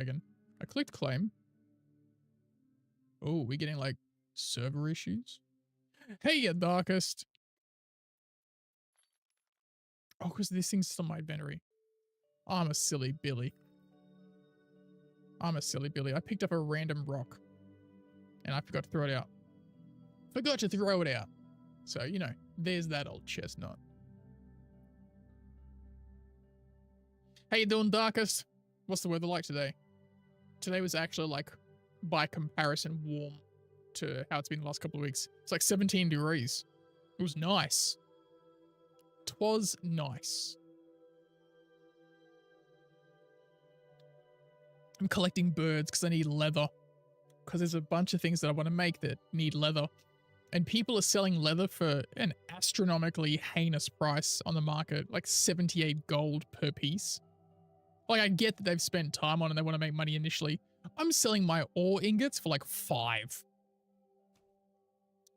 Again, I clicked claim. Oh, we're getting like server issues. Hey, you darkest. Oh, because this thing's still in my inventory. I'm a silly Billy. I'm a silly Billy. I picked up a random rock and I forgot to throw it out. Forgot to throw it out. So, you know, there's that old chestnut. How you doing, darkest? What's the weather like today? Today was actually like, by comparison, warm to how it's been the last couple of weeks. It's like 17 degrees. It was nice. 'Twas nice. I'm collecting birds because I need leather. Because there's a bunch of things that I want to make that need leather. And people are selling leather for an astronomically heinous price on the market, like 78 gold per piece. Like, I get that they've spent time on it and they want to make money initially. I'm selling my ore ingots for like 5.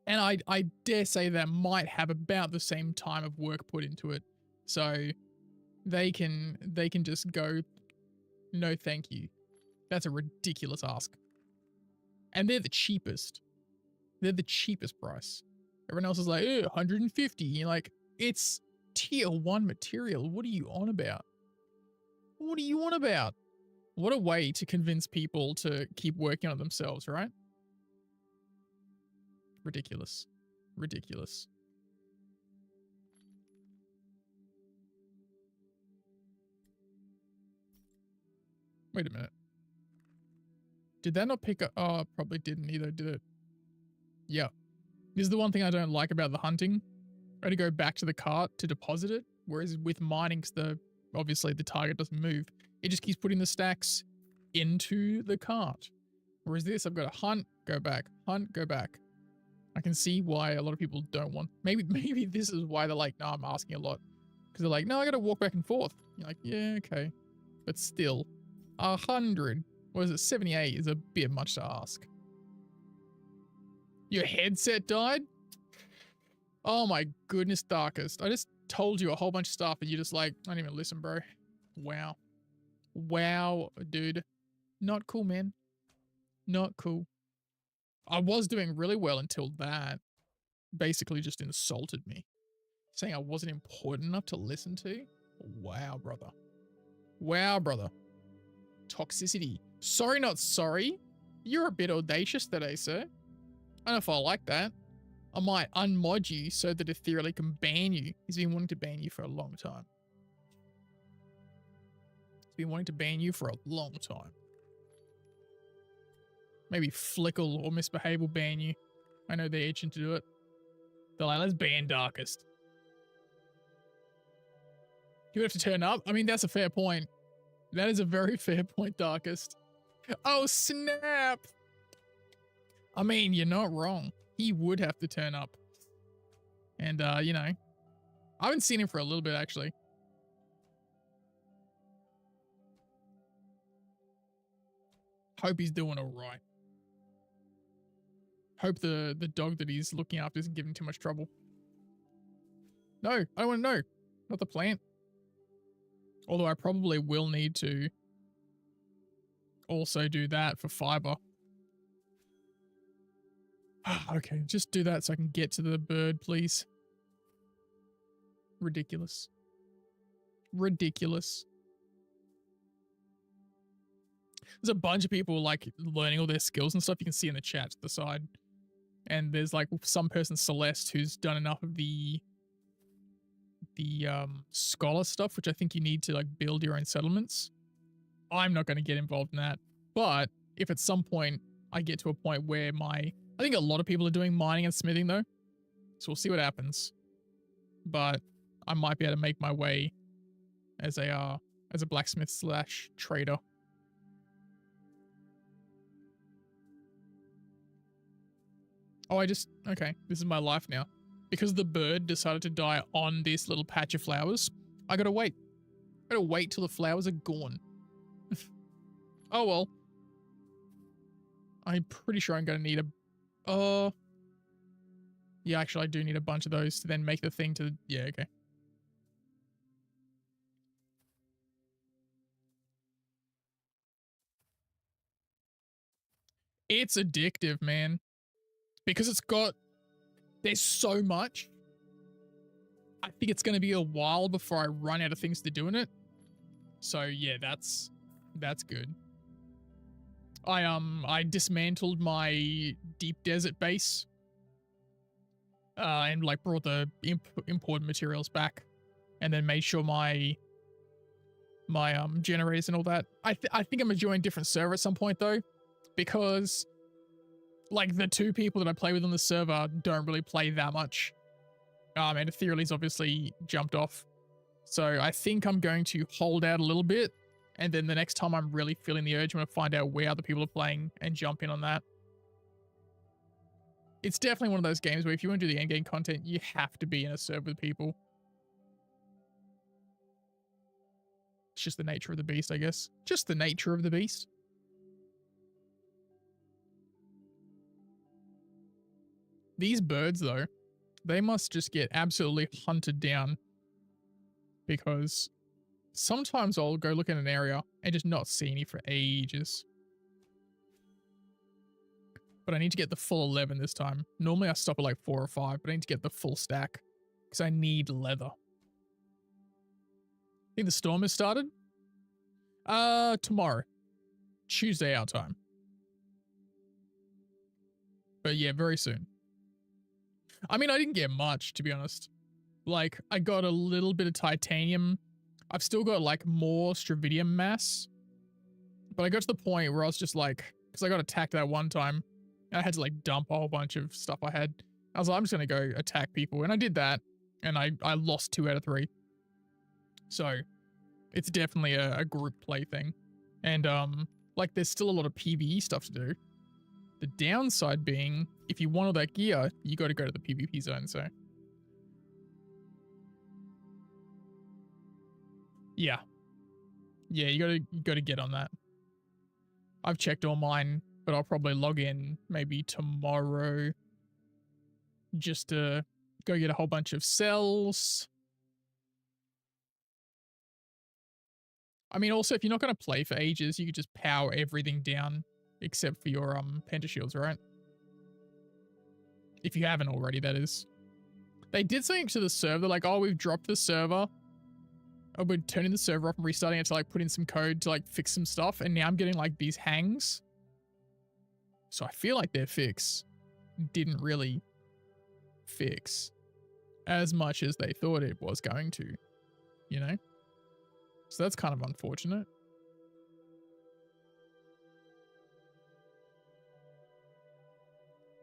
And I dare say that might have about the same time of work put into it. So they can just go, no thank you. That's a ridiculous ask. And they're the cheapest. They're the cheapest price. Everyone else is like, 150. You're like, it's tier 1 material. What are you on about? What are you on about? What a way to convince people to keep working on it themselves, right? Ridiculous. Ridiculous. Wait a minute. Did that not pick up? Oh, probably didn't either, did it? Yeah. This is the one thing I don't like about the hunting. I had to go back to the cart to deposit it. Whereas with mining, because obviously the target doesn't move, it just keeps putting the stacks into the cart. Whereas this, I've got to hunt, go back, hunt, go back. I can see why a lot of people don't want. Maybe this is why they're like, no, I'm asking a lot. Because they're like, no, I got to walk back and forth. You're like, yeah, okay. But still, 100, what is it, 78 is a bit much to ask. Your headset died? Oh my goodness, darkest. I just told you a whole bunch of stuff and you're just like, I didn't even listen, bro. Wow. Wow, dude. Not cool, man. Not cool. I was doing really well until that basically just insulted me. Saying I wasn't important enough to listen to? Wow, brother. Wow, brother. Toxicity. Sorry, not sorry. You're a bit audacious today, sir. I don't know if I like that. I might unmod you so that Ethereally can ban you. He's been wanting to ban you for a long time. He's been wanting to ban you for a long time. Maybe Flickle or Misbehave will ban you. I know they're itching to do it. They're like, let's ban Darkest. You have to turn up? I mean, that's a fair point. That is a very fair point, Darkest. Oh, snap! I mean, you're not wrong. He would have to turn up. And, you know, I haven't seen him for a little bit, actually. Hope he's doing all right. Hope the dog that he's looking after isn't giving too much trouble. No, I don't want to know. Not the plant. Although I probably will need to also do that for fiber. Okay, just do that so I can get to the bird, please. Ridiculous. Ridiculous. There's a bunch of people like learning all their skills and stuff. You can see in the chat to the side. And there's like some person, Celeste, who's done enough of the scholar stuff, which I think you need to like build your own settlements. I'm not going to get involved in that. But if at some point I get to a point where I think a lot of people are doing mining and smithing though. So we'll see what happens. But I might be able to make my way as a blacksmith / trader. Oh, okay, this is my life now. Because the bird decided to die on this little patch of flowers, I gotta wait. I gotta wait till the flowers are gone. Oh well. I'm pretty sure I'm gonna need yeah, actually I do need a bunch of those to then make the thing to, yeah, okay. It's addictive, man. Because there's so much. I think it's going to be a while before I run out of things to do in it. So yeah, that's good. I dismantled my deep desert base. And like brought the imported materials back, and then made sure my generators and all that. I think I'm gonna join a different server at some point though, because like the 2 people that I play with on the server don't really play that much. And Ethereal's obviously jumped off, so I think I'm going to hold out a little bit, and then the next time I'm really feeling the urge, I'm gonna find out where other people are playing and jump in on that. It's definitely one of those games where if you want to do the endgame content, you have to be in a server with people. It's just the nature of the beast, I guess. Just the nature of the beast. These birds, though, they must just get absolutely hunted down. Because sometimes I'll go look in an area and just not see any for ages. But I need to get the full 11 this time. Normally I stop at like 4 or 5, but I need to get the full stack because I need leather. I think the storm has started. Tomorrow. Tuesday our time. But yeah, very soon. I mean, I didn't get much, to be honest. Like, I got a little bit of titanium. I've still got like more stravidium mass. But I got to the point where I was just like, because I got attacked that one time. I had to like dump a whole bunch of stuff I had. I was like, I'm just going to go attack people. And I did that. And I lost 2 out of 3. So it's definitely a group play thing. And like there's still a lot of PvE stuff to do. The downside being, if you want all that gear, you got to go to the PvP zone. So yeah. Yeah, you got to get on that. I've checked all mine, but I'll probably log in maybe tomorrow just to go get a whole bunch of cells. I mean, also, if you're not going to play for ages, you could just power everything down except for your pentashields, right? If you haven't already, that is. They did something to the server. They're like, oh, we've dropped the server. Oh, we're turning the server off and restarting it to like put in some code to like fix some stuff. And now I'm getting like these hangs. So I feel like their fix didn't really fix as much as they thought it was going to, you know? So that's kind of unfortunate.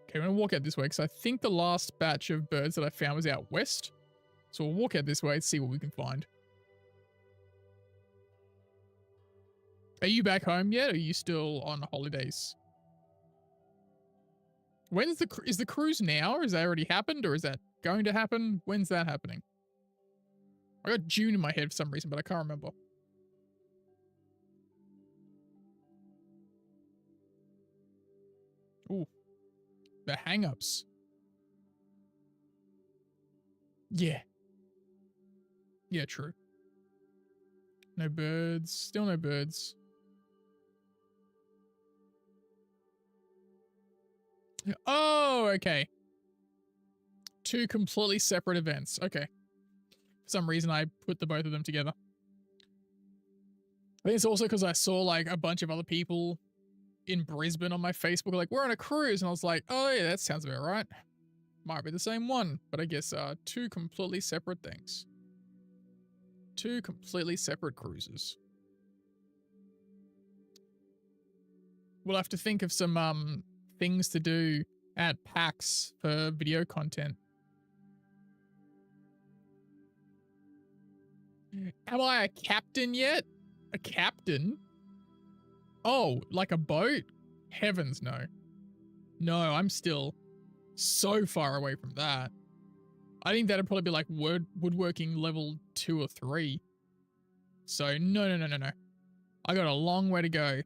Okay, I'm going to walk out this way because I think the last batch of birds that I found was out west. So we'll walk out this way and see what we can find. Are you back home yet, or are you still on holidays? When's is the cruise now, or has that already happened, or is that going to happen? When's that happening? I got June in my head for some reason, but I can't remember. Ooh. The hang-ups. Yeah. Yeah, true. No birds. Still no birds. Oh, okay. 2 completely separate events. Okay. For some reason, I put the both of them together. I think it's also because I saw like a bunch of other people in Brisbane on my Facebook like, we're on a cruise. And I was like, oh yeah, that sounds about right. Might be the same one. But I guess 2 completely separate things. 2 completely separate cruises. We'll have to think of some things to do at PAX for video content. Am I a captain yet? A captain? Oh, like a boat? Heavens no. No, I'm still so far away from that. I think that'd probably be like woodworking level 2 or 3. So no. I got a long way to go.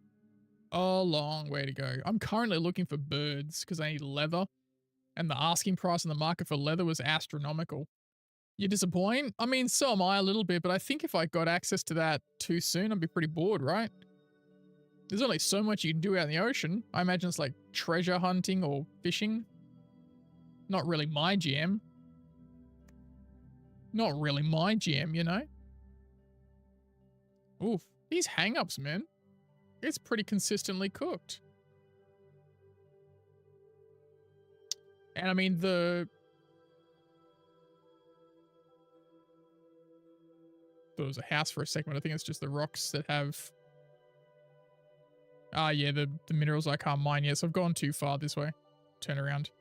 A long way to go. I'm currently looking for birds because I need leather. And the asking price in the market for leather was astronomical. You disappoint? I mean, so am I a little bit, but I think if I got access to that too soon, I'd be pretty bored, right? There's only so much you can do out in the ocean. I imagine it's like treasure hunting or fishing. Not really my jam. Not really my jam, you know? Oof. These hang-ups, man. It's pretty consistently cooked. And I mean, there was a house for a second, but I think it's just the rocks that have... Ah, yeah, the minerals I can't mine yet, so I've gone too far this way. Turn around.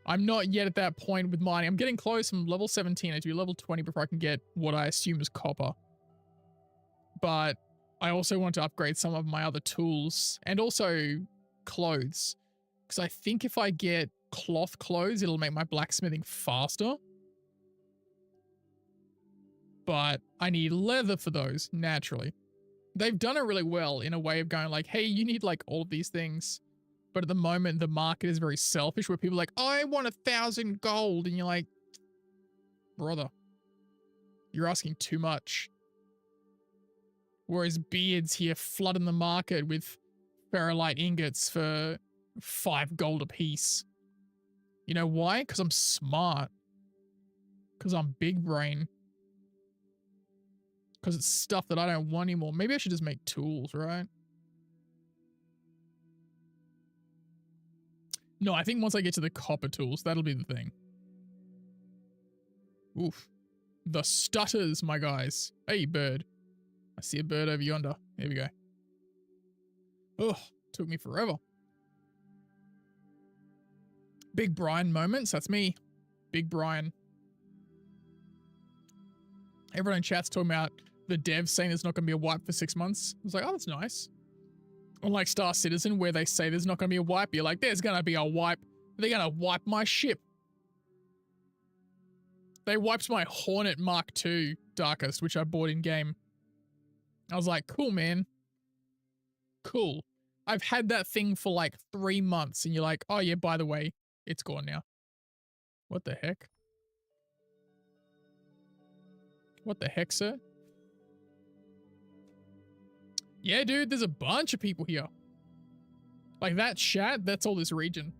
I'm not yet at that point with mining. I'm getting close. I'm level 17. I have to be level 20 before I can get what I assume is copper. But I also want to upgrade some of my other tools and also clothes. Because I think if I get cloth clothes, it'll make my blacksmithing faster. But I need leather for those, naturally. They've done it really well in a way of going like, hey, you need like all of these things. But at the moment, the market is very selfish where people are like, I want 1,000 gold. And you're like, brother, you're asking too much. Whereas Beard's here flooding the market with ferrolite ingots for 5 gold apiece. You know why? Because I'm smart. Because I'm big brain. Because it's stuff that I don't want anymore. Maybe I should just make tools, right? No, I think once I get to the copper tools, that'll be the thing. Oof. The stutters, my guys. Hey, bird. I see a bird over yonder. There we go. Oh, took me forever. Big Brian moments. That's me. Big Brian. Everyone in chat's talking about the devs saying there's not going to be a wipe for 6 months. I was like, oh, that's nice. Unlike Star Citizen, where they say there's not going to be a wipe, you're like, there's going to be a wipe. They're going to wipe my ship. They wiped my Hornet Mark II Darkest, which I bought in game. I was like, cool, man. Cool. I've had that thing for like 3 months, and you're like, oh yeah, by the way, it's gone now. What the heck? What the heck, sir? Yeah, dude, there's a bunch of people here. Like that chat, that's all this region.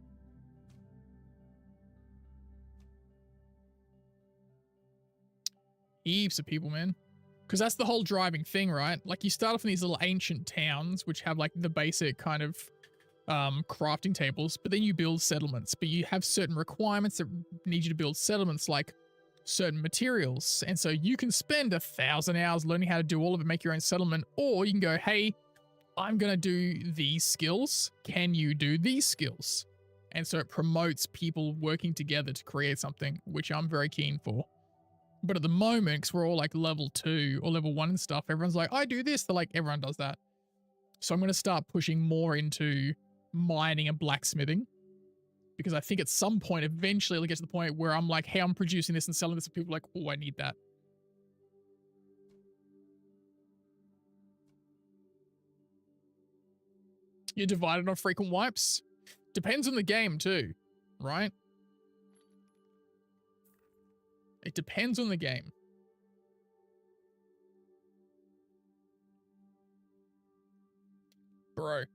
Heaps of people, man. Because that's the whole driving thing, right? Like you start off in these little ancient towns, which have like the basic kind of crafting tables, but then you build settlements, but you have certain requirements that need you to build settlements, like certain materials. And so you can spend 1,000 hours learning how to do all of it, make your own settlement, or you can go, hey, I'm going to do these skills. Can you do these skills? And so it promotes people working together to create something, which I'm very keen for. But at the moment, because we're all like level 2 or level 1 and stuff, everyone's like, I do this. They're like, everyone does that. So I'm going to start pushing more into mining and blacksmithing. Because I think at some point, eventually it'll get to the point where I'm like, hey, I'm producing this and selling this, and people are like, oh, I need that. You're divided on frequent wipes? Depends on the game too, right? It depends on the game. Bro.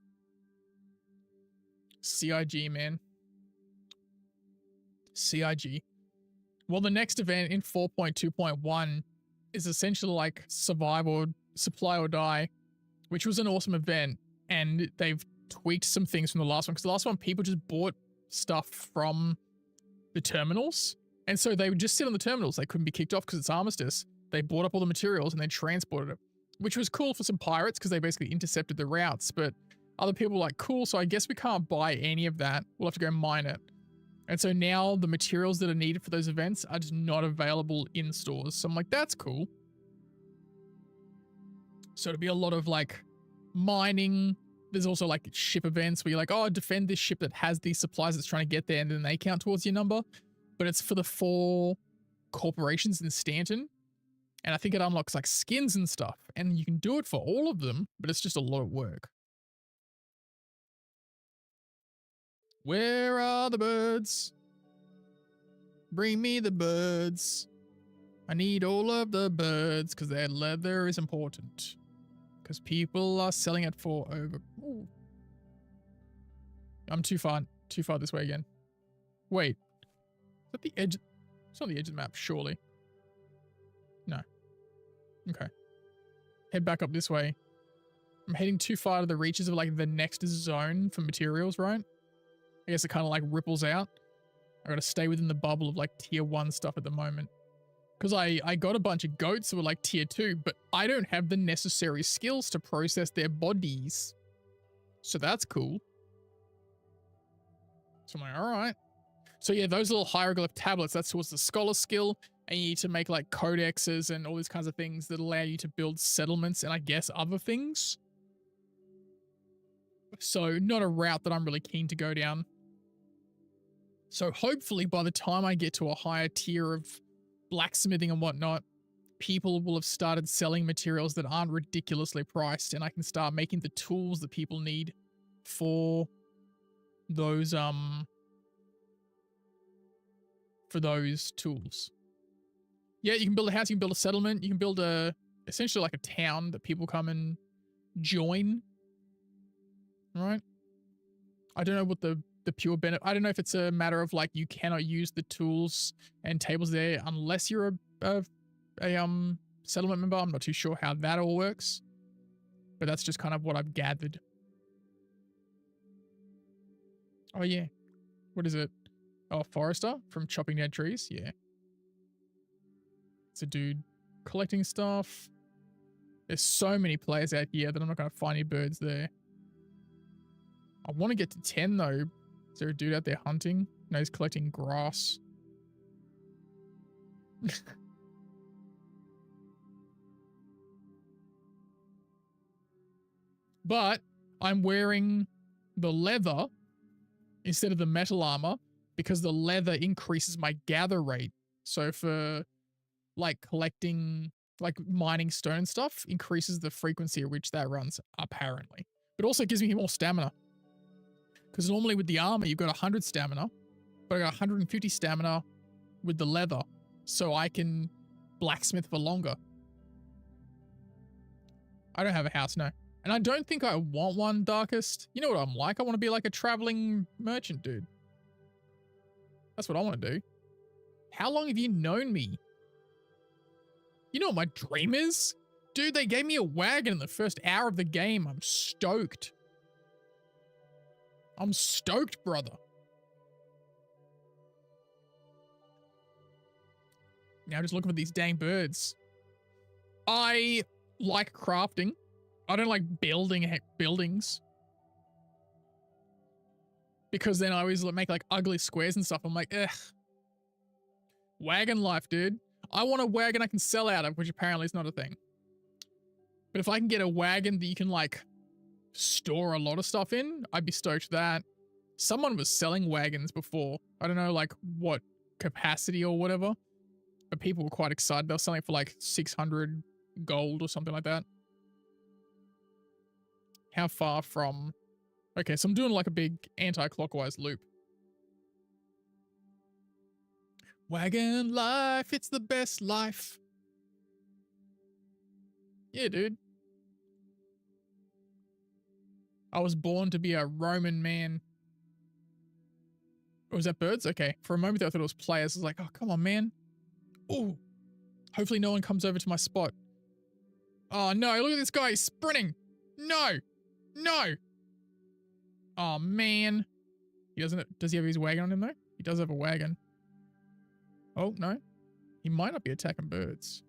CIG, man. CIG. Well, the next event in 4.2.1 is essentially like survive or supply or die, which was an awesome event. And they've tweaked some things from the last one, because the last one, people just bought stuff from the terminals. And so they would just sit on the terminals. They couldn't be kicked off because it's armistice. They bought up all the materials and then transported it, which was cool for some pirates because they basically intercepted the routes. But other people were like, cool, so I guess we can't buy any of that. We'll have to go mine it. And so now the materials that are needed for those events are just not available in stores. So I'm like, that's cool. So it'll be a lot of like mining. There's also like ship events where you're like, oh, defend this ship that has these supplies that's trying to get there, and then they count towards your number. But it's for the 4 corporations in Stanton. And I think it unlocks like skins and stuff. And you can do it for all of them, but it's just a lot of work. Where are the birds? Bring me the birds. I need all of the birds because their leather is important. Because people are selling it for over... Ooh. I'm too far this way again. Wait. Is that the edge? It's not the edge of the map, surely. No. Okay. Head back up this way. I'm heading too far to the reaches of like the next zone for materials, right? I guess it kind of like ripples out. I gotta stay within the bubble of like tier 1 stuff at the moment. Because I got a bunch of goats that were like tier 2, but I don't have the necessary skills to process their bodies. So that's cool. So I'm like, all right. So yeah, those little hieroglyph tablets, that's towards the scholar skill. And you need to make like codexes and all these kinds of things that allow you to build settlements and I guess other things. So not a route that I'm really keen to go down. So hopefully by the time I get to a higher tier of blacksmithing and whatnot, people will have started selling materials that aren't ridiculously priced and I can start making the tools that people need for those tools. Yeah, you can build a house, you can build a settlement, you can build essentially like a town that people come and join. Right? I don't know what the pure benefit, I don't know if it's a matter of like you cannot use the tools and tables there unless you're a settlement member. I'm not too sure how that all works, but that's just kind of what I've gathered. Oh yeah. What is it? Oh, forester from chopping down trees. Yeah. It's a dude collecting stuff. There's so many players out here that I'm not going to find any birds there. I want to get to 10 though. Is there a dude out there hunting? No, he's collecting grass. But I'm wearing the leather instead of the metal armor because the leather increases my gather rate. So for like collecting, like mining stone stuff, increases the frequency at which that runs, apparently. But also gives me more stamina. Because normally with the armor, you've got 100 stamina, but I got 150 stamina with the leather. So I can blacksmith for longer. I don't have a house, no. And I don't think I want one, Darkest. You know what I'm like? I want to be like a traveling merchant dude. That's what I want to do. How long have you known me? You know what my dream is? Dude, they gave me a wagon in the first hour of the game. I'm stoked. I'm stoked, brother. Now just looking for these dang birds. I like crafting. I don't like building buildings. Because then I always make like ugly squares and stuff. I'm like, ugh. Wagon life, dude. I want a wagon I can sell out of, which apparently is not a thing. But if I can get a wagon that you can like store a lot of stuff in, I'd be stoked for that. Someone was selling wagons before. I don't know like what capacity or whatever. But people were quite excited. They were selling it for like 600 gold or something like that. How far from... Okay, so I'm doing like a big anti-clockwise loop. Wagon life, it's the best life. Yeah, dude. I was born to be a Roman man. Oh, was that birds? Okay. For a moment there, I thought it was players. I was like, oh, come on, man. Oh, hopefully no one comes over to my spot. Oh, no. Look at this guy. He's sprinting. No. No. Oh, man. He doesn't... Does he have his wagon on him, though? He does have a wagon. Oh, no. He might not be attacking birds.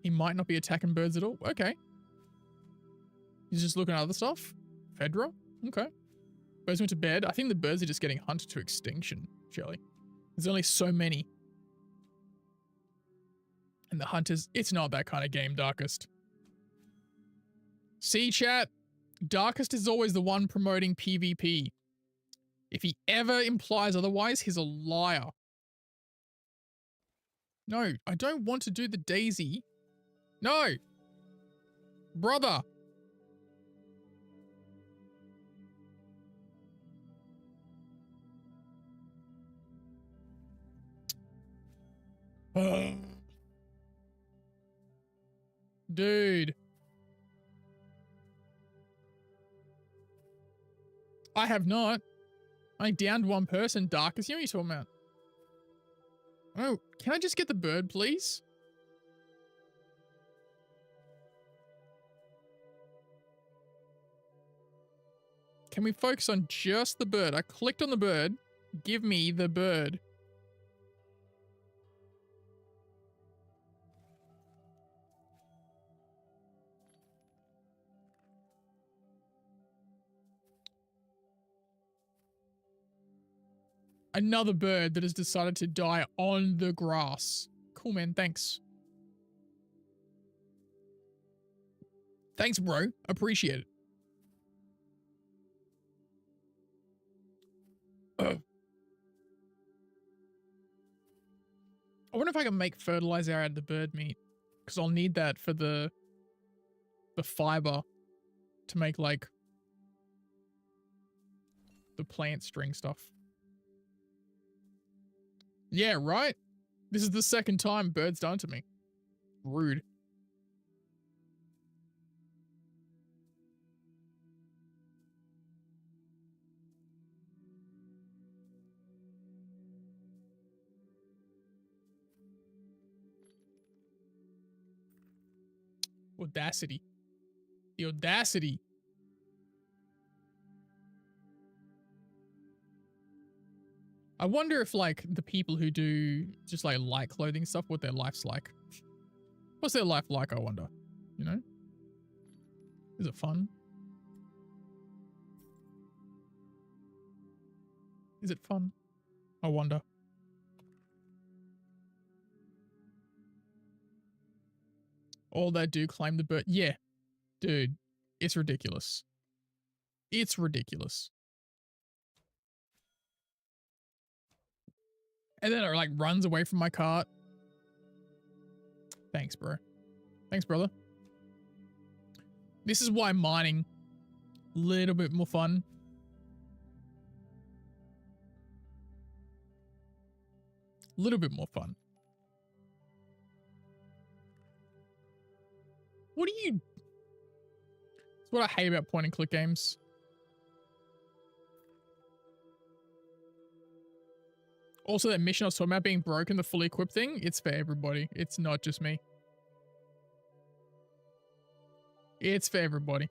He might not be attacking birds at all. Okay. He's just looking at other stuff. Fedra? Okay. Birds went to bed. I think the birds are just getting hunted to extinction, Shelly. There's only so many. And the hunters, it's not that kind of game, Darkest. See, chat? Darkest is always the one promoting PvP. If he ever implies otherwise, he's a liar. No, I don't want to do the daisy. No! Brother! Dude. I have not. I downed one person, Darkest. You know what you're talking about. Oh, can I just get the bird, please? Can we focus on just the bird? I clicked on the bird. Give me the bird. Another bird that has decided to die on the grass. Cool, man. Thanks. Thanks, bro. Appreciate it. Ugh. I wonder if I can make fertilizer out of the bird meat. Because I'll need that for the fiber to make, like, the plant string stuff. Yeah, right? This is the second time bird's done to me. Rude. Audacity. The audacity. I wonder if, like, the people who do just, like, light clothing stuff, what their life's like. What's their life like, I wonder? You know? Is it fun? Is it fun? I wonder. All they do claim the bird. Yeah. Dude, it's ridiculous. It's ridiculous. And then it, like, runs away from my cart. Thanks, bro. Thanks, brother. This is why mining a little bit more fun. A little bit more fun. What do you... It's what I hate about point and click games. Also, that mission I was talking about being broken, the fully equipped thing, it's for everybody. It's not just me. It's for everybody.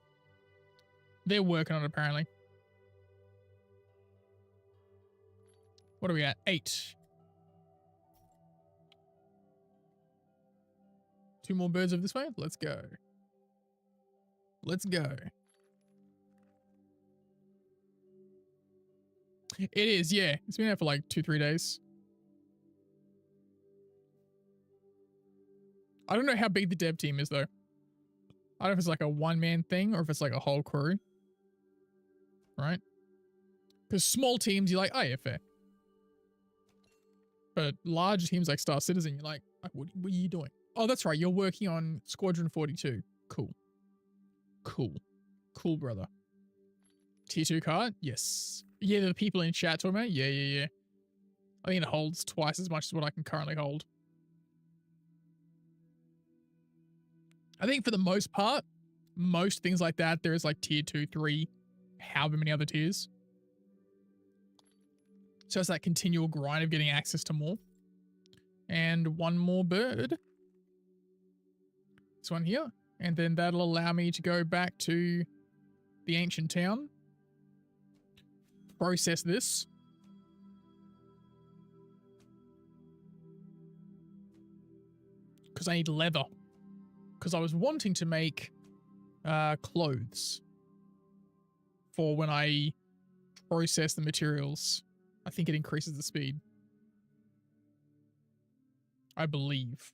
They're working on it, apparently. What are we at? 8. 2 more birds over this way? Let's go. Let's go. It is, yeah. It's been there for like 2-3 days. I don't know how big the dev team is, though. I don't know if it's like a one-man thing or if it's like a whole crew. Right? Because small teams, you're like, oh yeah, fair. But large teams like Star Citizen, you're like, what are you doing? Oh, that's right. You're working on Squadron 42. Cool. Cool. Cool, brother. Tier 2 card? Yes. Yeah, the people in chat talking about it? Yeah. I think it holds twice as much as what I can currently hold. I think for the most part, most things like that, there is like tier 2, 3, however many other tiers. So it's that continual grind of getting access to more. And one more bird. This one here. And then that'll allow me to go back to the ancient town. Process this. Because I need leather. Because I was wanting to make clothes for when I process the materials. I think it increases the speed. I believe.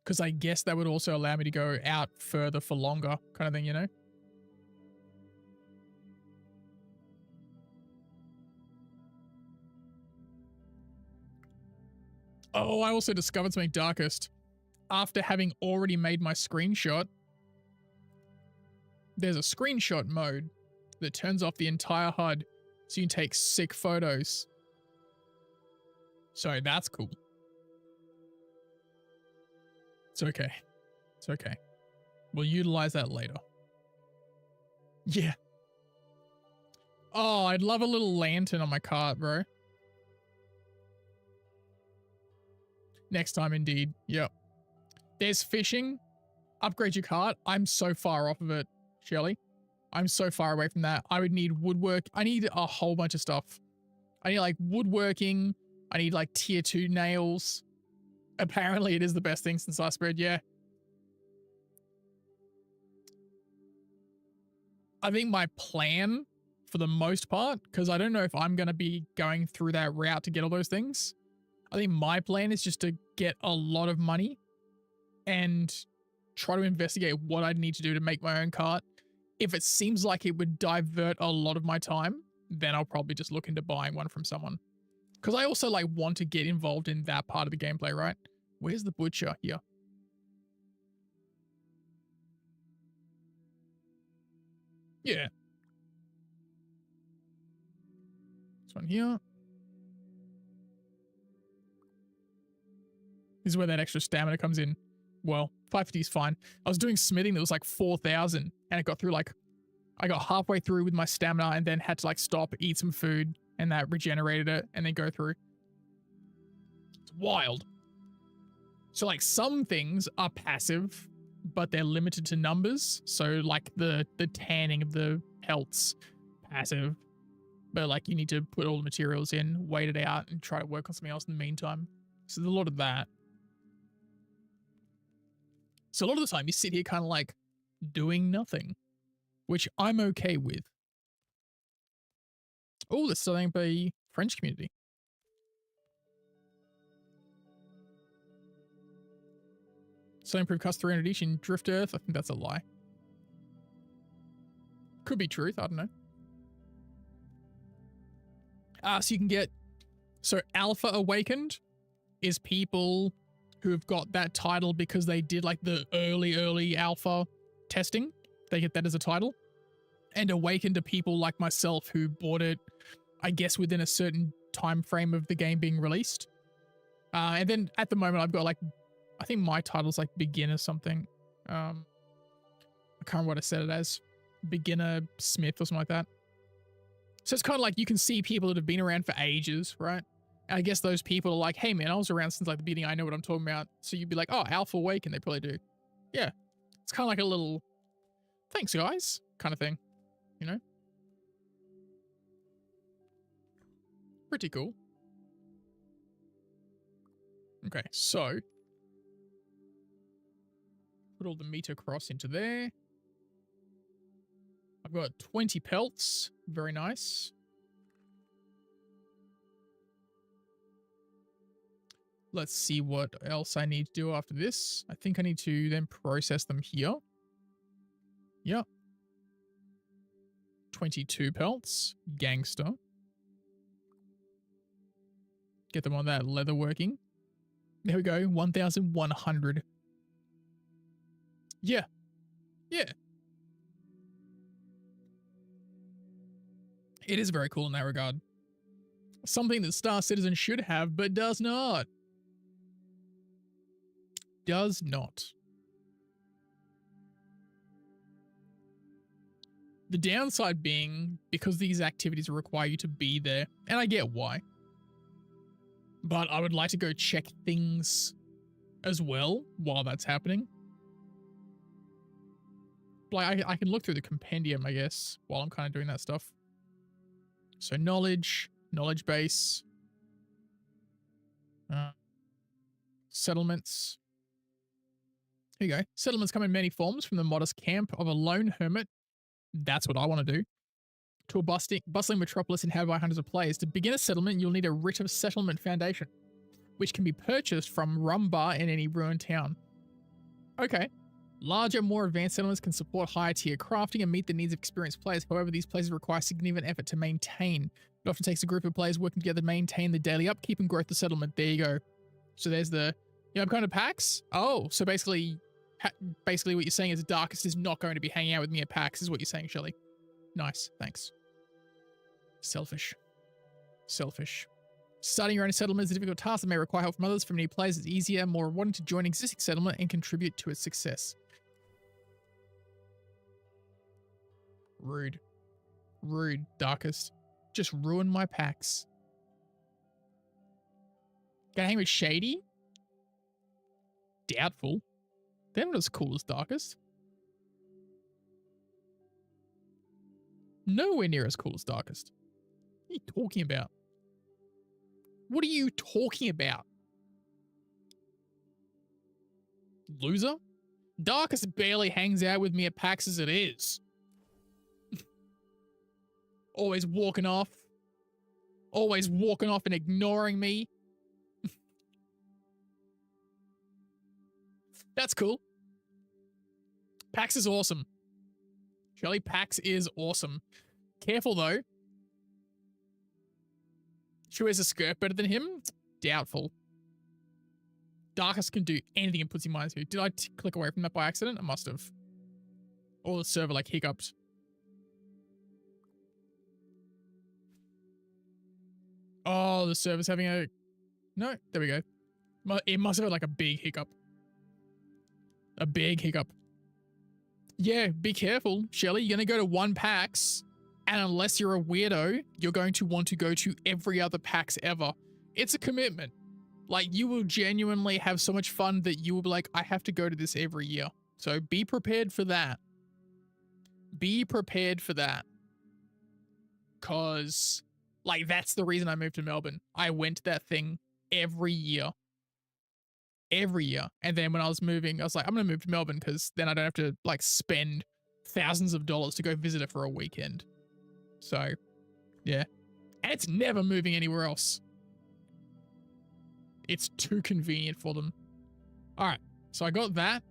Because I guess that would also allow me to go out further for longer, kind of thing, you know? Oh, I also discovered something, Darkest. After having already made my screenshot, there's a screenshot mode that turns off the entire HUD so you can take sick photos. So that's cool. It's okay. It's okay. We'll utilize that later. Yeah. Oh, I'd love a little lantern on my cart, bro. Next time, indeed. Yep. There's fishing. Upgrade your cart. I'm so far off of it, Shelly. I'm so far away from that. I would need woodwork. I need a whole bunch of stuff. I need like woodworking. I need like tier 2 nails. Apparently it is the best thing since sliced bread. Yeah. I think my plan for the most part, because I don't know if I'm going to be going through that route to get all those things. I think my plan is just to get a lot of money and try to investigate what I'd need to do to make my own cart. If it seems like it would divert a lot of my time, then I'll probably just look into buying one from someone. Because I also like want to get involved in that part of the gameplay, right? Where's the butcher? Here. Yeah. This one here. This is where that extra stamina comes in. Well, 550 is fine. I was doing smithing that was like 4,000 and it got through like, I got halfway through with my stamina and then had to like stop, eat some food, and that regenerated it and then go through. It's wild. So like some things are passive, but they're limited to numbers. So like the tanning of the pelts, passive. But like you need to put all the materials in, wait it out, and try to work on something else in the meantime. So there's a lot of that. So a lot of the time you sit here kind of like doing nothing, which I'm okay with. Oh, there's something by French community. So improve cost 300 each in Drift Earth. I think that's a lie. Could be truth. I don't know. So you can get, so Alpha Awakened is people who have got that title because they did like the early alpha testing. They get that as a title. And Awakened are people like myself who bought it, I guess, within a certain time frame of the game being released. And then at the moment I've got like, I think my title's like beginner something. I can't remember what I said it as. Beginner Smith or something like that. So it's kind of like you can see people that have been around for ages, right? And I guess those people are like, hey man, I was around since like the beginning. I know what I'm talking about. So you'd be like, oh, Alpha Awaken. They probably do. Yeah. It's kind of like a little thanks guys kind of thing, you know? Pretty cool. Okay, so put all the meat across into there. I've got 20 pelts. Very nice. Let's see what else I need to do after this. I think I need to then process them here. Yep. 22 pelts. Gangster. Get them on that leather working. There we go. 1,100. Yeah. Yeah. It is very cool in that regard. Something that Star Citizen should have, but does not. Does not. The downside being, because these activities require you to be there, and I get why, but I would like to go check things as well while that's happening. Like, I can look through the compendium, I guess, while I'm kind of doing that stuff. So knowledge base, settlements. Here you go. Settlements come in many forms, from the modest camp of a lone hermit. That's what I want to do. To a bustling metropolis inhabited by hundreds of players. To begin a settlement, you'll need a writ of settlement foundation, which can be purchased from Rumbar in any ruined town. Okay. Larger, more advanced settlements can support higher tier crafting and meet the needs of experienced players. However, these places require significant effort to maintain. It often takes a group of players working together to maintain the daily upkeep and growth of the settlement. There you go. So there's the kind of PAX. Oh, so basically what you're saying is Darkest is not going to be hanging out with me at PAX, is what you're saying, Shelley. Nice, thanks. Selfish. Starting your own settlement is a difficult task that may require help from others. For many players, it's easier, more rewarding to join an existing settlement and contribute to its success. Rude. Rude, Darkest. Just ruined my packs. Gonna hang with Shady? Doubtful. They're not as cool as Darkest. Nowhere near as cool as Darkest. What are you talking about? What are you talking about? Loser? Darkest barely hangs out with me at PAX as it is. Always walking off. Always walking off and ignoring me. That's cool. PAX is awesome. Shelly, PAX is awesome. Careful though. She wears a skirt better than him? Doubtful. Darkest can do anything in Pussy Minds here. Did I click away from that by accident? I must have. Or the server like hiccuped. Oh, the server's having a... No, there we go. It must have had like a big hiccup. A big hiccup. Yeah, be careful, Shelly. You're going to go to one PAX, and unless you're a weirdo, you're going to want to go to every other PAX ever. It's a commitment. Like, you will genuinely have so much fun that you will be like, I have to go to this every year. So be prepared for that. Be prepared for that. Because, like, that's the reason I moved to Melbourne. I went to that thing every year. Every year. And then when I was moving, I was like, I'm going to move to Melbourne because then I don't have to, like, spend thousands of dollars to go visit it for a weekend. So, yeah. And it's never moving anywhere else. It's too convenient for them. All right. So I got that.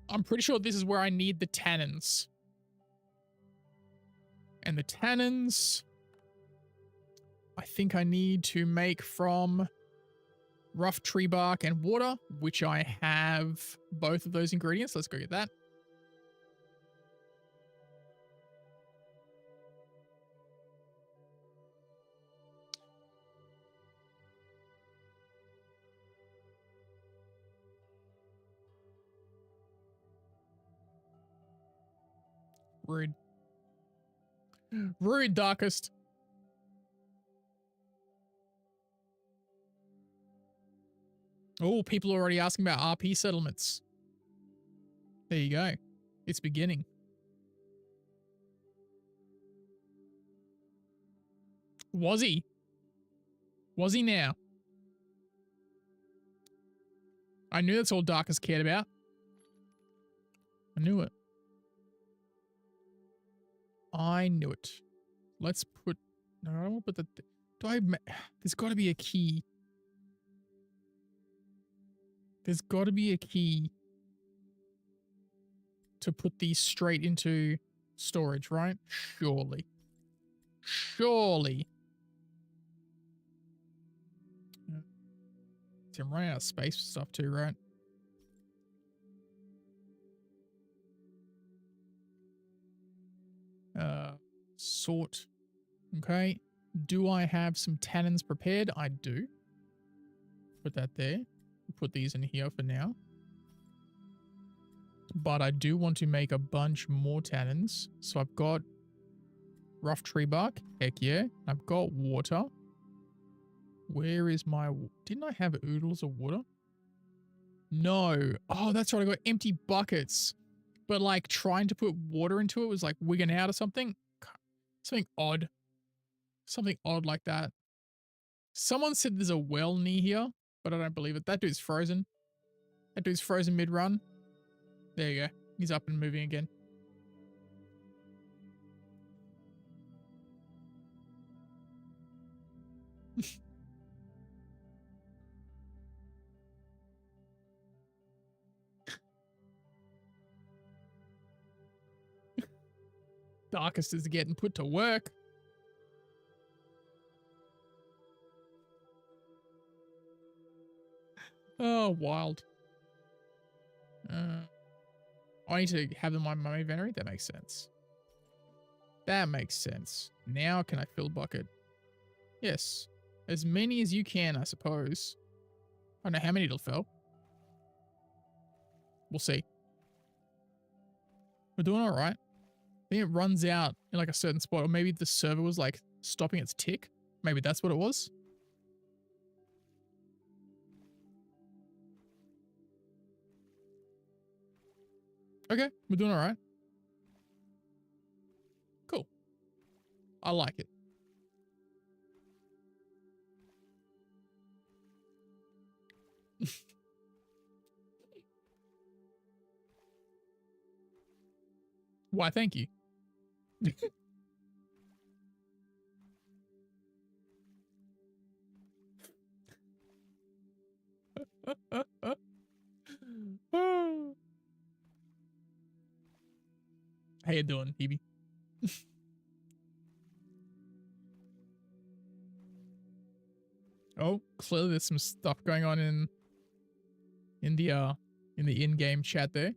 I'm pretty sure this is where I need the tannins. And the tannins, I think I need to make from rough tree bark and water, which I have both of those ingredients. Let's go get that. Rude. Rude, Darkest. Oh, people are already asking about RP settlements. There you go. It's beginning. Was he? Was he now? I knew that's all Darkest cared about. I knew it. I knew it. Let's put... No, I don't want to put the... Do I... There's got to be a key. There's got to be a key to put these straight into storage, right? Surely. Surely. See, I'm running out of space for stuff too, right? Sort. Okay. Do I have some tannins prepared? I do. Put that there. Put these in here for now. But I do want to make a bunch more tannins. So I've got rough tree bark. Heck yeah. I've got water. Where is my... Didn't I have oodles of water? No. Oh, that's right. I got empty buckets. But like trying to put water into it was like wigging out or something. Something odd. Something odd like that. Someone said there's a well near here, but I don't believe it. That dude's frozen. That dude's frozen mid-run. There you go. He's up and moving again. Darkest is getting put to work. Oh, wild. I need to have them on my inventory. That makes sense. That makes sense. Now can I fill bucket? Yes. As many as you can, I suppose. I don't know how many it'll fill. We'll see. We're doing all right. I think it runs out in like a certain spot, or maybe the server was like stopping its tick. Maybe that's what it was. Okay, we're doing all right. Cool. I like it. Why, thank you. How you doing, Hebe? Oh, clearly there's some stuff going on in the in-game chat there.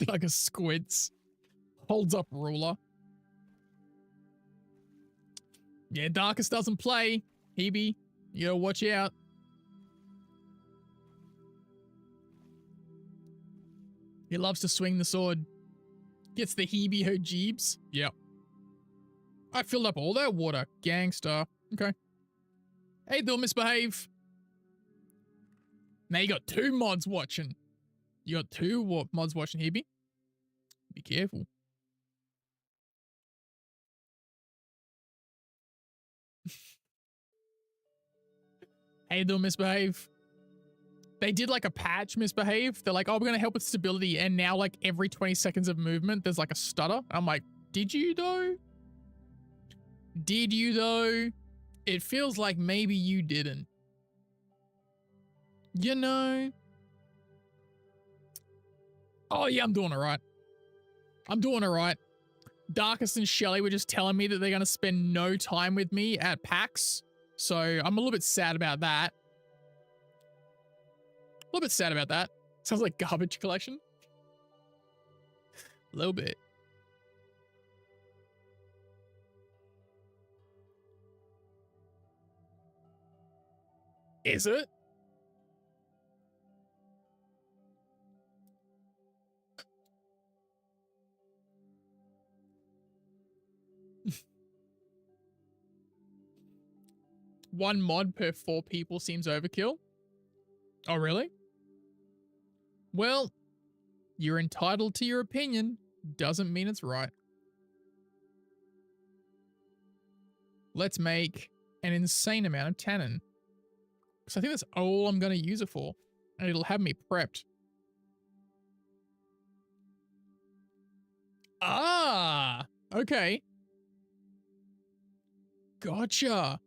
Like a squids. Holds up ruler. Yeah, Darkest doesn't play. Hebe, you gotta watch out. He loves to swing the sword. Gets the Hebe her jeebs. Yep. I filled up all that water. Gangster. Okay. Hey, they'll misbehave. Now you got 2 mods watching. You got 2 mods watching, Hebe. Be careful. Hey, they'll misbehave. They did like a patch misbehave. They're like, oh, we're going to help with stability. And now like every 20 seconds of movement, there's like a stutter. I'm like, did you though? Did you though? It feels like maybe you didn't. You know? Oh yeah, I'm doing all right. I'm doing all right. Darkest and Shelly were just telling me that they're going to spend no time with me at PAX. So I'm a little bit sad about that. A little bit sad about that. Sounds like garbage collection. A little bit. Is it? One mod per 4 people seems overkill. Oh, really? Well, you're entitled to your opinion. Doesn't mean it's right. Let's make an insane amount of tannin. Because I think that's all I'm going to use it for. And it'll have me prepped. Ah, okay. Gotcha.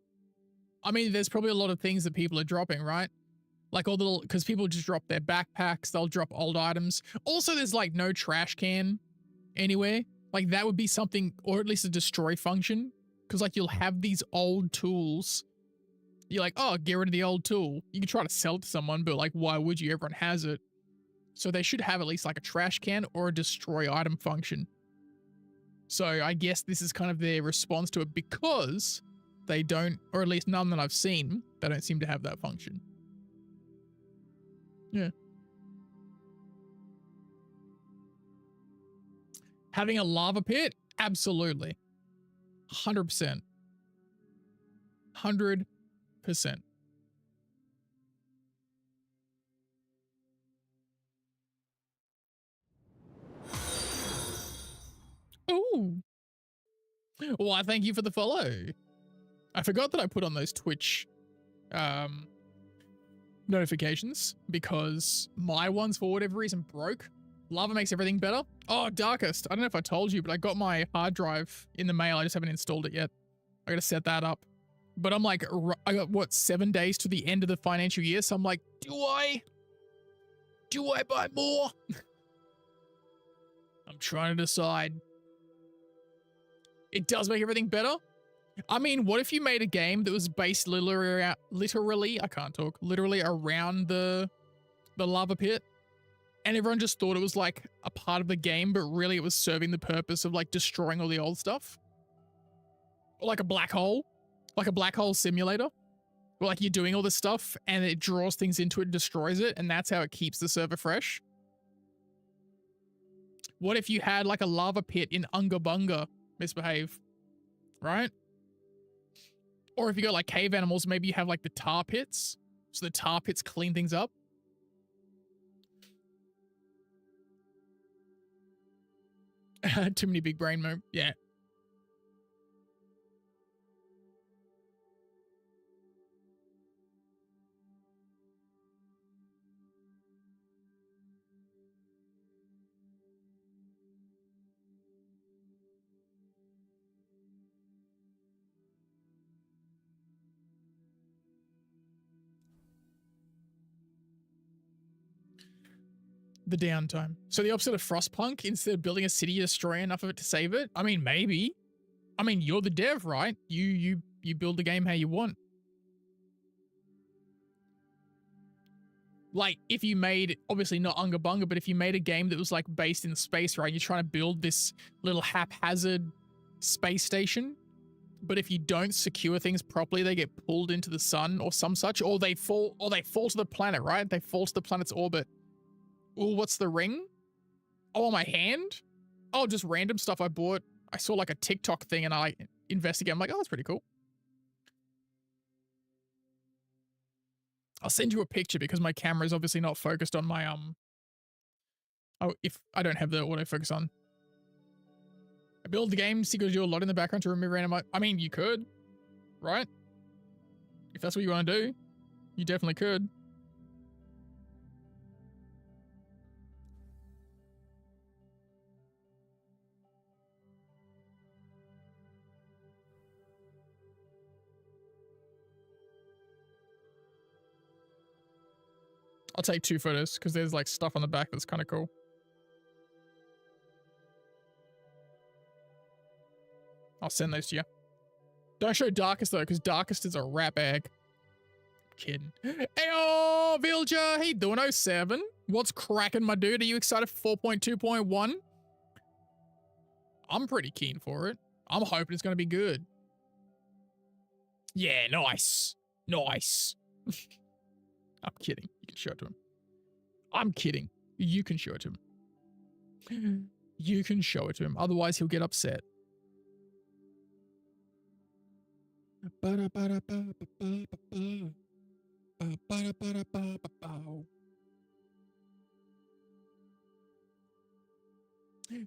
I mean, there's probably a lot of things that people are dropping, right? Like all the little, because people just drop their backpacks, they'll drop old items. Also, there's like no trash can anywhere. Like that would be something, or at least a destroy function. Because like you'll have these old tools. You're like, oh, get rid of the old tool. You can try to sell it to someone, but like, why would you? Everyone has it. So they should have at least like a trash can or a destroy item function. So I guess this is kind of their response to it because they don't, or at least none that I've seen, they don't seem to have that function. Yeah. Having a lava pit? Absolutely. 100%. 100%. Ooh. Why, thank you for the follow. I forgot that I put on those Twitch notifications because my ones, for whatever reason, broke. Lava makes everything better. Oh, Darkest. I don't know if I told you, but I got my hard drive in the mail. I just haven't installed it yet. I got to set that up. But I'm like, I got, what, 7 days to the end of the financial year? So I'm like, do I buy more? I'm trying to decide. It does make everything better. I mean, what if you made a game that was based literally, I can't talk, literally around the lava pit, and everyone just thought it was like a part of the game, but really it was serving the purpose of like destroying all the old stuff? Or like a black hole simulator. Well, like you're doing all this stuff and it draws things into it and destroys it, and that's how it keeps the server fresh. What if you had like a lava pit in Unga Bunga, Misbehave, right? Or if you got like cave animals, maybe you have like the tar pits, so the tar pits clean things up. Too many big brain move. Yeah. The downtime. So the opposite of Frostpunk, instead of building a city, you destroy enough of it to save it? I mean, maybe. I mean, you're the dev, right? You build the game how you want. Like, if you made, obviously not Unga Bunga, but if you made a game that was like based in space, right? You're trying to build this little haphazard space station, but if you don't secure things properly, they get pulled into the sun or some such, or they fall to the planet, right? They fall to the planet's orbit. Oh, what's the ring? Oh, my hand? Oh, just random stuff I bought. I saw like a TikTok thing and I investigate. I'm like, oh, that's pretty cool. I'll send you a picture because my camera is obviously not focused on my, oh, if I don't have the autofocus on. I build the game, Secret do a lot in the background to remove random, I mean, you could, right? If that's what you want to do, you definitely could. I'll take 2 photos because there's like stuff on the back that's kind of cool. I'll send those to you. Don't show Darkest though, because Darkest is a rat bag. Kidding. Heyo, Villager! How you doing, 07? What's cracking, my dude? Are you excited for 4.2.1? I'm pretty keen for it. I'm hoping it's going to be good. Yeah, nice. Nice. I'm kidding. You can show it to him. I'm kidding. You can show it to him. You can show it to him. Otherwise, he'll get upset.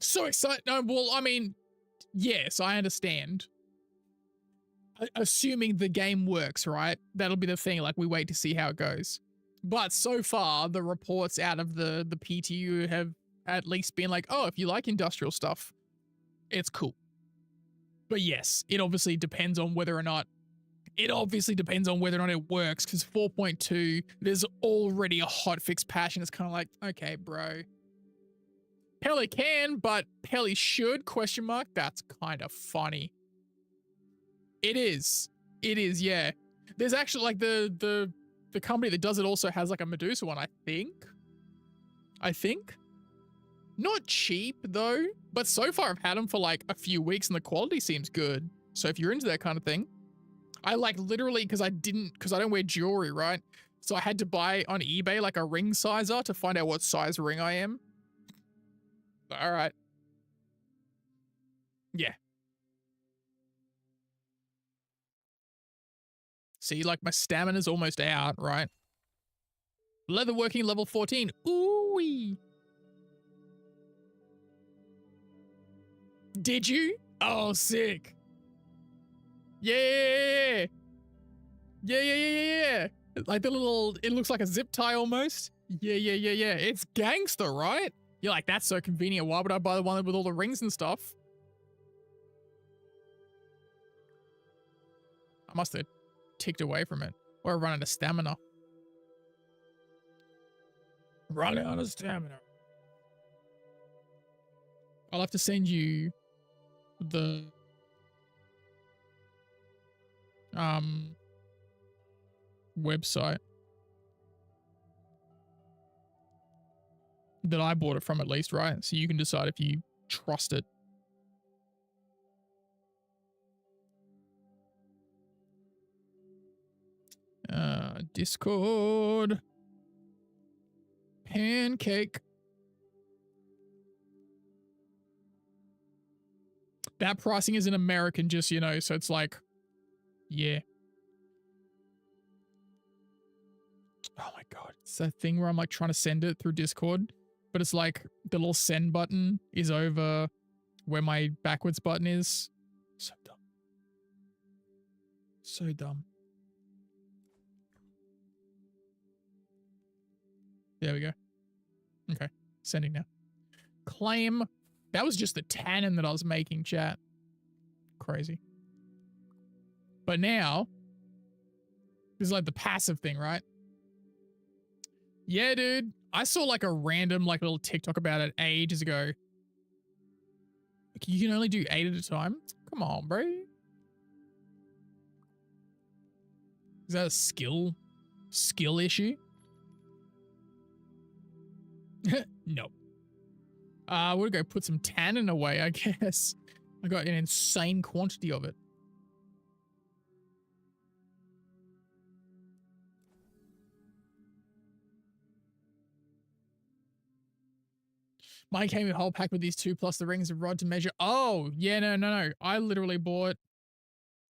So excited. No, well, I mean, yes, I understand. Assuming the game works, right? That'll be the thing. Like, we wait to see how it goes. But so far, the reports out of the PTU have at least been like, oh, if you like industrial stuff, it's cool. But yes, it obviously depends on whether or not it works, because 4.2, there's already a hotfix patch, and it's kind of like, okay, bro. Pelly can, but Pelly should, question mark. That's kind of funny. It is. It is, yeah. There's actually like the company that does it also has like a Medusa one, I think. Not cheap though, but so far I've had them for like a few weeks and the quality seems good. So if you're into that kind of thing, I like literally, because I don't wear jewelry, right? So I had to buy on eBay like a ring sizer to find out what size ring I am. All right. Yeah. See, like my stamina's almost out, right? Leatherworking level 14. Ooh-wee. Did you? Oh, sick. Yeah. Yeah. Like the little, it looks like a zip tie almost. Yeah. It's gangster, right? You're like, that's so convenient. Why would I buy the one with all the rings and stuff? I must have ticked away from it. Or run out of stamina. Run out of stamina. I'll have to send you the website that I bought it from, at least, right? So you can decide if you trust it. Discord. Pancake. That pricing is in American, just, you know, so it's like, yeah. Oh my God. It's that thing where I'm like trying to send it through Discord, but it's like the little send button is over where my backwards button is. So dumb. So dumb. There we go. Okay. Sending now. Claim. That was just the tannin that I was making, chat. Crazy. But now, this is like the passive thing, right? Yeah, dude. I saw like a random like little TikTok about it ages ago. You can only do 8 at a time? Come on, bro. Is that a skill issue? No. We'll go put some tannin away, I guess. I got an insane quantity of it. Mine came in a whole pack with these 2 plus the rings and rod to measure. Oh, yeah, no. I literally bought,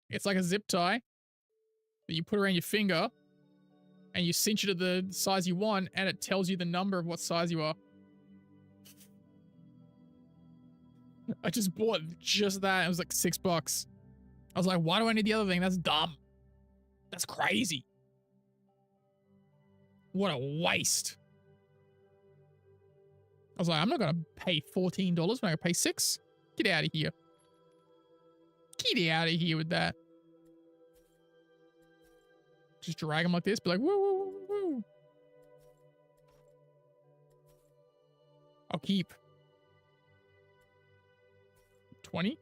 it's like a zip tie that you put around your finger and you cinch it to the size you want and it tells you the number of what size you are. I just bought just that. It was like $6. I was like, why do I need the other thing? That's dumb. That's crazy. What a waste. I was like, I'm not going to pay $14 when I going to pay $6. Get out of here. Get out of here with that. Just drag them like this. Be like, woo, woo, woo, woo. I'll keep 20.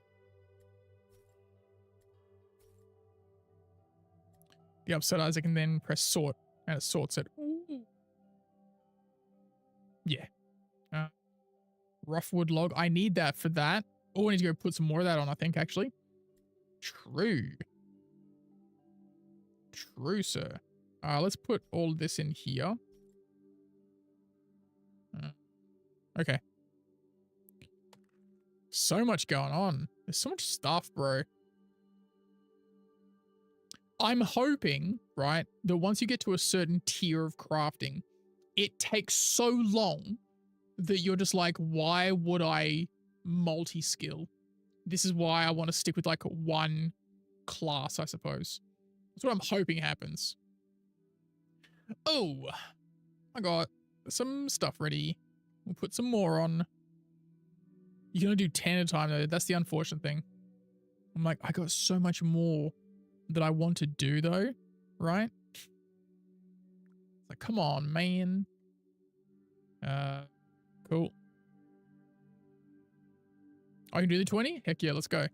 The upset eyes, I can then press sort, and it sorts it. Ooh. Yeah. Rough wood log. I need that for that. Oh, I need to go put some more of that on, I think, actually. True. True, sir. Let's put all of this in here. Okay. So much going on. There's so much stuff, bro. I'm hoping, right, that once you get to a certain tier of crafting, it takes so long that you're just like, why would I multi-skill? This is why I want to stick with like one class, I suppose. That's what I'm hoping happens. Oh, I got some stuff ready. We'll put some more on. You can only do 10 at a time though. That's the unfortunate thing. I'm like, I got so much more that I want to do though, right? Like, come on, man. Cool. I can do the 20? Heck yeah, let's go.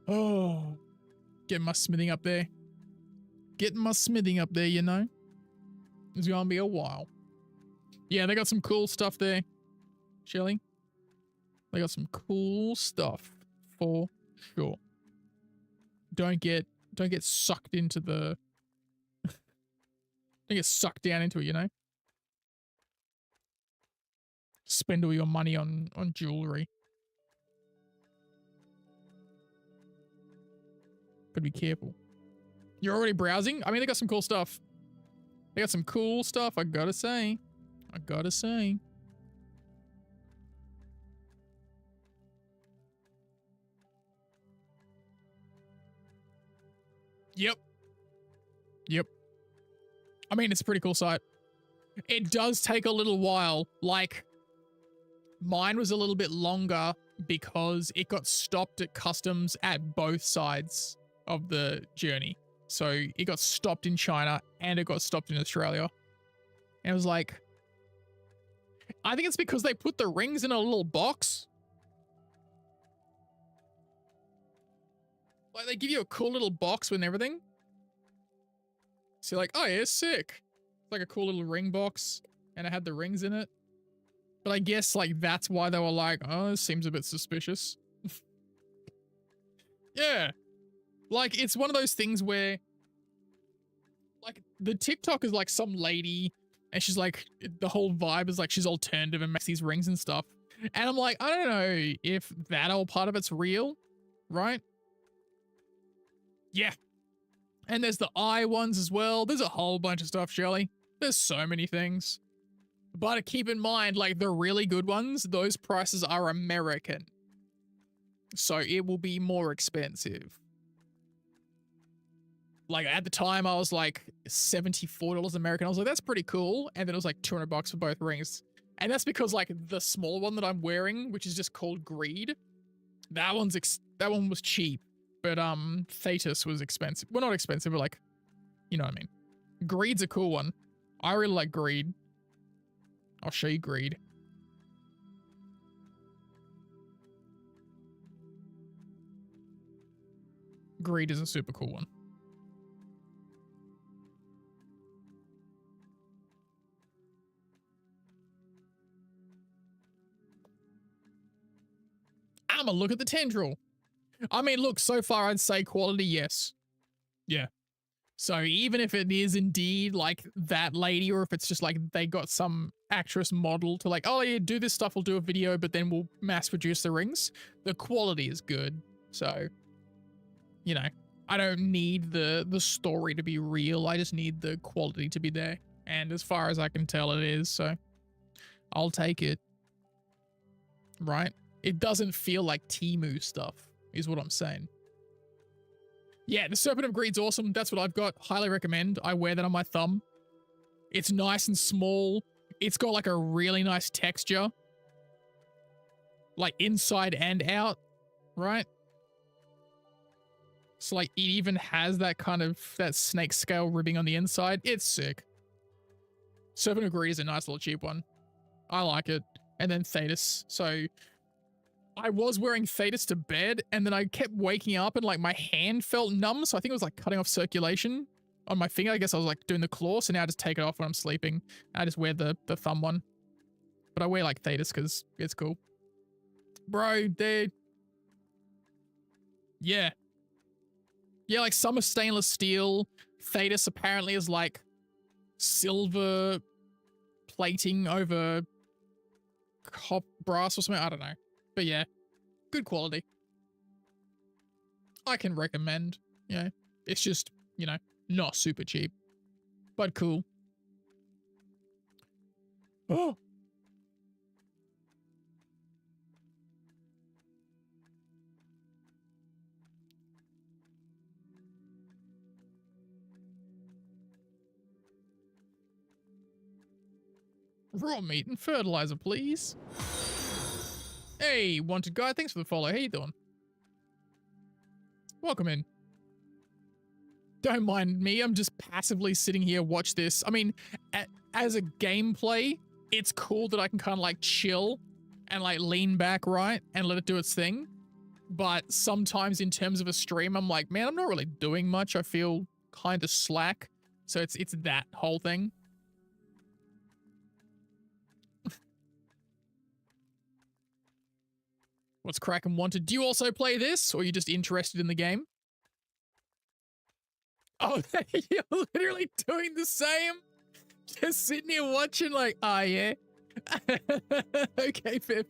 Oh, getting my smithing up there. Getting my smithing up there, you know? It's gonna be a while. Yeah, they got some cool stuff there, Shelly. They got some cool stuff for sure. Don't get sucked into the don't get sucked down into it, you know? Spend all your money on jewelry. Gotta be careful. You're already browsing? I mean, they got some cool stuff. They got some cool stuff, I gotta say. I gotta say. Yep. Yep. I mean, it's a pretty cool site. It does take a little while. Like, mine was a little bit longer because it got stopped at customs at both sides of the journey. So it got stopped in China and it got stopped in Australia. And it was like, I think it's because they put the rings in a little box. Like, they give you a cool little box with everything. So you're like, oh yeah, sick. It's like a cool little ring box and it had the rings in it. But I guess like that's why they were like, oh, this seems a bit suspicious. Yeah. Like, it's one of those things where, like, the TikTok is like some lady, and she's like, the whole vibe is like she's alternative and makes these rings and stuff. And I'm like, I don't know if that whole part of it's real, right? Yeah. And there's the eye ones as well. There's a whole bunch of stuff, Shirley. There's so many things. But keep in mind, like, the really good ones, those prices are American. So it will be more expensive. Like, at the time, I was like $74 American. I was like, that's pretty cool. And then it was like $200 for both rings. And that's because, like, the small one that I'm wearing, which is just called Greed, that one was cheap. But Thetis was expensive. Well, not expensive, but like, you know what I mean. Greed's a cool one. I really like Greed. I'll show you Greed. Greed is a super cool one. I'ma look at the tendril. I mean, look, so far I'd say quality, yes. Yeah. So even if it is indeed like that lady, or if it's just like they got some actress model to like, oh yeah, do this stuff, we'll do a video, but then we'll mass produce the rings, the quality is good. So, you know, I don't need the story to be real. I just need the quality to be there. And as far as I can tell, it is. So I'll take it. Right? It doesn't feel like Temu stuff, is what I'm saying. Yeah, the Serpent of Greed's awesome. That's what I've got. Highly recommend. I wear that on my thumb. It's nice and small. It's got like a really nice texture. Like inside and out, right? So like it even has that kind of, that snake scale ribbing on the inside. It's sick. Serpent of Greed is a nice little cheap one. I like it. And then Thetis. So I was wearing Thetis to bed, and then I kept waking up and like my hand felt numb. So I think it was like cutting off circulation on my finger. I guess I was like doing the claw. So now I just take it off when I'm sleeping. I just wear the thumb one. But I wear like Thetis because it's cool. Bro, dude. Yeah. Yeah, like some are stainless steel. Thetis apparently is like silver plating over brass or something. I don't know. But yeah, good quality. I can recommend. Yeah, it's just, you know, not super cheap, but cool. Oh. Raw meat and fertilizer, please. Hey, wanted guy, thanks for the follow. How you doing? Welcome in. Don't mind me, I'm just passively sitting here, watch this. I mean, as a gameplay, it's cool that I can kind of like chill and like lean back, right? And let it do its thing. But sometimes in terms of a stream, I'm like, man, I'm not really doing much. I feel kind of slack. So it's that whole thing. What's crackin' wanted? Do you also play this, or are you just interested in the game? Oh, you're literally doing the same? Just sitting here watching like, ah, yeah. Okay, fair.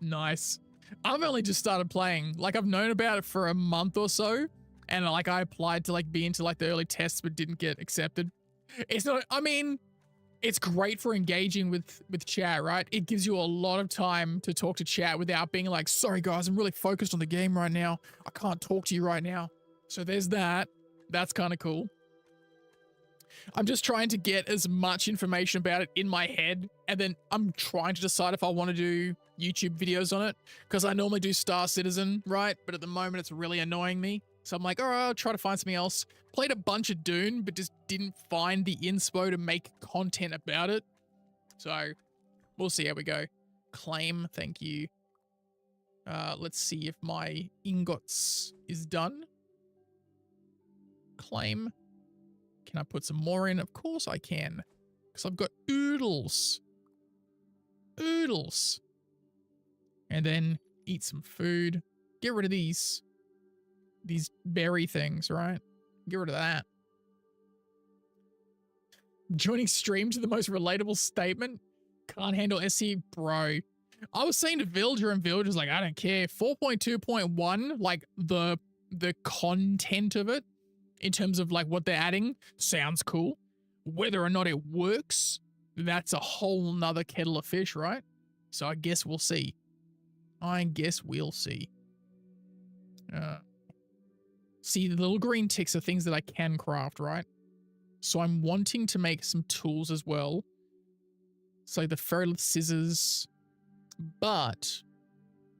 Nice. I've only just started playing. Like, I've known about it for a month or so, and like I applied to like be into like the early tests but didn't get accepted. It's not, I mean, it's great for engaging with chat, right? It gives you a lot of time to talk to chat without being like, sorry guys, I'm really focused on the game right now. I can't talk to you right now. So there's that. That's kind of cool. I'm just trying to get as much information about it in my head, and then I'm trying to decide if I want to do YouTube videos on it, because I normally do Star Citizen, right? But at the moment it's really annoying me. So I'm like, all right, I'll try to find something else. Played a bunch of Dune, but just didn't find the inspo to make content about it. So we'll see how we go. Claim, thank you. Let's see if my ingots is done. Claim. Can I put some more in? Of course I can, because I've got oodles. Oodles. And then eat some food. Get rid of these. these berry things, right? Get rid of that. Joining stream to the most relatable statement. Can't handle SC, bro. I was saying to Villager, and Villager's like, I don't care. 4.2.1, like the content of it, in terms of like what they're adding, sounds cool. Whether or not it works, that's a whole nother kettle of fish, right? So I guess we'll see. See, the little green ticks are things that I can craft, right? So I'm wanting to make some tools as well. So the ferrite scissors. But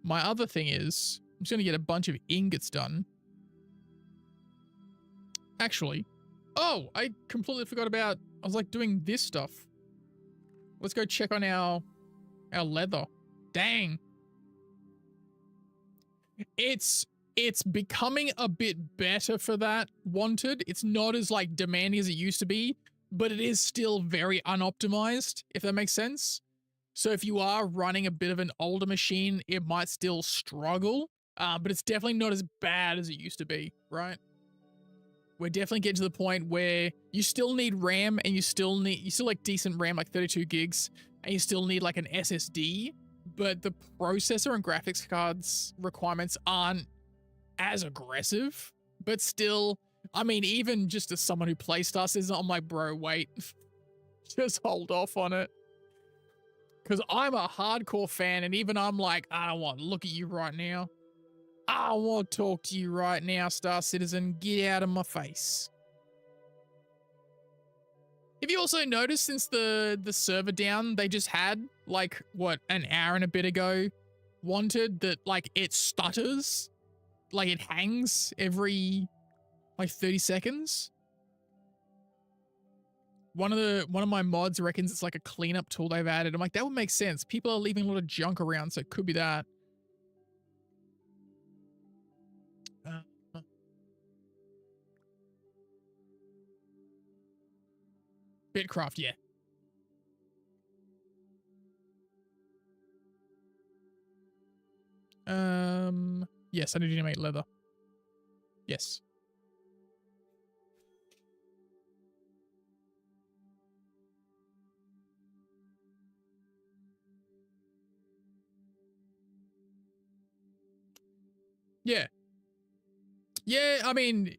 my other thing is, I'm just going to get a bunch of ingots done. Actually, oh, I completely forgot about, I was like doing this stuff. Let's go check on our leather. Dang. It's becoming a bit better for that, Wanted. It's not as like demanding as it used to be, but it is still very unoptimized, if that makes sense. So if you are running a bit of an older machine, it might still struggle, but it's definitely not as bad as it used to be, right? We're definitely getting to the point where you still need RAM, and you still like decent RAM, like 32 gigs, and you still need like an SSD, but the processor and graphics cards requirements aren't as aggressive, but still, I mean, even just as someone who plays Star Citizen, I'm like, bro, wait, just hold off on it. Because I'm a hardcore fan, and even I'm like, I don't want to look at you right now. I don't want to talk to you right now, Star Citizen. Get out of my face. Have you also noticed since the server down they just had, like, what, an hour and a bit ago, Wanted, that, like, it stutters? Like, it hangs every, like, 30 seconds? One of my mods reckons it's like a cleanup tool they've added. I'm like, that would make sense. People are leaving a lot of junk around, so it could be that. BitCraft, yeah. Yes, I need to make leather. Yes. Yeah. Yeah, I mean,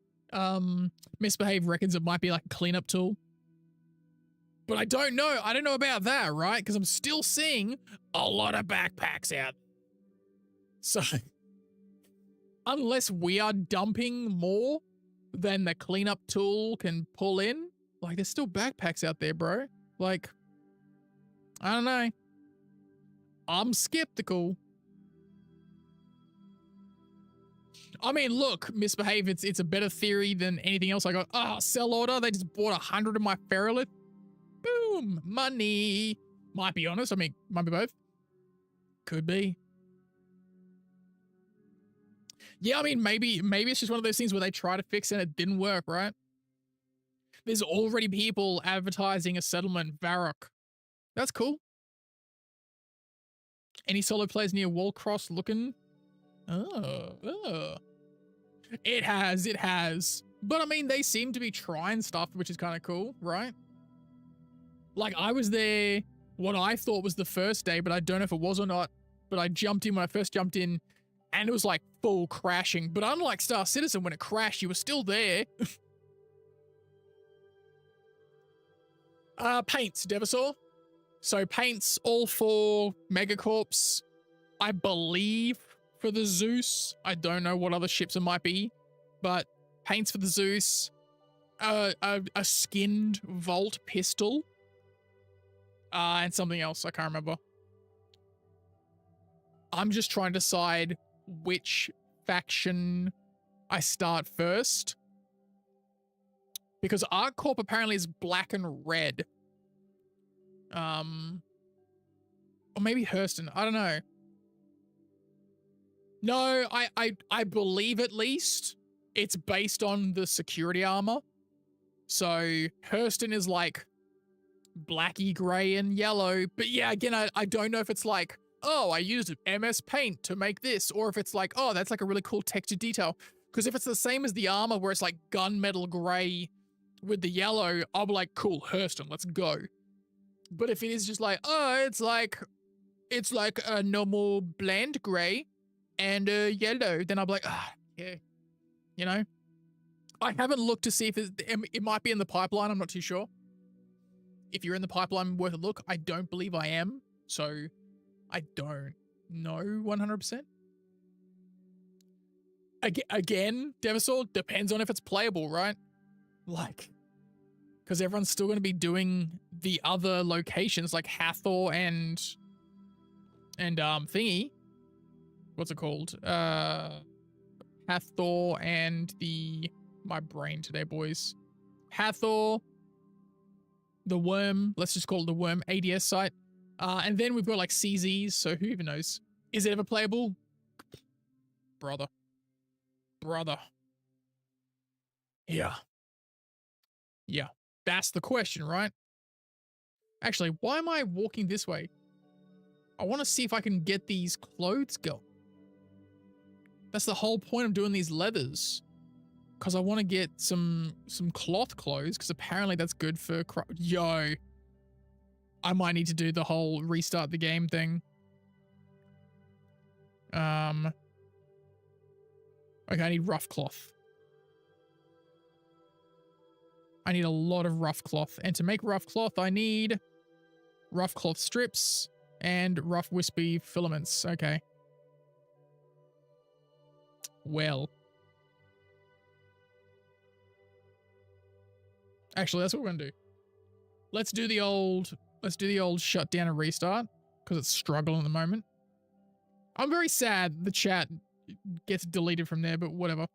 Misbehave reckons it might be like a cleanup tool. But I don't know. I don't know about that, right? Because I'm still seeing a lot of backpacks out. So, unless we are dumping more than the cleanup tool can pull in, like, there's still backpacks out there, bro. Like, I don't know. I'm skeptical. I mean, look, Misbehave, it's a better theory than anything else I got. Oh, sell order. They just bought 100 of my ferrite. Boom, money. Might be honest. I mean, might be both. Could be. Yeah, I mean, maybe it's just one of those things where they try to fix it and it didn't work, right? There's already people advertising a settlement, Varrock. That's cool. Any solo players near Wallcross looking? Oh. It has. But I mean, they seem to be trying stuff, which is kind of cool, right? Like, I was there what I thought was the first day, but I don't know if it was or not. But I jumped in when I first jumped in, and it was like full crashing. But unlike Star Citizen, when it crashed, you were still there. Paints, Devasaur. So paints all for Megacorps, I believe, for the Zeus. I don't know what other ships it might be, but paints for the Zeus, a skinned Volt pistol, and something else. I can't remember. I'm just trying to decide which faction I start first. Because ArcCorp apparently is black and red. Or maybe Hurston. I don't know. No, I believe at least it's based on the security armor. So Hurston is like blacky, gray, and yellow. But yeah, again, I don't know if it's like, oh, I used MS Paint to make this, or if it's like, oh, that's like a really cool texture detail. Because if it's the same as the armor where it's like gunmetal gray with the yellow, I'll be like, cool, Hurston, let's go. But if it is just like, oh, it's like a normal bland gray and yellow, then I'll be like, ah, yeah, you know? I haven't looked to see if it might be in the pipeline. I'm not too sure. If you're in the pipeline, worth a look. I don't believe I am, so I don't know 100%. Again, Devasaur, depends on if it's playable, right? Like, because everyone's still going to be doing the other locations like Hathor and thingy. What's it called? Hathor and my brain today, boys. Hathor, the worm, let's just call it the worm ADS site. And then we've got like CZs, so who even knows? Is it ever playable? Brother. Yeah. That's the question, right? Actually, why am I walking this way? I want to see if I can get these clothes going. That's the whole point of doing these leathers. Because I want to get some cloth clothes, because apparently that's good for... Yo. I might need to do the whole restart the game thing. Okay, I need rough cloth. I need a lot of rough cloth. And to make rough cloth, I need rough cloth strips and rough wispy filaments. Okay. Well. Actually, that's what we're going to do. Let's do the old shutdown and restart because it's struggling at the moment. I'm very sad the chat gets deleted from there, but whatever.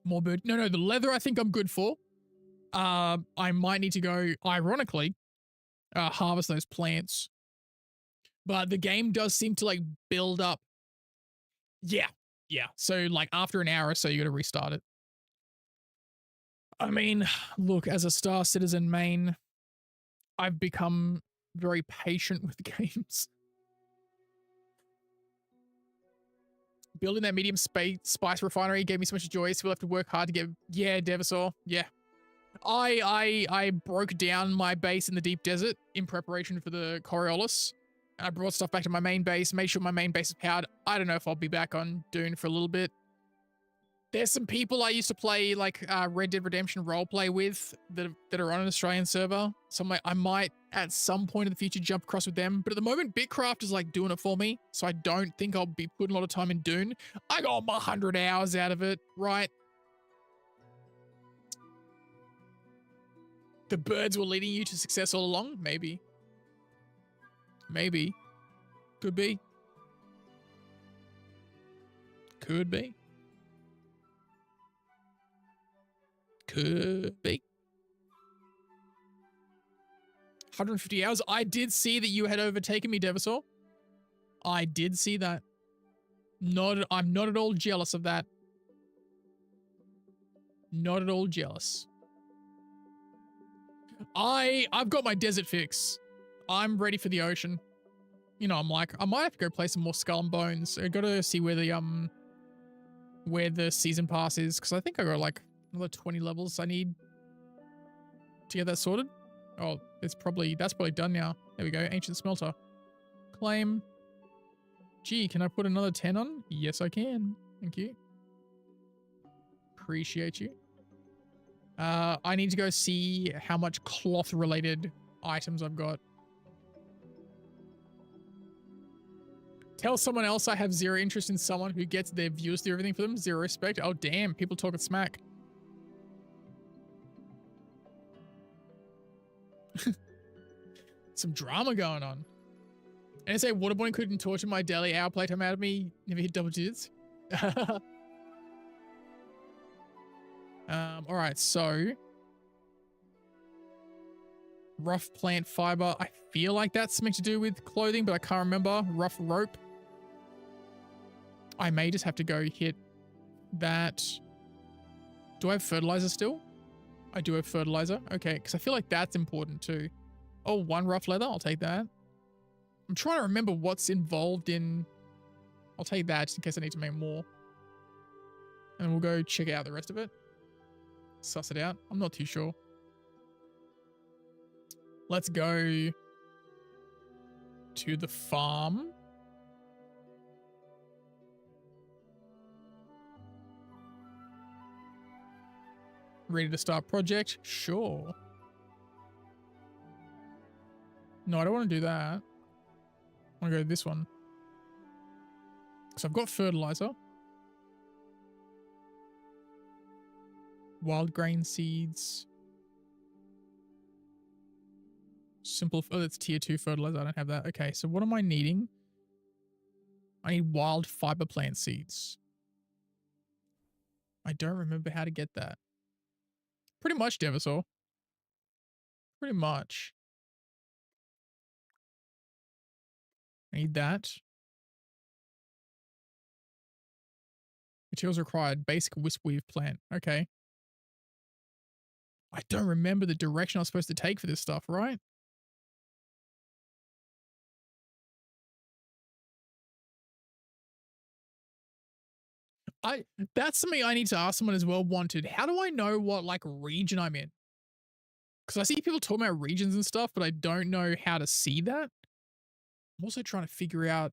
More bird. No, the leather I think I'm good for. I might need to go, ironically, harvest those plants. But the game does seem to like build up. Yeah. So like after an hour or so, you got to restart it. I mean, look, as a Star Citizen main, I've become very patient with games. Building that medium spice refinery gave me so much joy, so we'll have to work hard to get... Yeah, Devasaur, yeah. I broke down my base in the deep desert in preparation for the Coriolis. I brought stuff back to my main base, made sure my main base is powered. I don't know if I'll be back on Dune for a little bit. There's some people I used to play like Red Dead Redemption roleplay with that are on an Australian server. So I might at some point in the future jump across with them. But at the moment, BitCraft is like doing it for me. So I don't think I'll be putting a lot of time in Dune. I got my 100 hours out of it, right? The birds were leading you to success all along? Maybe. Maybe. Could be. Could be. Could be. 150 hours. I did see that you had overtaken me, Devasaur. I did see that. I'm not at all jealous of that. Not at all jealous. I've got my desert fix. I'm ready for the ocean. You know, I'm like, I might have to go play some more Skull and Bones. I gotta see where the season pass is, because I think I got like another 20 levels I need to get that sorted. Oh, that's probably done now. There we go. Ancient Smelter. Claim. Gee, can I put another 10 on? Yes, I can. Thank you. Appreciate you. I need to go see how much cloth-related items I've got. Tell someone else I have zero interest in someone who gets their viewers do everything for them. Zero respect. Oh, damn. People talking smack. Some drama going on. And say Waterboy couldn't torture my daily hour playtime out of me. Never hit double digits. All right, so rough plant fiber. I feel like that's something to do with clothing, but I can't remember. Rough rope. I may just have to go hit that. Do I have fertilizer still? I do have fertilizer. Okay, because I feel like that's important too. Oh, one rough leather. I'll take that. I'm trying to remember what's involved in... I'll take that just in case I need to make more. And we'll go check out the rest of it. Suss it out. I'm not too sure. Let's go to the farm. Ready to start project? Sure. No, I don't want to do that. I want to go this one. So I've got fertilizer. Wild grain seeds. Simple. Oh, that's tier 2 fertilizer. I don't have that. Okay, so what am I needing? I need wild fiber plant seeds. I don't remember how to get that. Pretty much, Devasaur. Pretty much. I need that. Materials required. Basic wispweave plant. Okay. I don't remember the direction I was supposed to take for this stuff, right? That's something I need to ask someone as well, Wanted. How do I know what, like, region I'm in? Because I see people talking about regions and stuff, but I don't know how to see that. I'm also trying to figure out.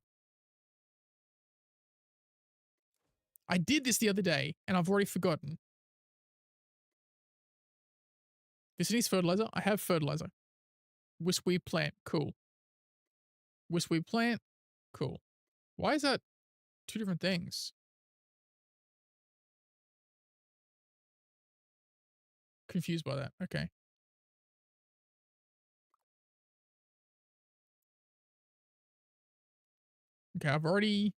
I did this the other day, and I've already forgotten. This needs fertilizer. I have fertilizer. Wispweave plant. Cool. Wispweave plant. Cool. Why is that 2 different things? Confused by that. Okay. Okay, I've already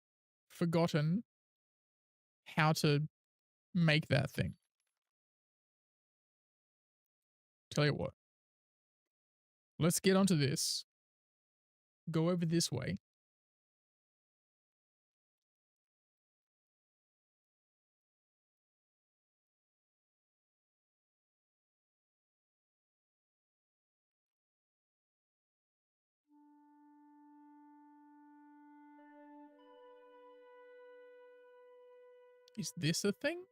forgotten how to make that thing. Tell you what. Let's get onto this. Go over this way. Is this a thing?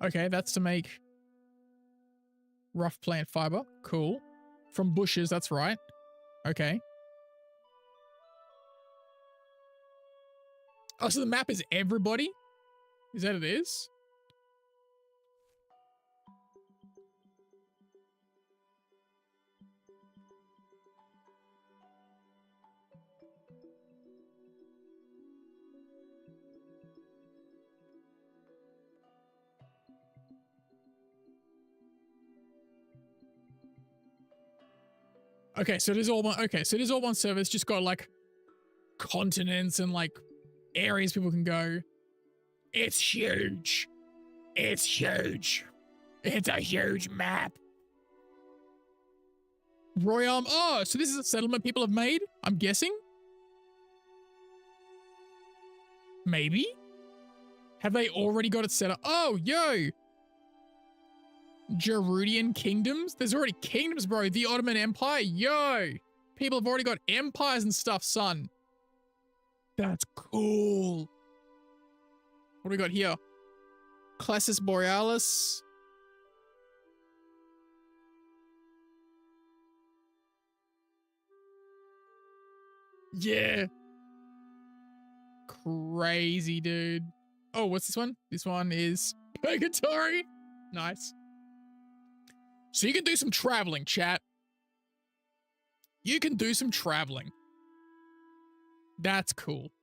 Okay, that's to make rough plant fiber. Cool. From bushes, that's right. Okay. Oh, so the map is everybody? Is that what it is? Okay, so it is all one. Okay, so it is all one server. It's just got like continents and like areas people can go. It's huge. It's huge. It's a huge map. Royal. Oh, so this is a settlement people have made? I'm guessing? Maybe? Have they already got it set up? Oh, yo. Gerudian kingdoms? There's already kingdoms, bro. The Ottoman Empire? Yo. People have already got empires and stuff, son. That's cool. What do we got here? Classis Borealis. Yeah. Crazy, dude. Oh, what's this one? This one is Purgatory. Nice. So you can do some traveling, chat. You can do some traveling. That's cool.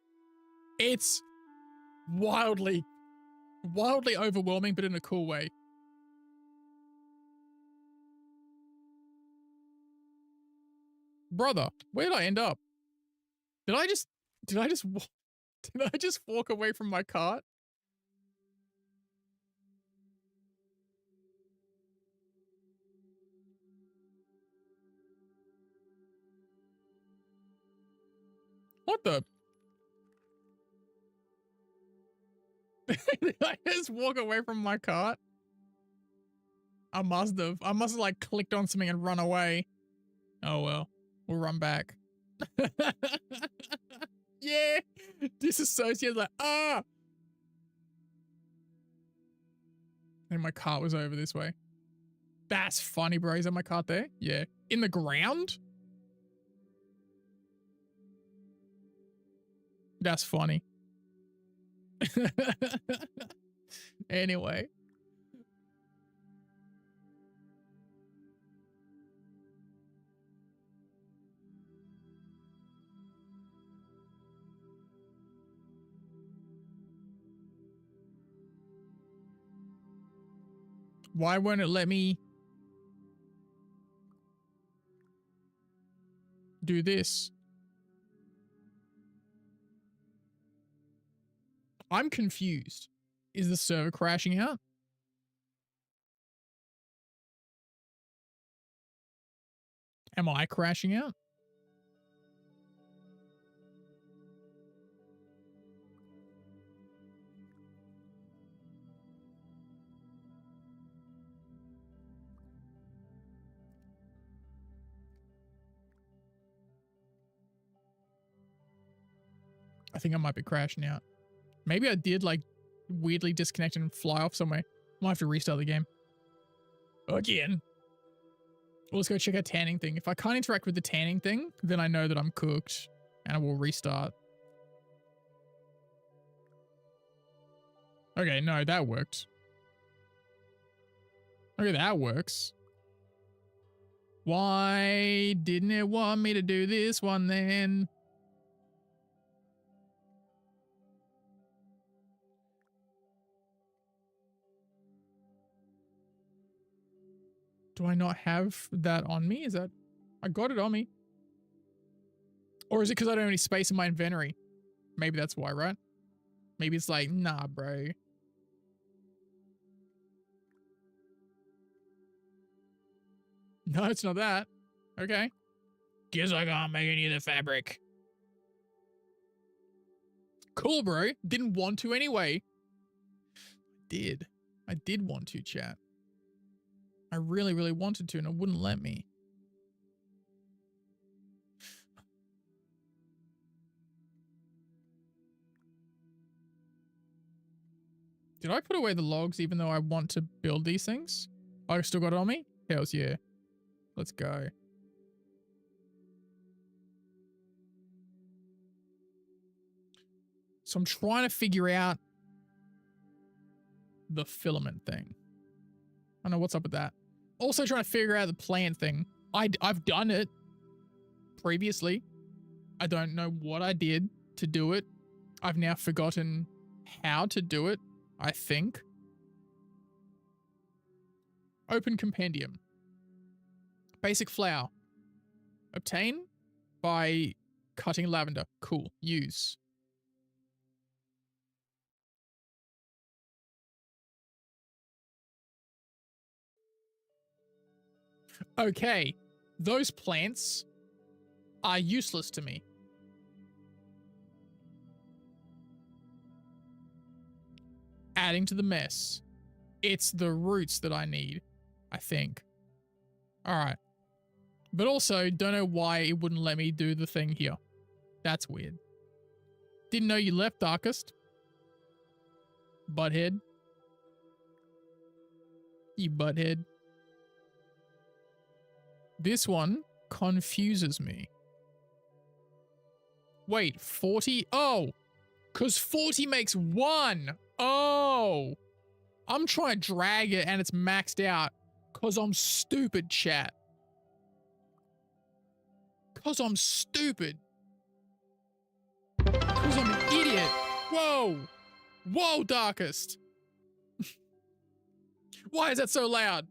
It's wildly overwhelming, but in a cool way. Brother, where did I end up? Did I just walk away from my cart? What the? Did I just walk away from my cart? I must have like clicked on something and run away. Oh well, we'll run back. Yeah. Disassociate, like, ah. And my cart was over this way. That's funny, bro. Is that my cart there? Yeah. In the ground? That's funny. Anyway. Why won't it let me do this? I'm confused. Is the server crashing out? Am I crashing out? I think I might be crashing out. Maybe I did like weirdly disconnect and fly off somewhere. Might have to restart the game. Again. Well, let's go check our tanning thing. If I can't interact with the tanning thing, then I know that I'm cooked and I will restart. Okay, no, that worked. Okay, that works. Why didn't it want me to do this one then? Do I not have that on me? Is that... I got it on me. Or is it because I don't have any space in my inventory? Maybe that's why, right? Maybe it's like, nah, bro. No, it's not that. Okay. Guess I can't make any of the fabric. Cool, bro. Didn't want to anyway. I did want to, chat. I really, really wanted to, and it wouldn't let me. Did I put away the logs even though I want to build these things? I still got it on me? Hells yeah. Let's go. So I'm trying to figure out the filament thing. I don't know what's up with that. Also trying to figure out the plant thing. I've done it previously. I don't know what I did to do it. I've now forgotten how to do it, I think. Open compendium. Basic flower. Obtain by cutting lavender. Cool. Use. Okay. Those plants are useless to me. Adding to the mess. It's the roots that I need, I think. All right. But also, don't know why it wouldn't let me do the thing here. That's weird. Didn't know you left, Darkest. Butthead. You butthead. This one confuses me. Wait, 40? Oh, because 40 makes 1. Oh, I'm trying to drag it and it's maxed out because I'm stupid, chat. Because I'm stupid. Because I'm an idiot. Whoa. Whoa, Darkest. Why is that so loud?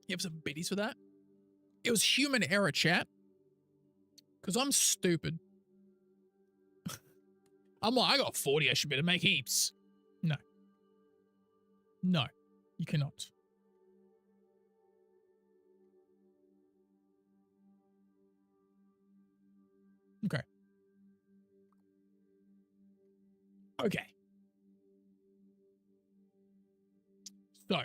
You have some biddies for that? It was human error, chat. Because I'm stupid. I'm like, I got 40, I should be able to make heaps. No. No, you cannot. Okay. Okay. So.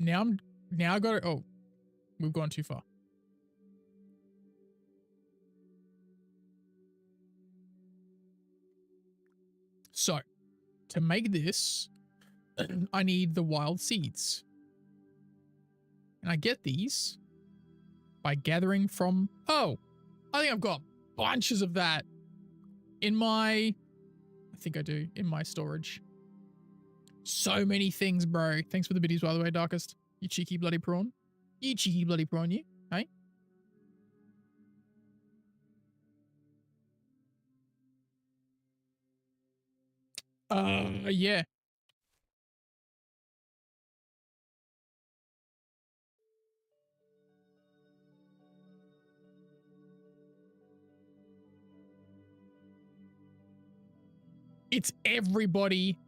Now I got to, oh, we've gone too far. So, to make this, I need the wild seeds. And I get these by gathering from, oh, I think I've got bunches of that in my, I think I do, in my storage. So many things, bro. Thanks for the biddies, by the way, Darkest. You cheeky bloody prawn. You cheeky bloody prawn, you. Hey? Yeah. It's everybody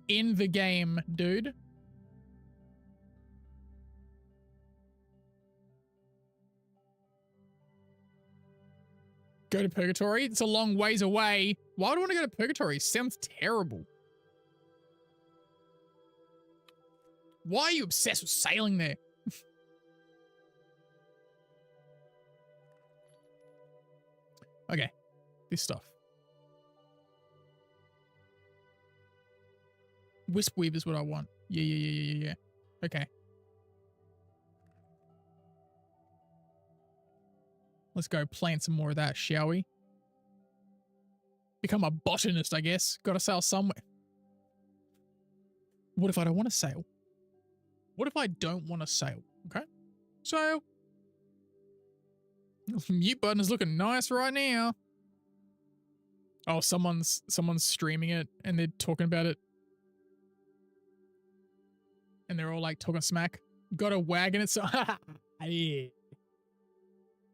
in the game, dude. Go to Purgatory? It's a long ways away. Why would I want to go to Purgatory? Sounds terrible. Why are you obsessed with sailing there? Okay, this stuff. Wisp Weave is what I want. Yeah. Okay. Let's go plant some more of that, shall we? Become a botanist, I guess. Gotta sail somewhere. What if I don't want to sail? What if I don't want to sail? Okay. Sail. Mute button is looking nice right now. Oh, someone's streaming it and they're talking about it. And they're all like talking smack. Got a wagon. It's yeah.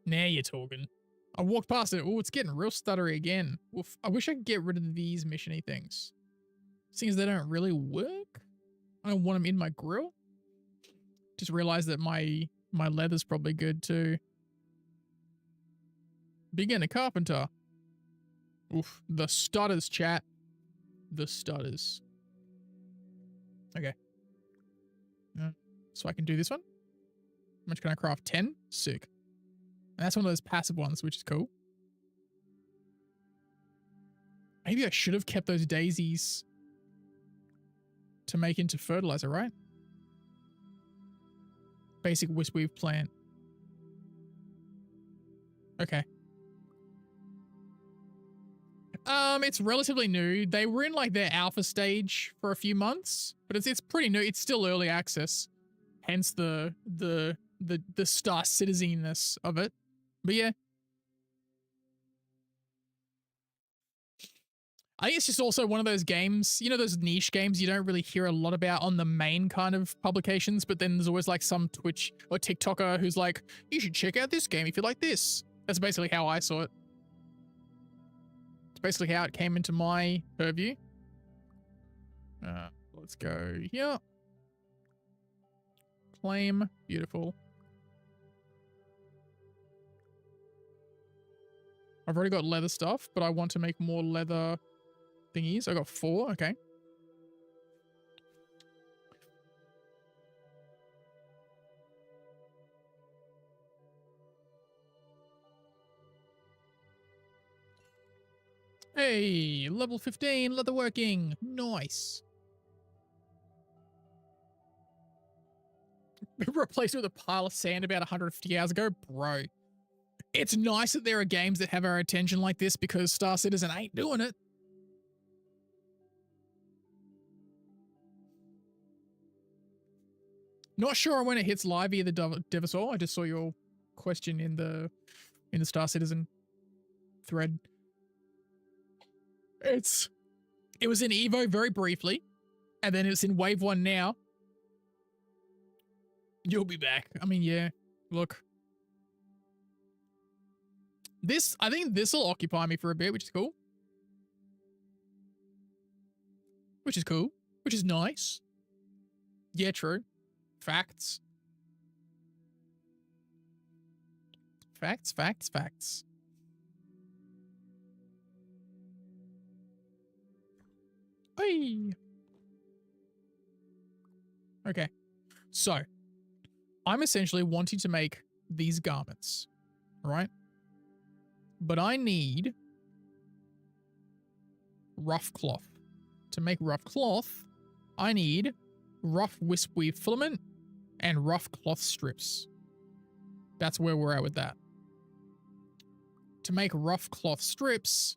Now you're talking. I walked past it. Oh, it's getting real stuttery again. Oof. I wish I could get rid of these missiony things. Seeing as they don't really work. I don't want them in my grill. Just realized that my leather's probably good too. Beginner carpenter. Oof. The stutters, chat. The stutters. Okay. So I can do this one. How much can I craft? 10? Sick. And that's one of those passive ones, which is cool. Maybe I should have kept those daisies to make into fertilizer, right? Basic wisp weave plant. Okay. It's relatively new. They were in like their alpha stage for a few months, but it's pretty new. It's still early access. Hence the Star Citizen-ness of it. But yeah. I think it's just also one of those games, you know, those niche games you don't really hear a lot about on the main kind of publications, but then there's always like some Twitch or TikToker who's like, you should check out this game if you like this. That's basically how I saw it. It's basically how it came into my purview. Let's go here. Claim. Beautiful. I've already got leather stuff, but I want to make more leather thingies. I got 4. Okay. Hey, level 15, leatherworking. Nice. Replaced with a pile of sand about 150 hours ago? Bro. It's nice that there are games that have our attention like this because Star Citizen ain't doing it. Not sure when it hits live via the Devasaur. I just saw your question in the Star Citizen thread. It was in Evo very briefly, and then it's in Wave 1 now. You'll be back. I mean, yeah. Look. I think this will occupy me for a bit, which is cool. Which is cool. Which is nice. Yeah, true. Facts. Facts, facts, facts. Hey. Okay. So, I'm essentially wanting to make these garments, right? But I need rough cloth. To make rough cloth, I need rough wisp weave filament and rough cloth strips. That's where we're at with that. To make rough cloth strips,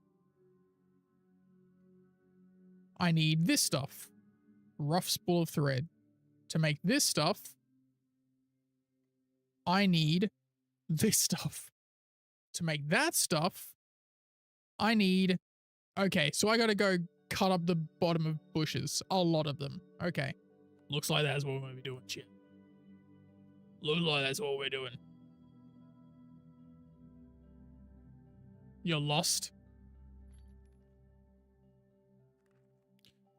I need this stuff, rough spool of thread. To make this stuff, I need this stuff. To make that stuff, I need... Okay, so I gotta go cut up the bottom of bushes. A lot of them. Okay. Looks like that's what we're gonna be doing, shit. Looks like that's what we're doing. You're lost?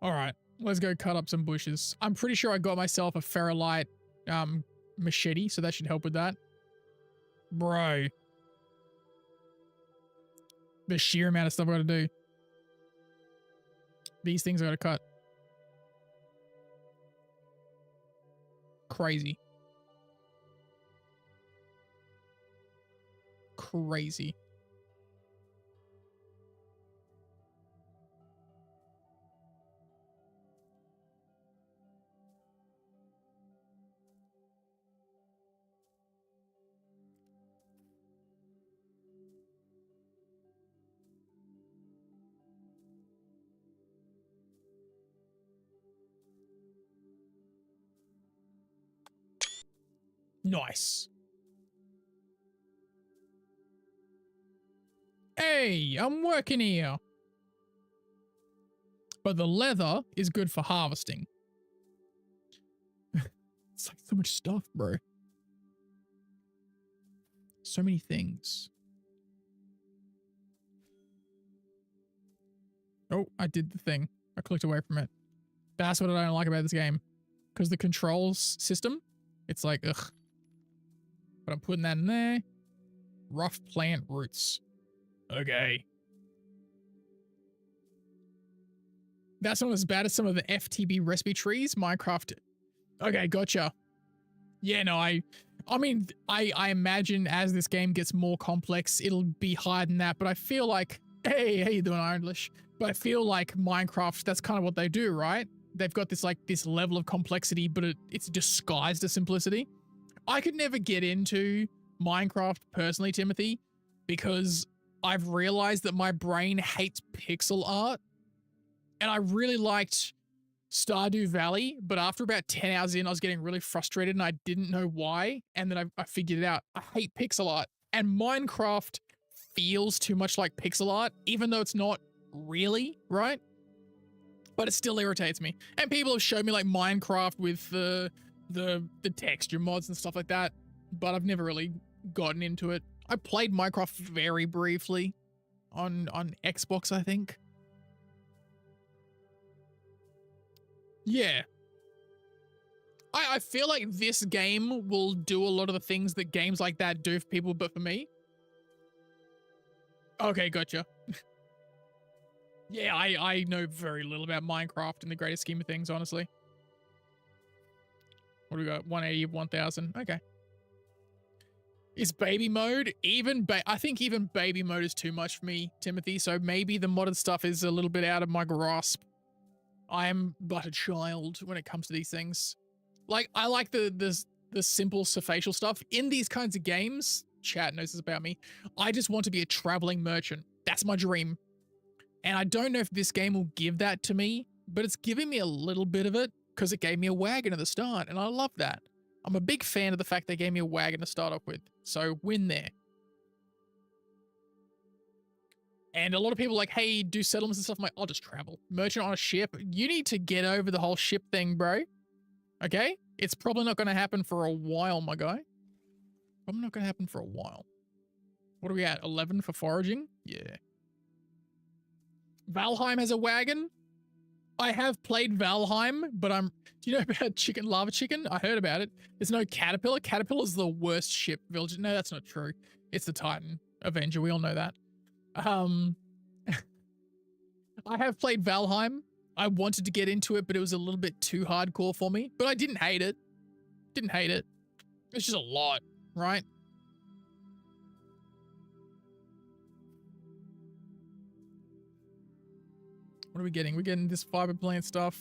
Alright, let's go cut up some bushes. I'm pretty sure I got myself a ferrolite machete, so that should help with that. Bro. The sheer amount of stuff I gotta do. These things I gotta cut. Crazy. Crazy. Nice. Hey, I'm working here. But the leather is good for harvesting. It's like so much stuff, bro. So many things. Oh, I did the thing. I clicked away from it. That's what I don't like about this game. Because the controls system, it's like, ugh. But I'm putting that in there. Rough plant roots. Okay. That's not as bad as some of the FTB recipe trees Minecraft. Okay, gotcha. Yeah, no, I mean, I imagine as this game gets more complex, it'll be higher than that. But I feel like, hey, how you doing, Ironlish? But I feel like Minecraft, that's kind of what they do, right? They've got this like this level of complexity, but it's disguised as simplicity. I could never get into Minecraft personally, Timothy, because I've realized that my brain hates pixel art. And I really liked Stardew Valley, but after about 10 hours in, I was getting really frustrated and I didn't know why. And then I figured it out. I hate pixel art. And Minecraft feels too much like pixel art, even though it's not really, right? But it still irritates me. And people have showed me like Minecraft with the texture mods and stuff like that, but I've never really gotten into it. I played Minecraft very briefly on Xbox, I think. Yeah. I feel like this game will do a lot of the things that games like that do for people, but for me. Okay, gotcha. Yeah, I know very little about Minecraft in the greatest scheme of things, honestly. What do we got? 180 of 1000. Okay. Is baby mode even? I think even baby mode is too much for me, Timothy. So maybe the modded stuff is a little bit out of my grasp. I am but a child when it comes to these things. Like, I like the simple facial stuff in these kinds of games. Chat knows this about me. I just want to be a traveling merchant. That's my dream. And I don't know if this game will give that to me, but it's giving me a little bit of it because it gave me a wagon at the start, and I love that. I'm a big fan of the fact they gave me a wagon to start off with, so win there. And a lot of people are like, hey, do settlements and stuff. I'm like, I'll just travel. Merchant on a ship. You need to get over the whole ship thing, bro. Okay? It's probably not going to happen for a while, my guy. Probably not going to happen for a while. What are we at? 11 for foraging? Yeah. Valheim has a wagon? I have played Valheim, but do you know about lava chicken? I heard about it. There's no caterpillar. Caterpillar's the worst ship village. No, that's not true. It's the Titan Avenger. We all know that. I have played Valheim. I wanted to get into it, but it was a little bit too hardcore for me. But I didn't hate it. Didn't hate it. It's just a lot, right? What are we getting? We're getting this fiber plant stuff.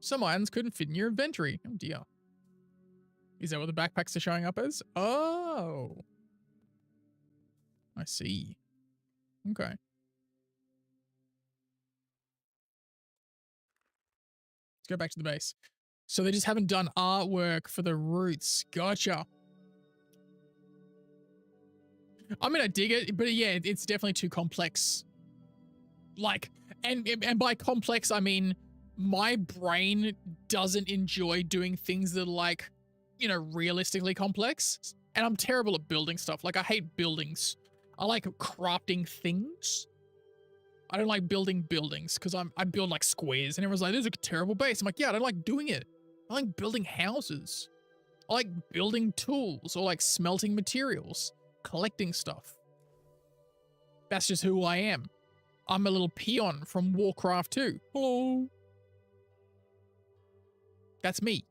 Some items couldn't fit in your inventory. Oh dear. Is that what the backpacks are showing up as? Oh. I see. Okay. Let's go back to the base. So they just haven't done artwork for the roots. Gotcha. I mean, I dig it, but yeah, it's definitely too complex. Like, and by complex, I mean, my brain doesn't enjoy doing things that are like, you know, realistically complex. And I'm terrible at building stuff. Like, I hate buildings. I like crafting things. I don't like building buildings because I build like squares and everyone's like, this is a terrible base. I'm like, yeah, I don't like doing it. I like building houses. I like building tools or like smelting materials, collecting stuff. That's just who I am. I'm a little peon from Warcraft 2. Hello. That's me.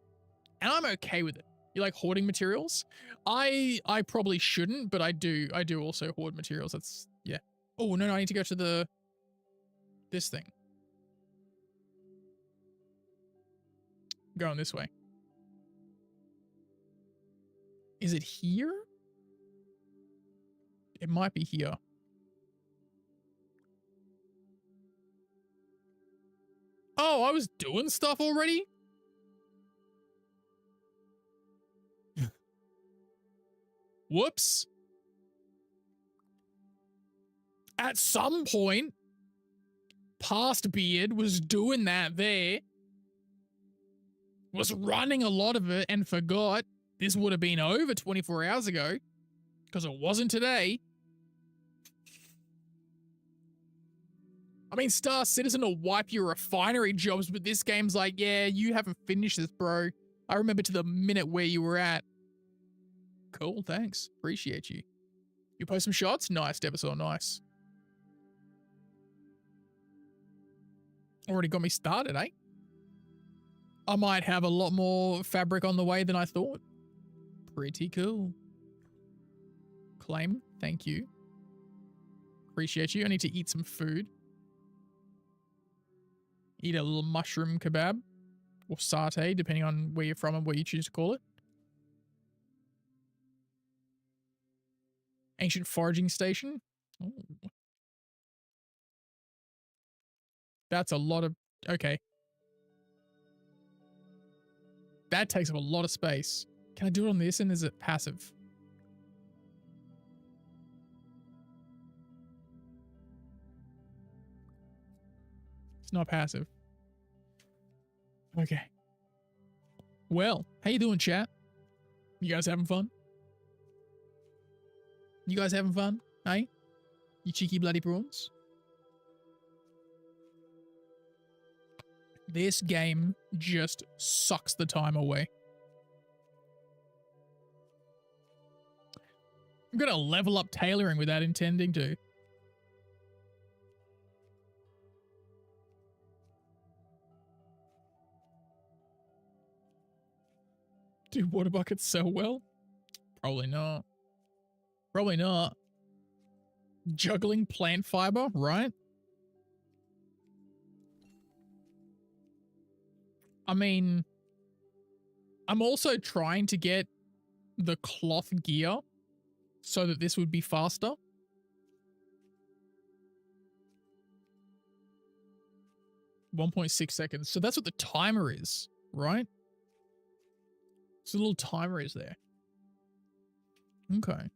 And I'm okay with it. You like hoarding materials? I probably shouldn't, but I do also hoard materials. That's, yeah. Oh, no, I need to go to this thing. Going this way. Is it here? It might be here. Oh, I was doing stuff already? Whoops. At some point, past Beard was doing that there. Was running a lot of it and forgot. This would have been over 24 hours ago. Because it wasn't today. I mean, Star Citizen will wipe your refinery jobs, but this game's like, yeah, you haven't finished this, bro. I remember to the minute where you were at. Cool, thanks. Appreciate you. You post some shots? Nice, Devasaur, nice. Already got me started, eh? I might have a lot more fabric on the way than I thought. Pretty cool. Claim, thank you. Appreciate you. I need to eat some food. Eat a little mushroom kebab or satay, depending on where you're from and what you choose to call it. Ancient foraging station. Ooh. That's a lot of... Okay. That takes up a lot of space. Can I do it on this and is it passive? It's not passive. Okay. Well, how you doing, chat? You guys having fun? You guys having fun? Hey? You cheeky bloody prawns? This game just sucks the time away. I'm gonna level up tailoring without intending to. Do water buckets sell well? Probably not. Probably not. Juggling plant fiber, right? I mean, I'm also trying to get the cloth gear so that this would be faster. .6 seconds. So that's what the timer is, right? So a little timer is there. Okay.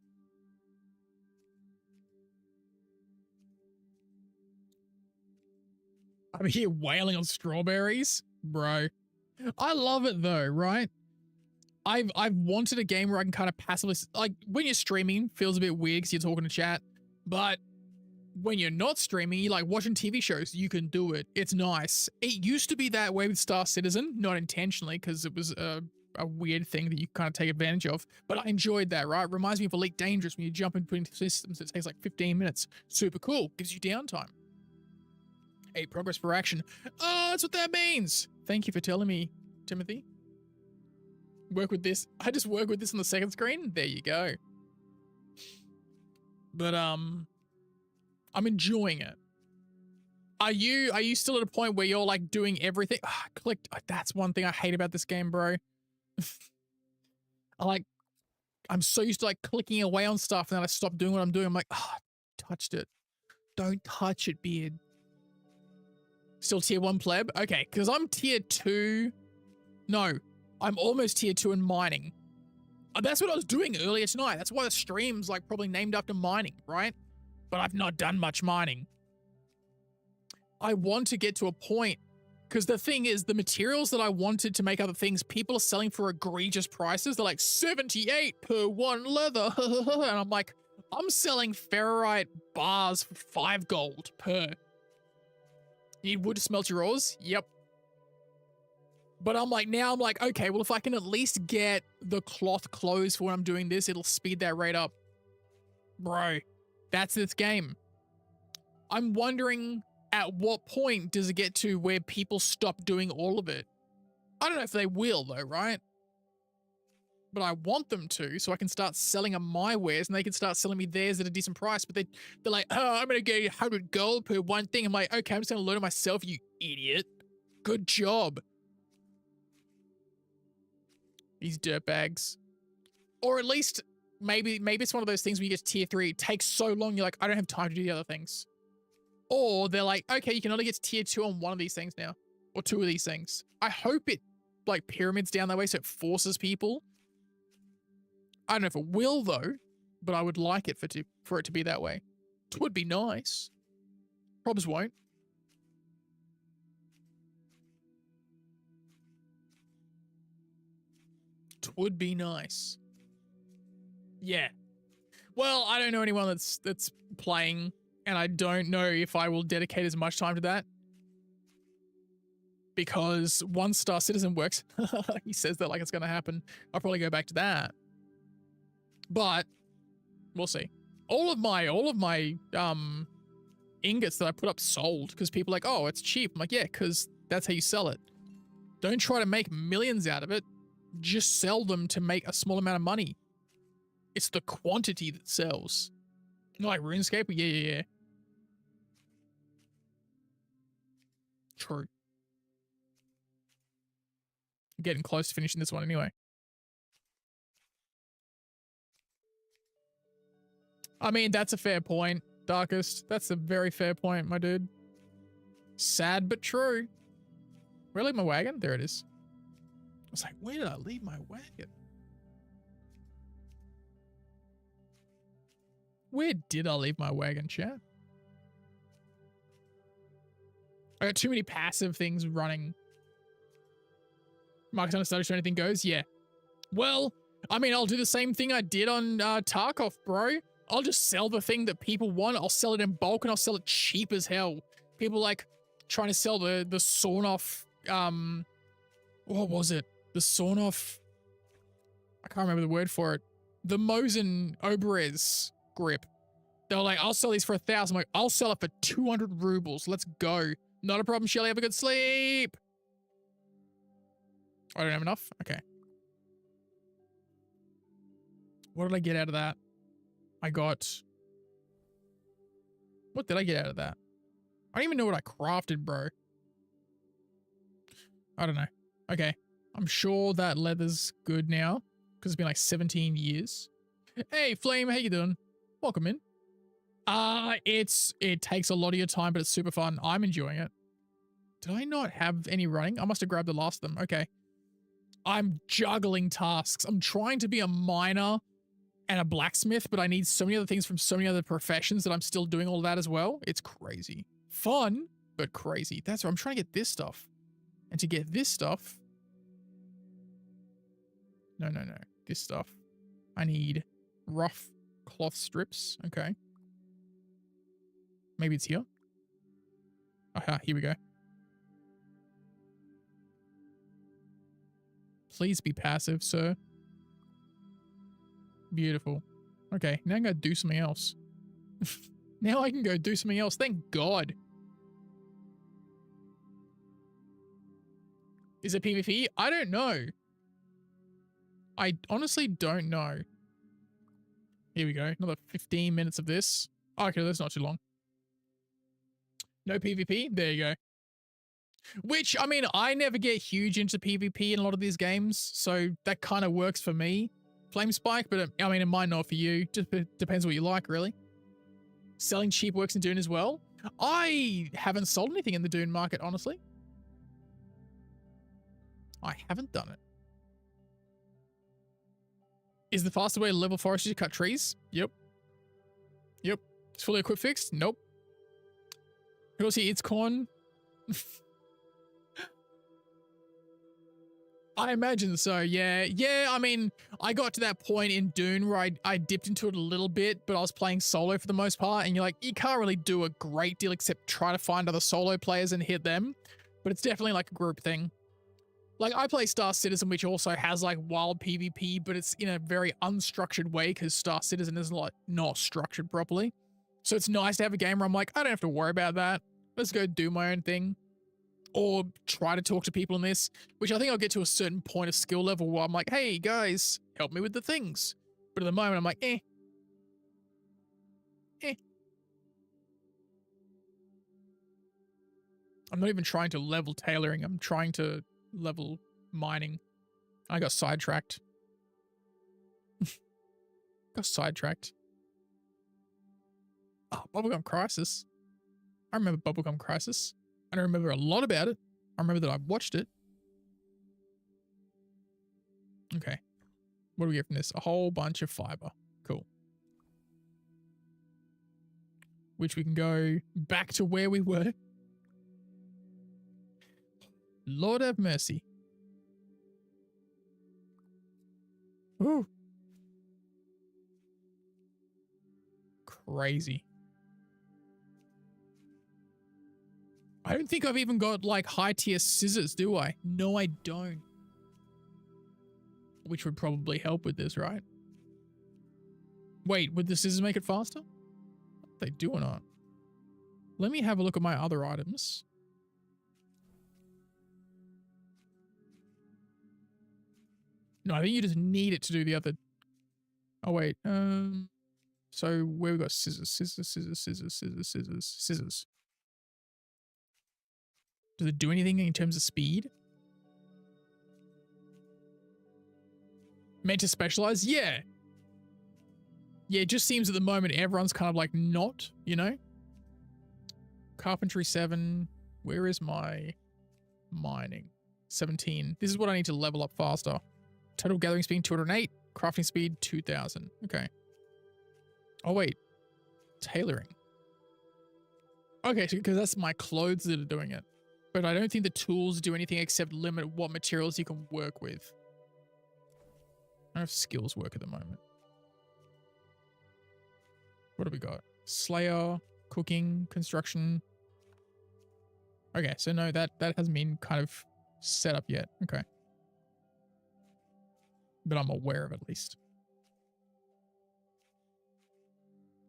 I'm here wailing on strawberries, bro. I love it though, right? I've wanted a game where I can kind of passively, like when you're streaming, feels a bit weird because you're talking to chat, but when you're not streaming, you like watching TV shows, you can do it. It's nice. It used to be that way with Star Citizen, not intentionally because it was a weird thing that you kind of take advantage of, but I enjoyed that, right? It reminds me of Elite Dangerous when you jump in between systems. It takes like 15 minutes. Super cool. Gives you downtime. 8 progress per action. Oh, that's what that means. Thank you for telling me, Timothy. Work with this. I just work with this on the second screen. There you go. But I'm enjoying it. Are you still at a point where you're like doing everything? Clicked. That's one thing I hate about this game, bro. I'm so used to like clicking away on stuff and then I stop doing what I'm doing. I'm like, touched it. Don't touch it, beard. Still tier 1 pleb? Okay, because I'm tier 2. No, I'm almost tier 2 in mining. That's what I was doing earlier tonight. That's why the stream's like probably named after mining, right? But I've not done much mining. I want to get to a point, because the thing is, the materials that I wanted to make other things, people are selling for egregious prices. They're like 78 per 1 leather. And I'm like, I'm selling ferrite bars for 5 gold per. Need wood to smelt your ores? Yep. But I'm like, now I'm like, okay, well, if I can at least get the cloth clothes for when I'm doing this, it'll speed that rate up. Bro, that's this game. I'm wondering, at what point does it get to where people stop doing all of it? I don't know if they will though, right? But I want them to, so I can start selling them my wares and they can start selling me theirs at a decent price. But they're like, oh, I'm going to get 100 gold per one thing. I'm like, okay, I'm just going to load it myself, you idiot. Good job. These dirtbags. Or at least, maybe it's one of those things where you get to tier 3, it takes so long, you're like, I don't have time to do the other things. Or they're like, okay, you can only get to tier 2 on one of these things now. Or 2 of these things. I hope it, like, pyramids down that way so it forces people. I don't know if it will, though, but I would like it for it to be that way. It would be nice. Probs won't. It would be nice. Yeah. Well, I don't know anyone that's playing, and I don't know if I will dedicate as much time to that. Because 1-star citizen works. He says that like it's going to happen. I'll probably go back to that. But we'll see. All of my ingots that I put up sold because people are like, oh, it's cheap. I'm like, yeah, because that's how you sell it. Don't try to make millions out of it. Just sell them to make a small amount of money. It's the quantity that sells. Not like RuneScape? Yeah. True. I'm getting close to finishing this one anyway. I mean, that's a fair point, Darkest. That's a very fair point, my dude. Sad but true. Where did I leave my wagon? There it is. I was like, where did I leave my wagon? Where did I leave my wagon, chat? I got too many passive things running. Marcus understudy so anything goes? Yeah. Well, I mean, I'll do the same thing I did on Tarkov, bro. I'll just sell the thing that people want. I'll sell it in bulk and I'll sell it cheap as hell. People like trying to sell the sawn off, what was it? The sawn off, I can't remember the word for it. The Mosin Oberez grip. They were like, I'll sell these for 1,000. I'm like, I'll sell it for 200 rubles. Let's go. Not a problem, Shelly. Have a good sleep. I don't have enough? Okay. What did I get out of that? I got... What did I get out of that? I don't even know what I crafted, bro. I don't know. Okay. I'm sure that leather's good now because it's been like 17 years. Hey, Flame, how you doing? Welcome in. It takes a lot of your time, but it's super fun. I'm enjoying it. Did I not have any running? I must have grabbed the last of them. Okay. I'm juggling tasks. I'm trying to be a miner and a blacksmith, but I need so many other things from so many other professions that I'm still doing all that as well. It's crazy. Fun, but crazy. That's right. I'm trying to get this stuff. And to get this stuff... No. This stuff. I need rough cloth strips. Okay. Maybe it's here. Aha, here we go. Please be passive, sir. Beautiful. Okay, now I'm going to do something else. Now I can go do something else. Thank God. Is it PvP? I don't know. I honestly don't know. Here we go. Another 15 minutes of this. Okay, that's not too long. No PvP? There you go. Which, I mean, I never get huge into PvP in a lot of these games, so that kind of works for me. Flame Spike, but I mean, it might not for you. Just depends what you like, really. Selling cheap works in Dune as well. I haven't sold anything in the Dune market, honestly. I haven't done it. Is the faster way to level forestry to cut trees? Yep. Yep. It's fully equipped fixed? Nope. Who else here eats corn? I imagine so, yeah. Yeah, I mean, I got to that point in Dune where I dipped into it a little bit, but I was playing solo for the most part, and you're like, you can't really do a great deal except try to find other solo players and hit them, but it's definitely like a group thing. Like, I play Star Citizen, which also has, like, wild PvP, but it's in a very unstructured way because Star Citizen is, like, not structured properly. So it's nice to have a game where I'm like, I don't have to worry about that. Let's go do my own thing. Or try to talk to people in this, which I think I'll get to a certain point of skill level where I'm like, hey, guys, help me with the things. But at the moment, I'm like, eh. I'm not even trying to level tailoring. I'm trying to level mining. I got sidetracked. Got sidetracked. Oh, Bubblegum Crisis. I remember Bubblegum Crisis. I don't remember a lot about it. I remember that I watched it. Okay. What do we get from this? A whole bunch of fiber. Cool. Which we can go back to where we were. Lord have mercy. Ooh. Crazy. I don't think I've even got like high tier scissors, do I? No, I don't. Which would probably help with this, right? Wait, would the scissors make it faster? They do or not? Let me have a look at my other items. No, I think you just need it to do the other. Oh, wait. So where we got scissors, scissors. Does it do anything in terms of speed? Meant to specialize? Yeah. Yeah, it just seems at the moment everyone's kind of like not, you know? Carpentry 7. Where is my mining? 17. This is what I need to level up faster. Total gathering speed 208. Crafting speed 2000. Okay. Oh, wait. Tailoring. Okay, because that's my clothes that are doing it. But I don't think the tools do anything except limit what materials you can work with. I don't know if skills work at the moment. What do we got? Slayer, cooking, construction. Okay, so no, that hasn't been kind of set up yet. Okay. But I'm aware of it at least.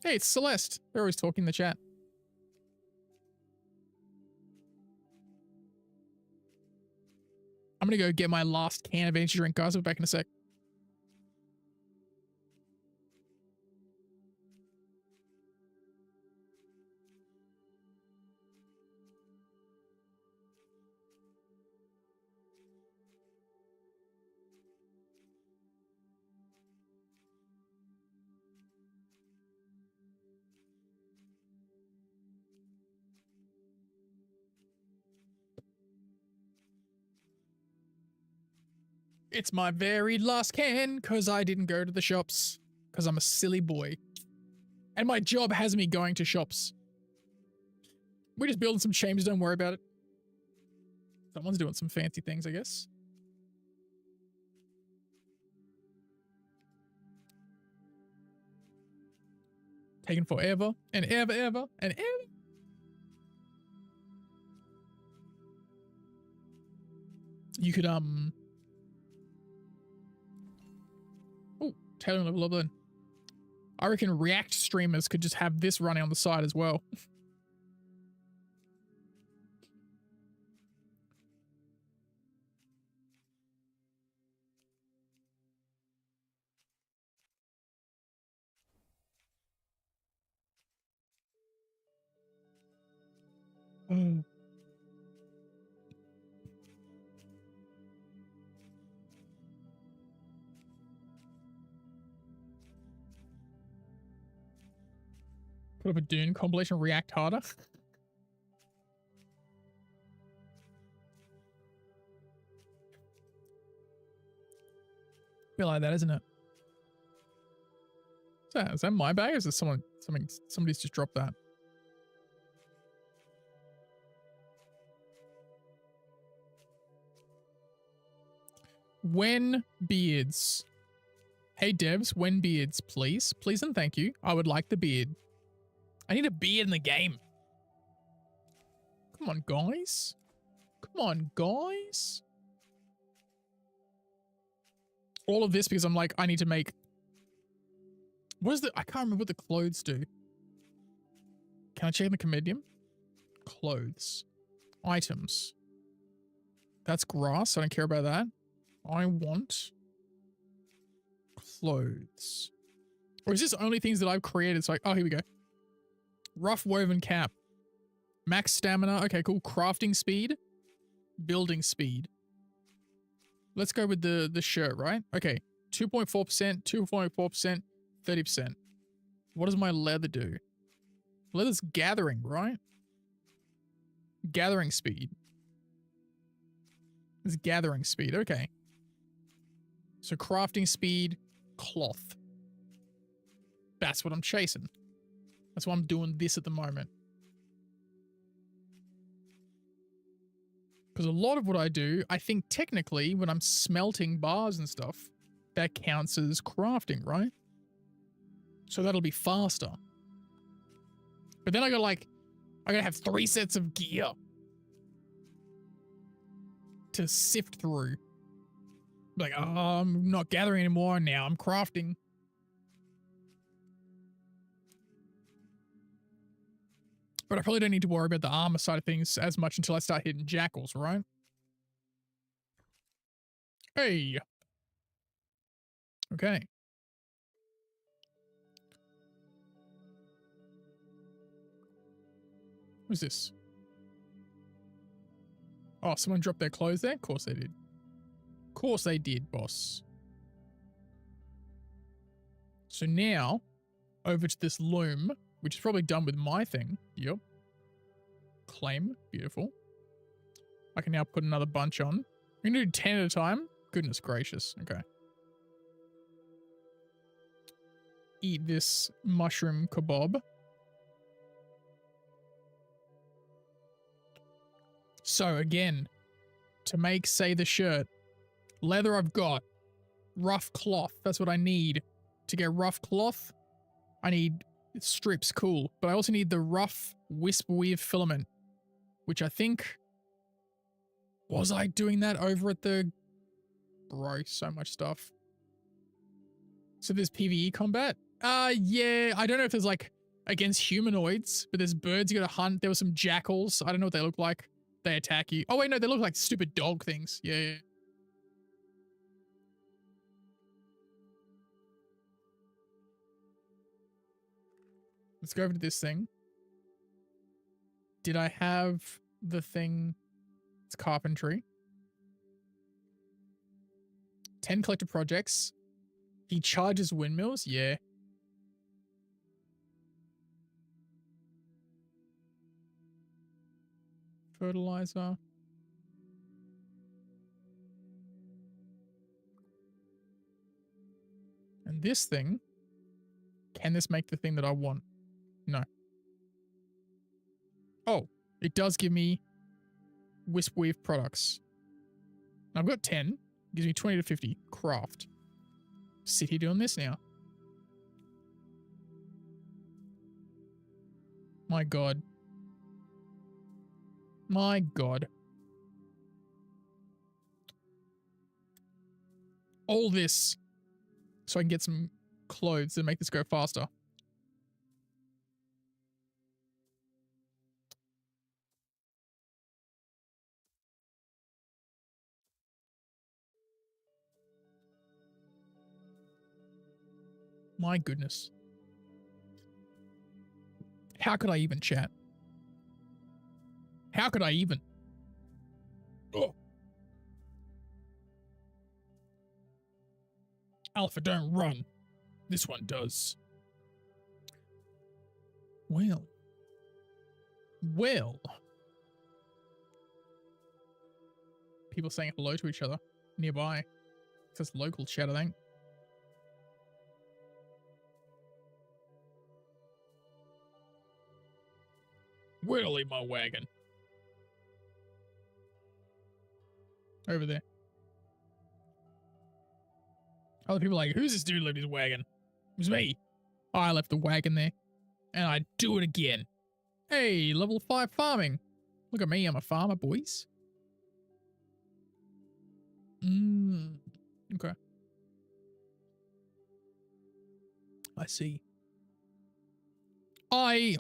Hey, it's Celeste. They're always talking in the chat. I'm going to go get my last can of energy drink, guys. I'll be back in a sec. It's my very last can because I didn't go to the shops because I'm a silly boy. And my job has me going to shops. We're just building some chambers, don't worry about it. Someone's doing some fancy things, I guess. Taking forever and ever and ever. You could, oh, tailoring level up then. I reckon React streamers could just have this running on the side as well. Put up a Dune compilation, react harder. Feel like that, isn't it? Is that my bag or is it somebody's just dropped that? When beards. Hey devs, when beards, please. Please and thank you. I would like the beard. I need a beard in the game. Come on, guys. Come on, guys. All of this because I'm like, I need to make... What is the... I can't remember what the clothes do. Can I check the compendium? Clothes. Items. That's grass. I don't care about that. I want... clothes. Or is this only things that I've created? So oh, here we go. Rough woven cap. Max stamina. Okay, cool. Crafting speed. Building speed. Let's go with the shirt, right? Okay. 2.4%, 2.4%, 30%. What does my leather do? Leather's gathering, right? Gathering speed. It's gathering speed. Okay. So crafting speed, cloth. That's what I'm chasing. That's why I'm doing this at the moment. Because a lot of what I do, I think technically when I'm smelting bars and stuff, that counts as crafting, right? So that'll be faster. But then I gotta have 3 sets of gear to sift through. Like, oh, I'm not gathering anymore. Now I'm crafting. But I probably don't need to worry about the armor side of things as much until I start hitting jackals, right? Hey. Okay. What's this? Oh, someone dropped their clothes there? Of course they did. Of course they did, boss. So now, over to this loom, which is probably done with my thing. Yep. Claim. Beautiful. I can now put another bunch on. I'm going to do 10 at a time. Goodness gracious. Okay. Eat this mushroom kebab. So again, to make, say, the shirt, leather I've got, rough cloth, that's what I need. To get rough cloth, I need strips, cool. But I also need the rough wisp weave filament, which I think, was I doing that over at the, bro, so much stuff. So there's PvE combat? Yeah, I don't know if there's like against humanoids, but there's birds you gotta hunt. There were some jackals. I don't know what they look like. They attack you. Oh wait, no, they look like stupid dog things. Yeah. Let's go over to this thing. Did I have the thing? It's carpentry. 10 collector projects. He charges windmills? Yeah. Fertilizer. And this thing, can this make the thing that I want? No. Oh, it does give me wisp weave products. I've got 10. It gives me 20 to 50. Craft. Sit here doing this now. My God. My God. All this so I can get some clothes that make this go faster. My goodness. How could I even chat? How could I even? Oh. Alpha, don't run. This one does. Well. Well. People saying hello to each other nearby. It's local chat, I think. Where'd I leave my wagon? Over there. Other people are like, who's this dude left his wagon? It was me. I left the wagon there. And I do it again. Hey, level 5 farming. Look at me, I'm a farmer, boys. Okay. I see. I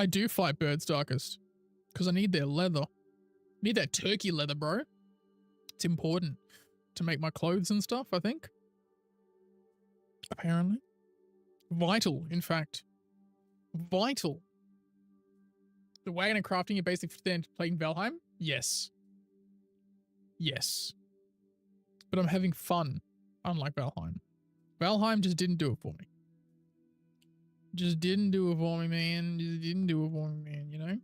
do fight birds, Darkest. Because I need their leather. Need that turkey leather, bro. It's important to make my clothes and stuff, I think. Apparently. Vital, in fact. Vital. The wagon and crafting, you're basically then playing Valheim? Yes. Yes. But I'm having fun, unlike Valheim. Valheim just didn't do it for me. Just didn't do it for me, man. Just didn't do it for me, man, you know?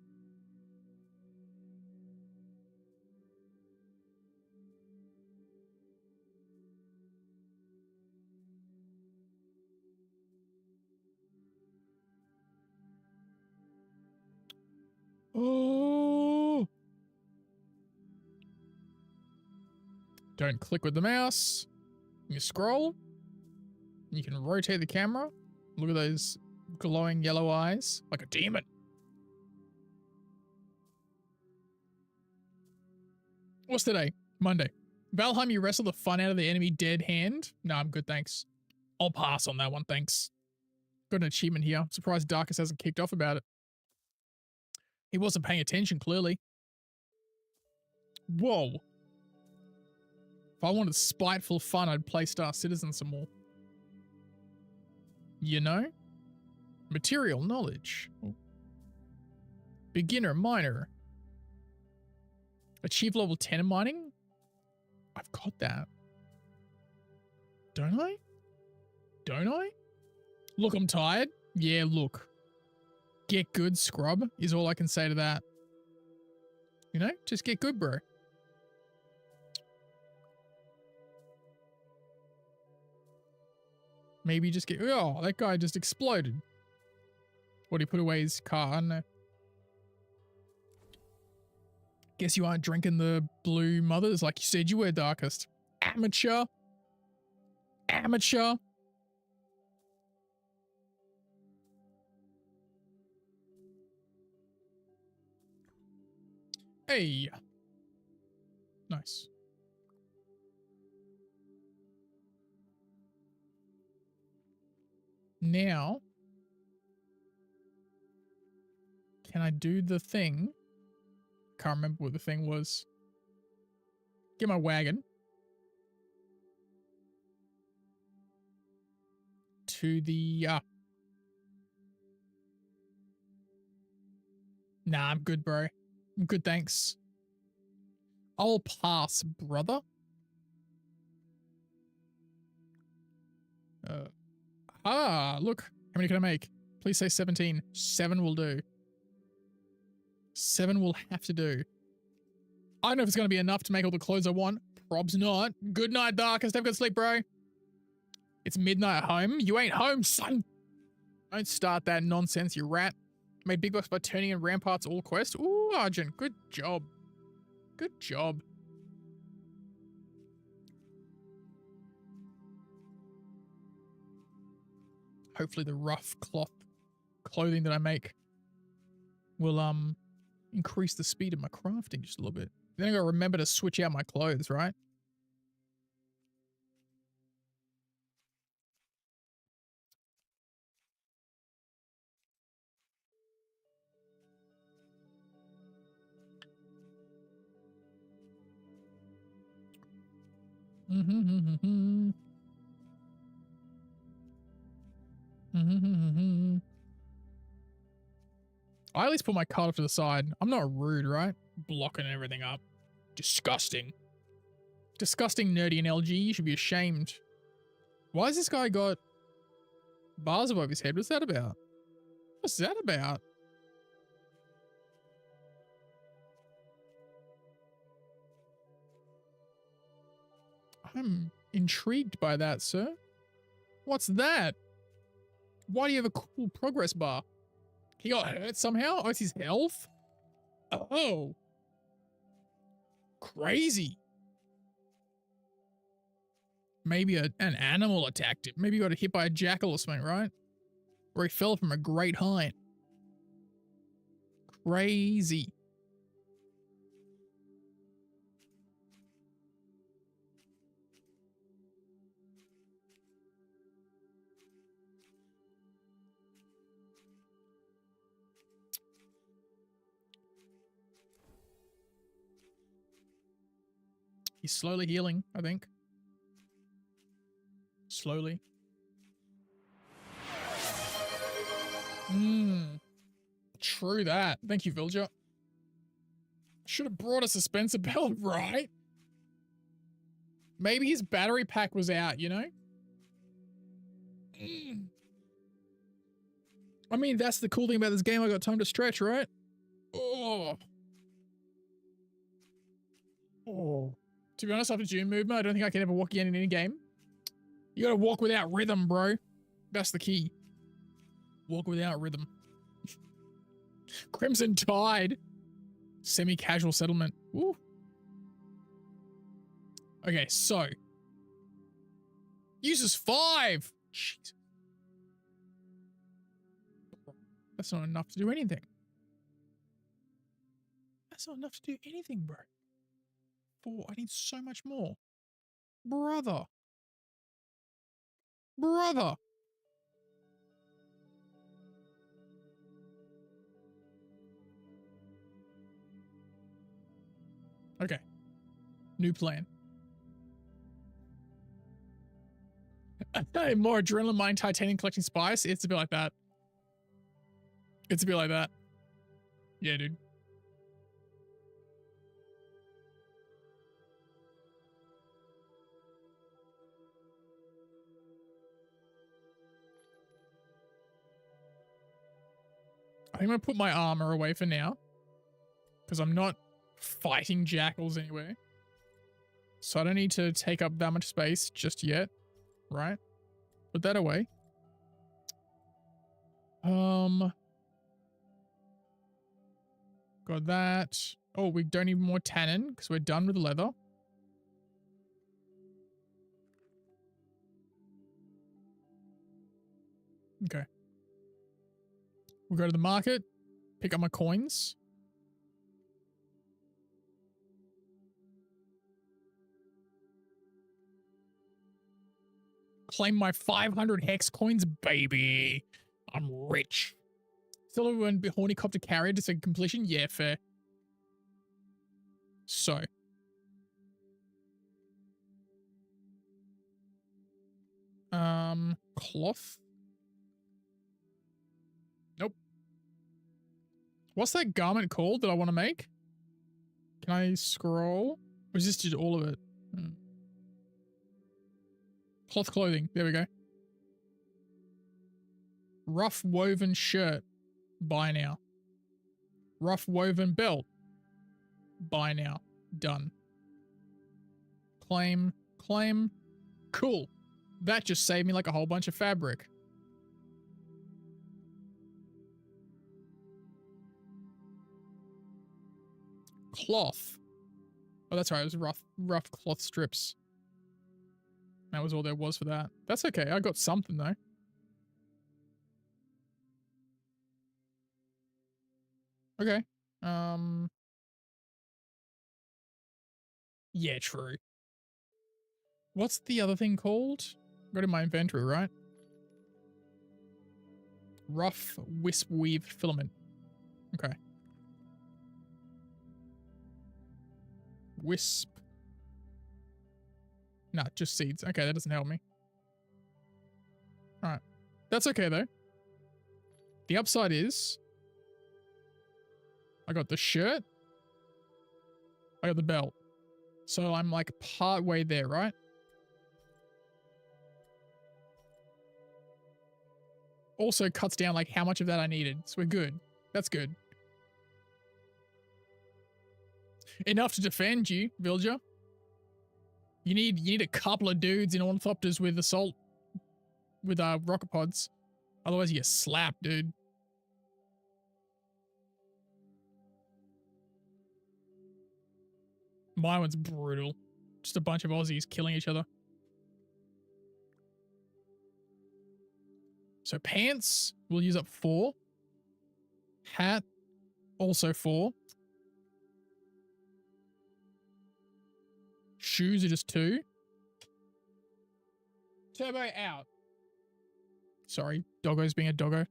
Oh! Don't click with the mouse. You scroll. You can rotate the camera. Look at those glowing yellow eyes. Like a demon. What's today? Monday. Valheim, you wrestle the fun out of the enemy dead hand. No, I'm good, thanks. I'll pass on that one, thanks. Got an achievement here. I'm surprised Darkest hasn't kicked off about it. He wasn't paying attention, clearly. Whoa. If I wanted spiteful fun, I'd play Star Citizen some more. You know? Material knowledge. Oh. Beginner, minor. Achieve level 10 in mining? I've got that. Don't I? Don't I? Look, I'm tired. Yeah, look. Get good, scrub, is all I can say to that. You know? Just get good, bro. Maybe just get... Oh, that guy just exploded. What, he put away his car? I don't know. Guess you aren't drinking the blue mothers like you said you were, Darkest. Amateur. Amateur. Hey. Nice. Now, can I do the thing? Can't remember what the thing was. Get my wagon. To the, Nah, I'm good, bro. I'm good, thanks. I'll pass, brother. Look. How many can I make? Please say 17. 7 will do. 7 will have to do. I don't know if it's going to be enough to make all the clothes I want. Prob's not. Good night, Darkest. Have a good sleep, bro. It's midnight at home. You ain't home, son. Don't start that nonsense, you rat. Made big bucks by turning in Rampart's all quest. Ooh, Arjun. Good job. Good job. Hopefully the rough cloth clothing that I make will increase the speed of my crafting just a little bit. Then I gotta remember to switch out my clothes, right? I at least put my card off to the side. I'm not rude, right? Blocking everything up. Disgusting. Disgusting, nerdy and LG. You should be ashamed. Why has this guy got bars above his head? What's that about? What's that about? I'm intrigued by that, sir. What's that? Why do you have a cool progress bar? He got hurt somehow? Oh, it's his health? Oh. Crazy. Maybe an animal attacked him. Maybe he got hit by a jackal or something, right? Or he fell from a great height. Crazy. He's slowly healing, I think. Slowly. True that. Thank you, Villager. Should have brought a suspensor belt, right? Maybe his battery pack was out, you know? I mean, that's the cool thing about this game. I got time to stretch, right? Oh. To be honest, after June movement, I don't think I can ever walk again in any game. You gotta walk without rhythm, bro. That's the key. Walk without rhythm. Crimson Tide. Semi-casual settlement. Woo. Okay, so. Uses 5. Jeez. That's not enough to do anything. That's not enough to do anything, bro. 4. I need so much more. Brother. Brother. Okay. New plan. More adrenaline mine titanium collecting spice. It's a bit like that. It's a bit like that. Yeah, dude. I think I'm gonna put my armor away for now. Because I'm not fighting jackals anyway. So I don't need to take up that much space just yet. Right? Put that away. Got that. Oh, we don't need more tannin because we're done with leather. Okay. We'll go to the market, pick up my coins. Claim my 500 hex coins, baby. I'm rich. Still when Hornicopter carrier to completion? Yeah, fair. So. Cloth? Nope. What's that garment called that I want to make? Can I scroll? Or is this just all of it? Cloth clothing. There we go. Rough woven shirt. Buy now. Rough woven belt. Buy now. Done. Claim. Claim. Cool. That just saved me like a whole bunch of fabric. Cloth. Oh, that's right. It was rough cloth strips. That was all there was for that. That's okay. I got something though. Okay. Yeah, true. What's the other thing called? Go to my inventory, right? Rough wisp weave filament. Okay. Wisp. Nah, just seeds. Okay, that doesn't help me. Alright. That's okay though. The upside is I got the shirt. I got the belt. So I'm like part way there, right? Also cuts down like how much of that I needed. So we're good. That's good. Enough to defend you, villager. You need a couple of dudes in ornithopters with assault with rocket pods. Otherwise you get slapped, dude. My one's brutal. Just a bunch of Aussies killing each other. So pants, we'll use up 4. Hat, also 4. Shoes are just 2. Turbo out. Sorry, doggo's being a doggo.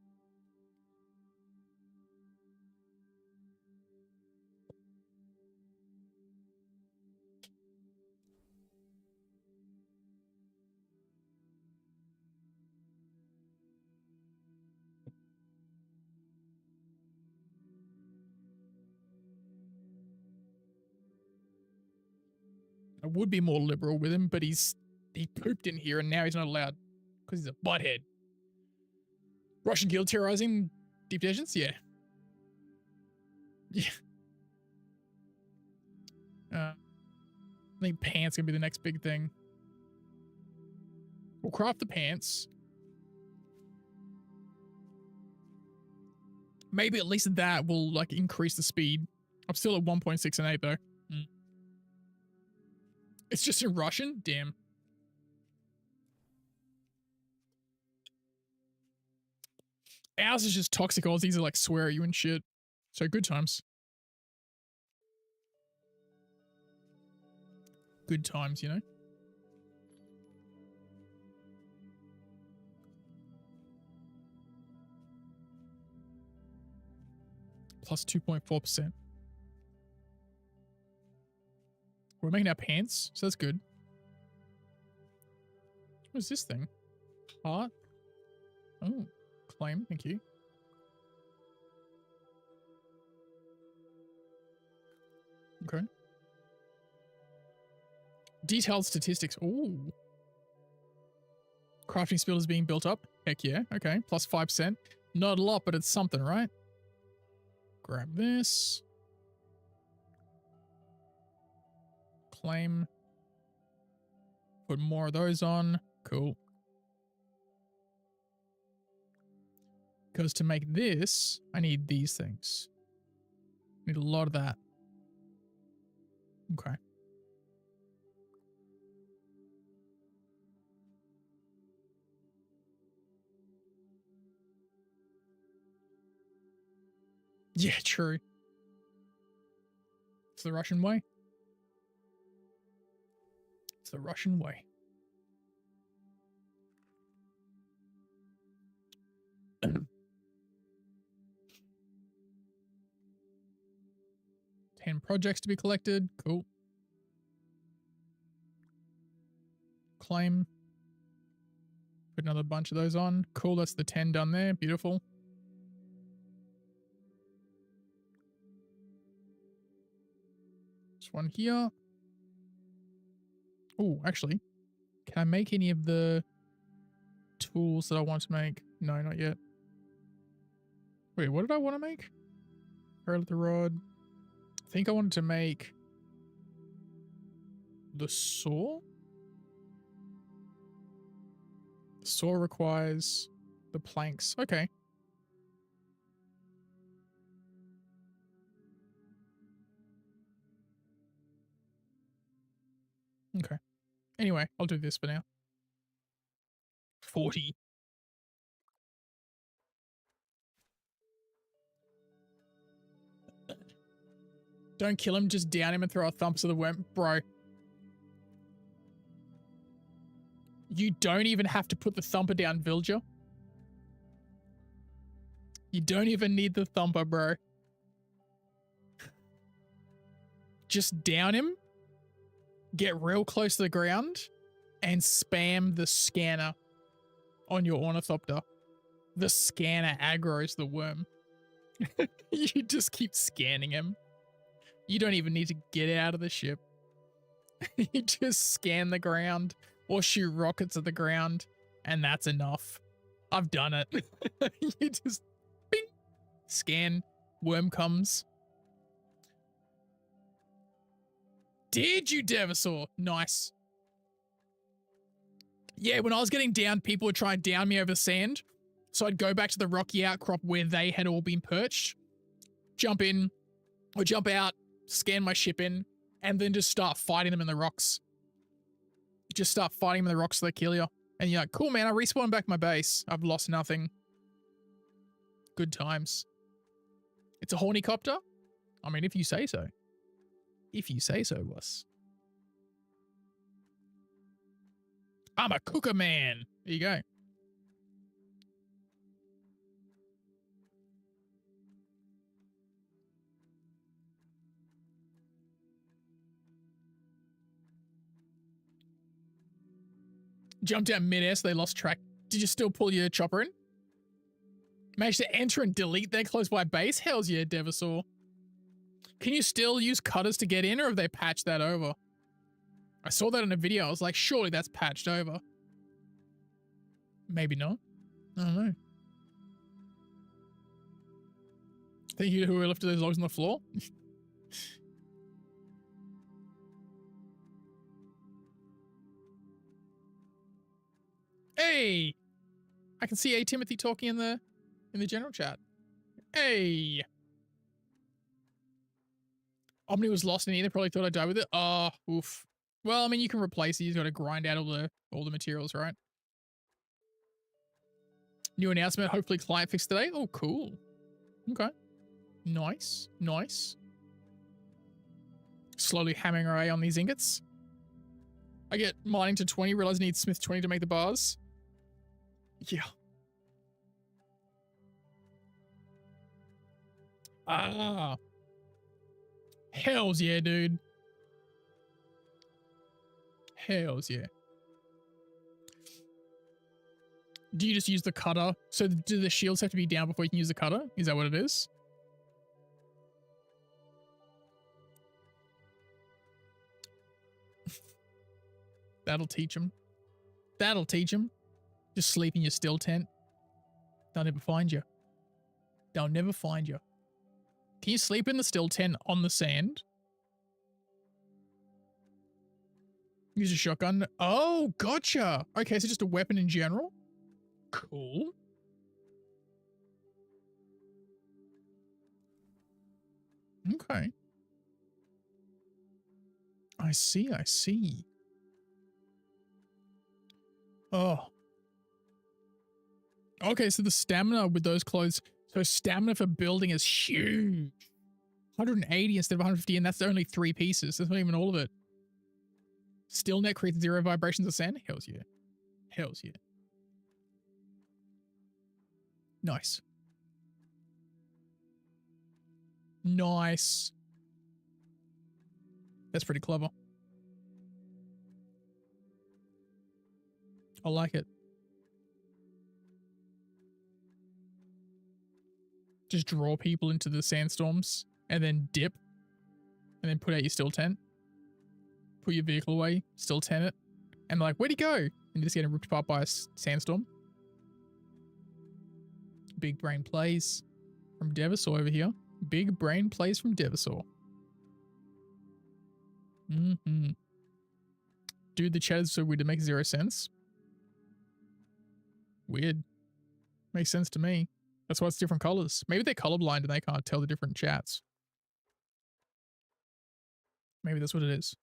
I would be more liberal with him, but he pooped in here and now he's not allowed because he's a butthead. Russian guild terrorizing deep agents? Yeah. Yeah. I think pants gonna be the next big thing. We'll craft the pants. Maybe at least that will like increase the speed. I'm still at 1.6 and 8 though. It's just in Russian? Damn. Ours is just toxic Aussies that like swear at you and shit. So good times. Good times, you know? Plus 2.4%. We're making our pants, so that's good. What is this thing? Heart? Oh, claim, thank you. Okay. Detailed statistics. Ooh. Crafting skill is being built up. Heck yeah. Okay. Plus 5%. Not a lot, but it's something, right? Grab this. Claim. Put more of those on. Cool. Because to make this, I need these things. Need a lot of that. Okay. Yeah, true. It's the Russian way. It's the Russian way. Ten projects to be collected. Cool. Claim. Put another bunch of those on. Cool, that's the 10 done there. Beautiful. This one here. Oh, actually, can I make any of the tools that I want to make? No, not yet. Wait, what did I want to make? Parallel rod. I think I wanted to make the saw. The saw requires the planks. Okay. Okay. Anyway, I'll do this for now. 40. Don't kill him, just down him and throw a thump to the worm. Bro. You don't even have to put the thumper down, villager. You don't even need the thumper, bro. Just down him, get real close to the ground, and spam the scanner on your ornithopter. The scanner aggroes the worm. You just keep scanning him. You don't even need to get out of the ship. You just scan the ground or shoot rockets at the ground, and that's enough. I've done it. You just bing, scan, worm comes. Did you, Devasaur? Nice. Yeah, when I was getting down, people would try and down me over the sand. So I'd go back to the rocky outcrop where they had all been perched, jump in, or jump out, scan my ship in, and then just start fighting them in the rocks. Just start fighting them in the rocks so they kill you. And you're like, cool, man, I respawned back my base. I've lost nothing. Good times. It's a hornicopter? I mean, if you say so. If you say so, boss. I'm a cooker man. There you go. Jumped out mid-air so they lost track. Did you still pull your chopper in? Managed to enter and delete their close by base? Hells yeah, Devasaur. Can you still use cutters to get in, or have they patched that over? I saw that in a video. I was like, surely that's patched over. Maybe not. I don't know. Thank you to whoever lifted those logs on the floor. Hey! I can see A Timothy talking in the general chat. Hey! Omni was lost in here. They probably thought I'd die with it. Oh, oof. Well, I mean, you can replace it. You just got to grind out all the materials, right? New announcement. Hopefully client fixed today. Oh, cool. Okay. Nice. Nice. Slowly hammering away on these ingots. I get mining to 20. Realize I need Smith 20 to make the bars. Yeah. Ah. Hells yeah, dude. Hells yeah. Do you just use the cutter? So do the shields have to be down before you can use the cutter? Is that what it is? That'll teach them. That'll teach them. Just sleep in your still tent. They'll never find you. They'll never find you. Can you sleep in the still tent on the sand? Use a shotgun. Oh, gotcha. Okay, so just a weapon in general. Cool. Okay. I see, I see. Oh. Okay, so the stamina with those clothes. So stamina for building is huge. 180 instead of 150, and that's only 3 pieces. That's not even all of it. Still net creates 0 vibrations of sand? Hells yeah. Hells yeah. Nice. Nice. That's pretty clever. I like it. Just draw people into the sandstorms and then dip and then put out your still tent. Put your vehicle away, still tent it. And they're like, where'd he go? And you're just getting ripped apart by a sandstorm. Big brain plays from Devasaur over here. Big brain plays from Devasaur. Mm-hmm. Dude, the chat is so weird. It makes 0 sense. Weird. Makes sense to me. That's why it's different colors. Maybe they're colorblind and they can't tell the different chats. Maybe that's what it is.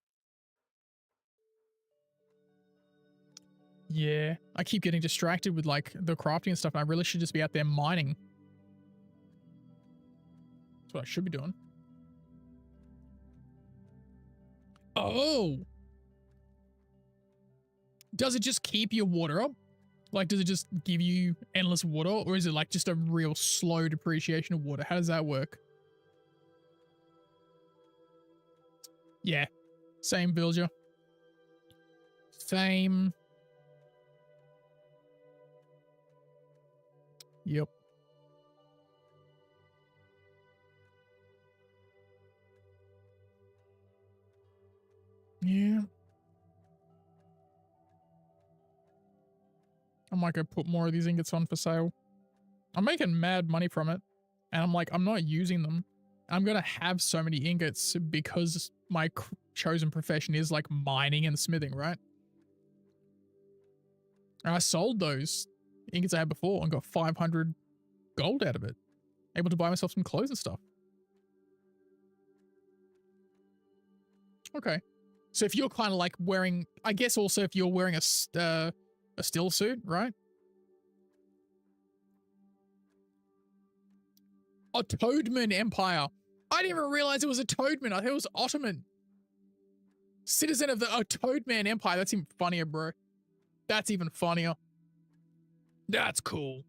Yeah, I keep getting distracted with like the crafting and stuff, and I really should just be out there mining. That's what I should be doing. Oh! Does it just keep your water up? Like, does it just give you endless water, or is it like just a real slow depreciation of water? How does that work? Yeah, same villager. Same. Yep. Yeah. I might go put more of these ingots on for sale. I'm making mad money from it. And I'm like, I'm not using them. I'm going to have so many ingots because my chosen profession is like mining and smithing, right? And I sold those ingots I had before and got 500 gold out of it. Able to buy myself some clothes and stuff. Okay. So if you're kind of like wearing, I guess also if you're wearing a still suit, right? A Toadman Empire. I didn't even realize it was a Toadman. I thought it was Ottoman. Citizen of the Toadman Empire. That's even funnier, bro. That's even funnier. That's cool.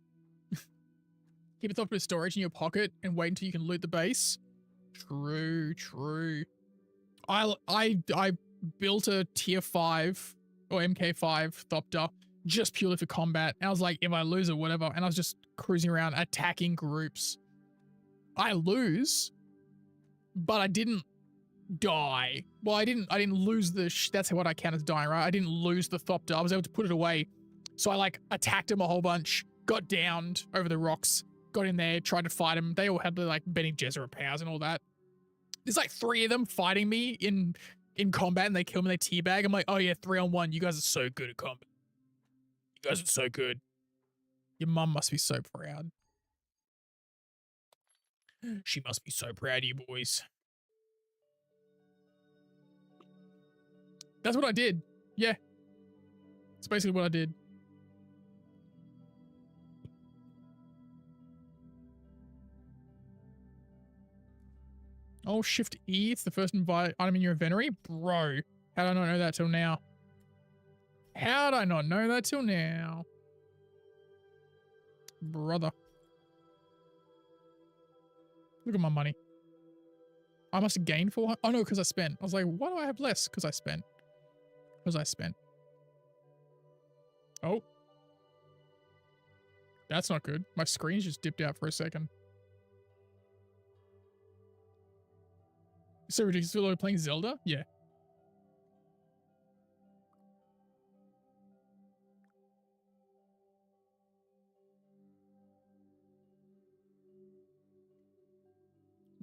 Keep it off with storage in your pocket and wait until you can loot the base. True, true. I built a tier 5 or MK5 Thopter just purely for combat. And I was like, if I lose it, whatever. And I was just cruising around attacking groups. I lose, but I didn't die. Well, I didn't lose that's what I count as dying, right? I didn't lose the Thopter. I was able to put it away. So I like attacked him a whole bunch, got downed over the rocks, got in there, tried to fight him. They all had the like Bene Gesserit powers and all that. There's like 3 of them fighting me in combat and they kill me, they teabag. I'm like, oh yeah, 3-on-1. You guys are so good at combat. You guys are so good. Your mum must be so proud. She must be so proud of you boys. That's what I did. Yeah. It's basically what I did. Oh, Shift E. It's the first item in your inventory. Bro, how did I not know that till now? How did I not know that till now? Brother. Look at my money. I must have gained 400. Oh no, because I spent. I was like, why do I have less? Because I spent. Because I spent. Oh. That's not good. My screen's just dipped out for a second. So ridiculous. Feel like playing Zelda? Yeah.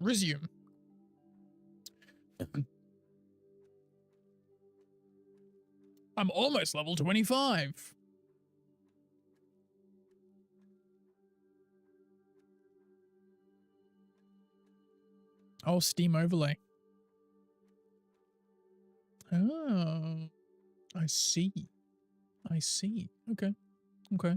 Resume. I'm almost level 25. Oh, Steam overlay. Oh, I see. I see. Okay. Okay.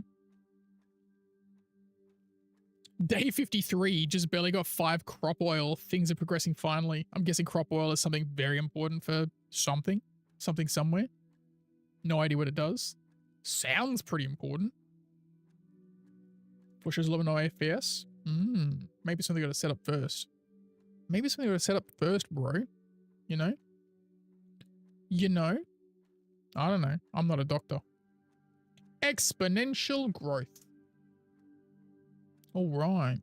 Day 53, just barely got 5 crop oil. Things are progressing finally. I'm guessing crop oil is something very important for something. Something somewhere. No idea what it does. Sounds pretty important. Pushes 11 FPS. Maybe something got to set up first. Maybe something got to set up first, bro. You know? You know? I don't know. I'm not a doctor. Exponential growth. All right.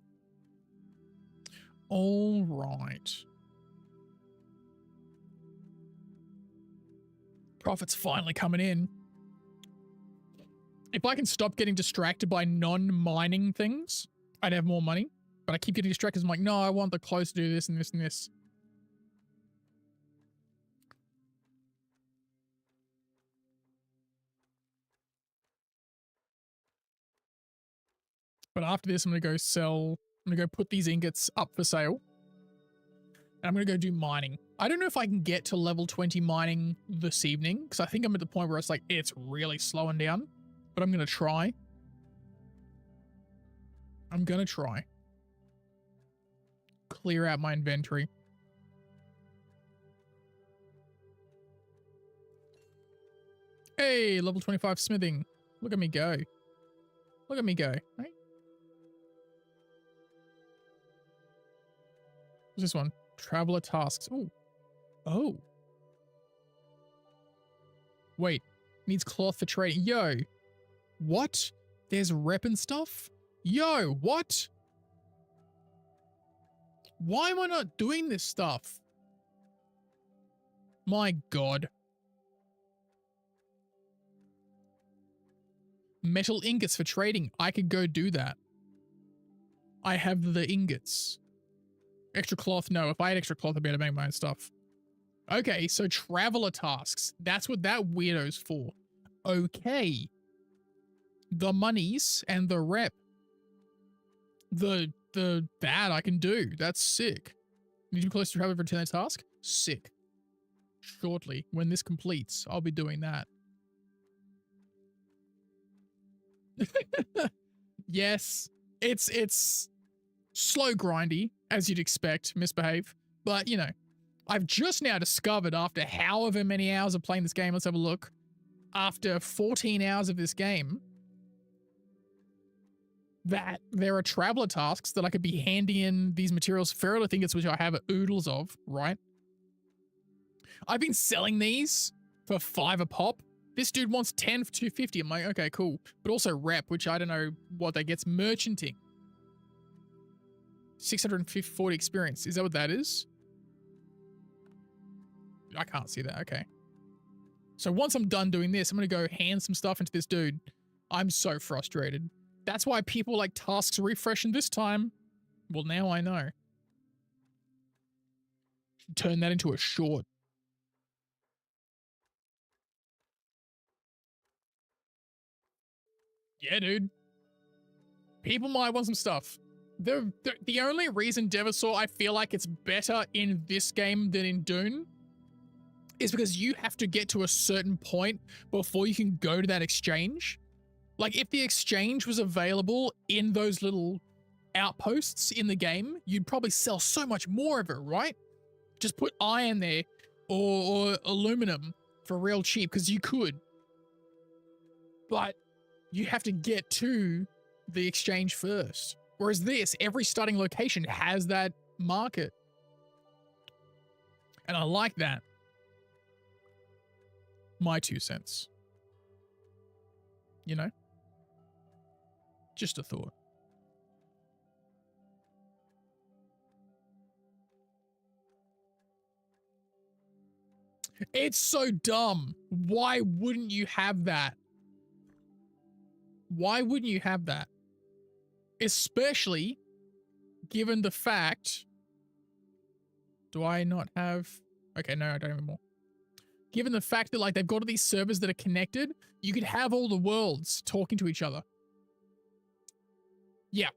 All right. Profit's finally coming in. If I can stop getting distracted by non-mining things, I'd have more money. But I keep getting distracted. I'm like, no, I want the clothes to do this and this and this. But after this, I'm going to go sell. I'm going to go put these ingots up for sale. And I'm going to go do mining. I don't know if I can get to level 20 mining this evening, because I think I'm at the point where it's like, it's really slowing down. But I'm going to try. I'm going to try. Clear out my inventory. Hey, level 25 smithing. Look at me go. Look at me go. Right? What's this one? Traveler tasks. Oh. Oh. Wait. Needs cloth for trading. Yo. What? There's rep and stuff? Yo, what? Why am I not doing this stuff? My God. Metal ingots for trading. I could go do that. I have the ingots. Extra cloth? No. If I had extra cloth, I'd be able to make my own stuff. Okay, so traveler tasks. That's what that weirdo's for. Okay. the monies and the rep. That I can do. That's sick. Need to be close to travel for 10 task? Sick. Shortly, when this completes, I'll be doing that. Yes, it's slow grindy, as you'd expect, misbehave. But, you know, I've just now discovered after however many hours of playing this game, let's have a look. After 14 hours of this game, that there are traveler tasks that I could be handing in these materials, feral ingots, which I have oodles of, right? I've been selling these for 5 a pop. This dude wants 10 for 250. I'm like, okay, cool. But also rep, which I don't know what that gets. Merchanting. 640 experience. Is that what that is? I can't see that. Okay. So once I'm done doing this, I'm going to go hand some stuff into this dude. I'm so frustrated. That's why people like tasks refreshing this time. Well, now I know. Turn that into a short. Yeah, dude. People might want some stuff. The only reason Devasaur I feel like it's better in this game than in Dune is because you have to get to a certain point before you can go to that exchange. Like, if the exchange was available in those little outposts in the game, you'd probably sell so much more of it, right? Just put iron there or aluminum for real cheap, because you could. But you have to get to the exchange first. Whereas this, every starting location has that market. And I like that. My 2 cents. You know? Just a thought. It's so dumb. Why wouldn't you have that? Why wouldn't you have that? Especially given the fact... Do I not have... Okay, no, I don't anymore. Given the fact that, like, they've got all these servers that are connected, you could have all the worlds talking to each other. Yeah.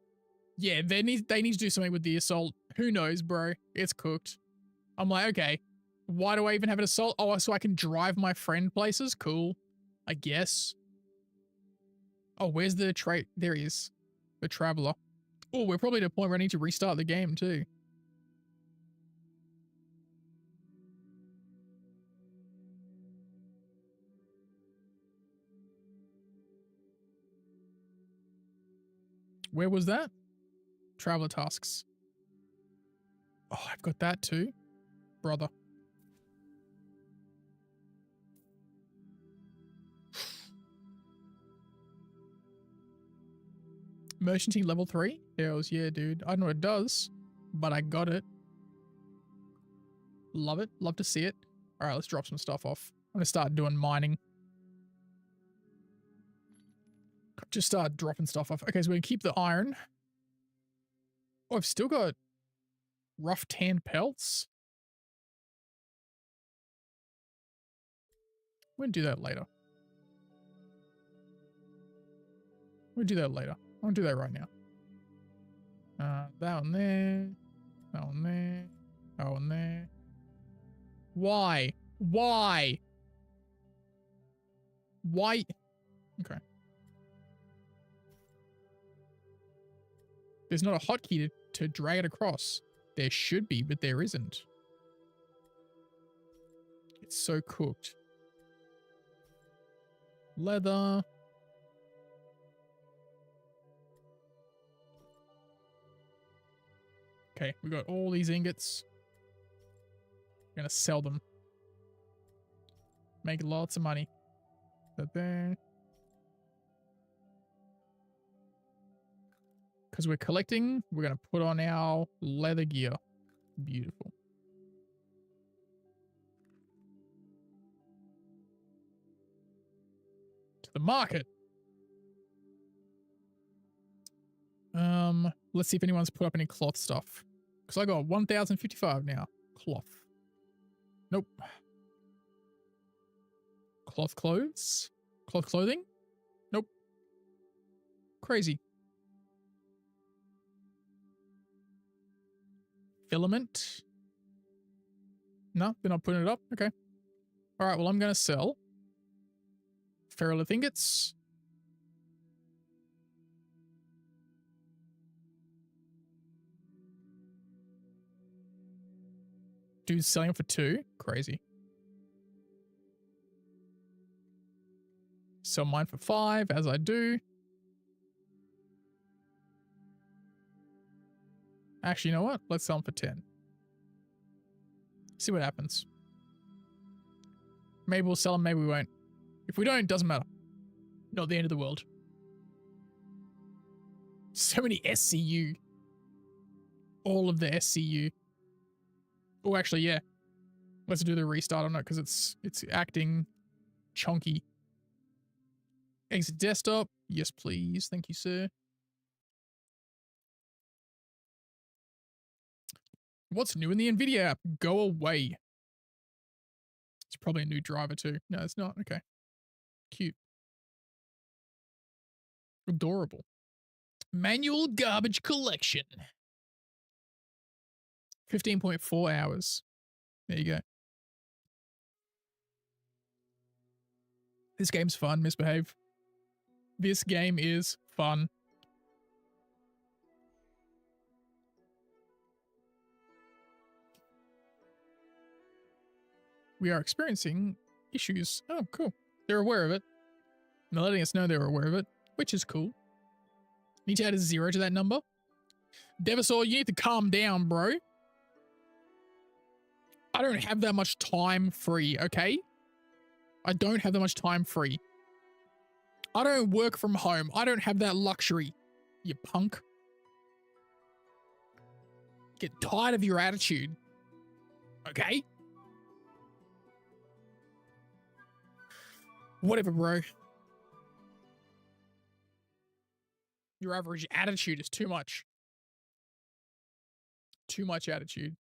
Yeah, they need to do something with the assault. Who knows, bro? It's cooked. I'm like, okay, why do I even have an assault? Oh, so I can drive my friend places? Cool. I guess. Oh, where's the trait? There he is. The traveler. Oh, we're probably at a point where I need to restart the game too. Where was that? Traveler tasks. Oh, I've got that too. Brother. Merchanting level 3? Hells yeah, dude. I don't know what it does, but I got it. Love it. Love to see it. All right, let's drop some stuff off. I'm going to start doing mining. Just start dropping stuff off. Okay, so we can keep the iron. Oh, I've still got rough tan pelts. We'll do that later. We'll do that later. I won't do that right now. That one there. That one there. That one there. Why? Why? Why? Okay. There's not a hotkey to drag it across. There should be, but there isn't. It's so cooked. Leather. Okay, we got all these ingots. We're gonna sell them. Make lots of money. That there. Because we're collecting, we're gonna put on our leather gear. Beautiful. To the market. Let's see if anyone's put up any cloth stuff. Because I got 1,055 now. Cloth. Nope. Cloth clothes? Cloth clothing? Nope. Crazy. Filament. No, they're not putting it up. Okay. All right, well, I'm going to sell ferrolith ingots. Dude's selling it for 2. Crazy. Sell mine for 5, as I do. Actually, you know what? Let's sell them for 10. See what happens. Maybe we'll sell them, maybe we won't. If we don't, it doesn't matter. Not the end of the world. So many SCU. All of the SCU. Oh, actually, yeah. Let's do the restart on it because it's acting chunky. Exit desktop. Yes, please. Thank you, sir. What's new in the NVIDIA app? Go away. It's probably a new driver too. No, it's not. Okay. Cute. Adorable. Manual garbage collection. 15.4 hours. There you go. This game's fun, misbehave. This game is fun. We are experiencing issues. Oh, cool. They're aware of it. And they're letting us know they're aware of it, which is cool. Need to add a 0 to that number. Devasaur, you need to calm down, bro. I don't have that much time free, okay? I don't have that much time free. I don't work from home. I don't have that luxury, you punk. Get tired of your attitude, okay? Whatever, bro. Your average attitude is too much. Too much attitude.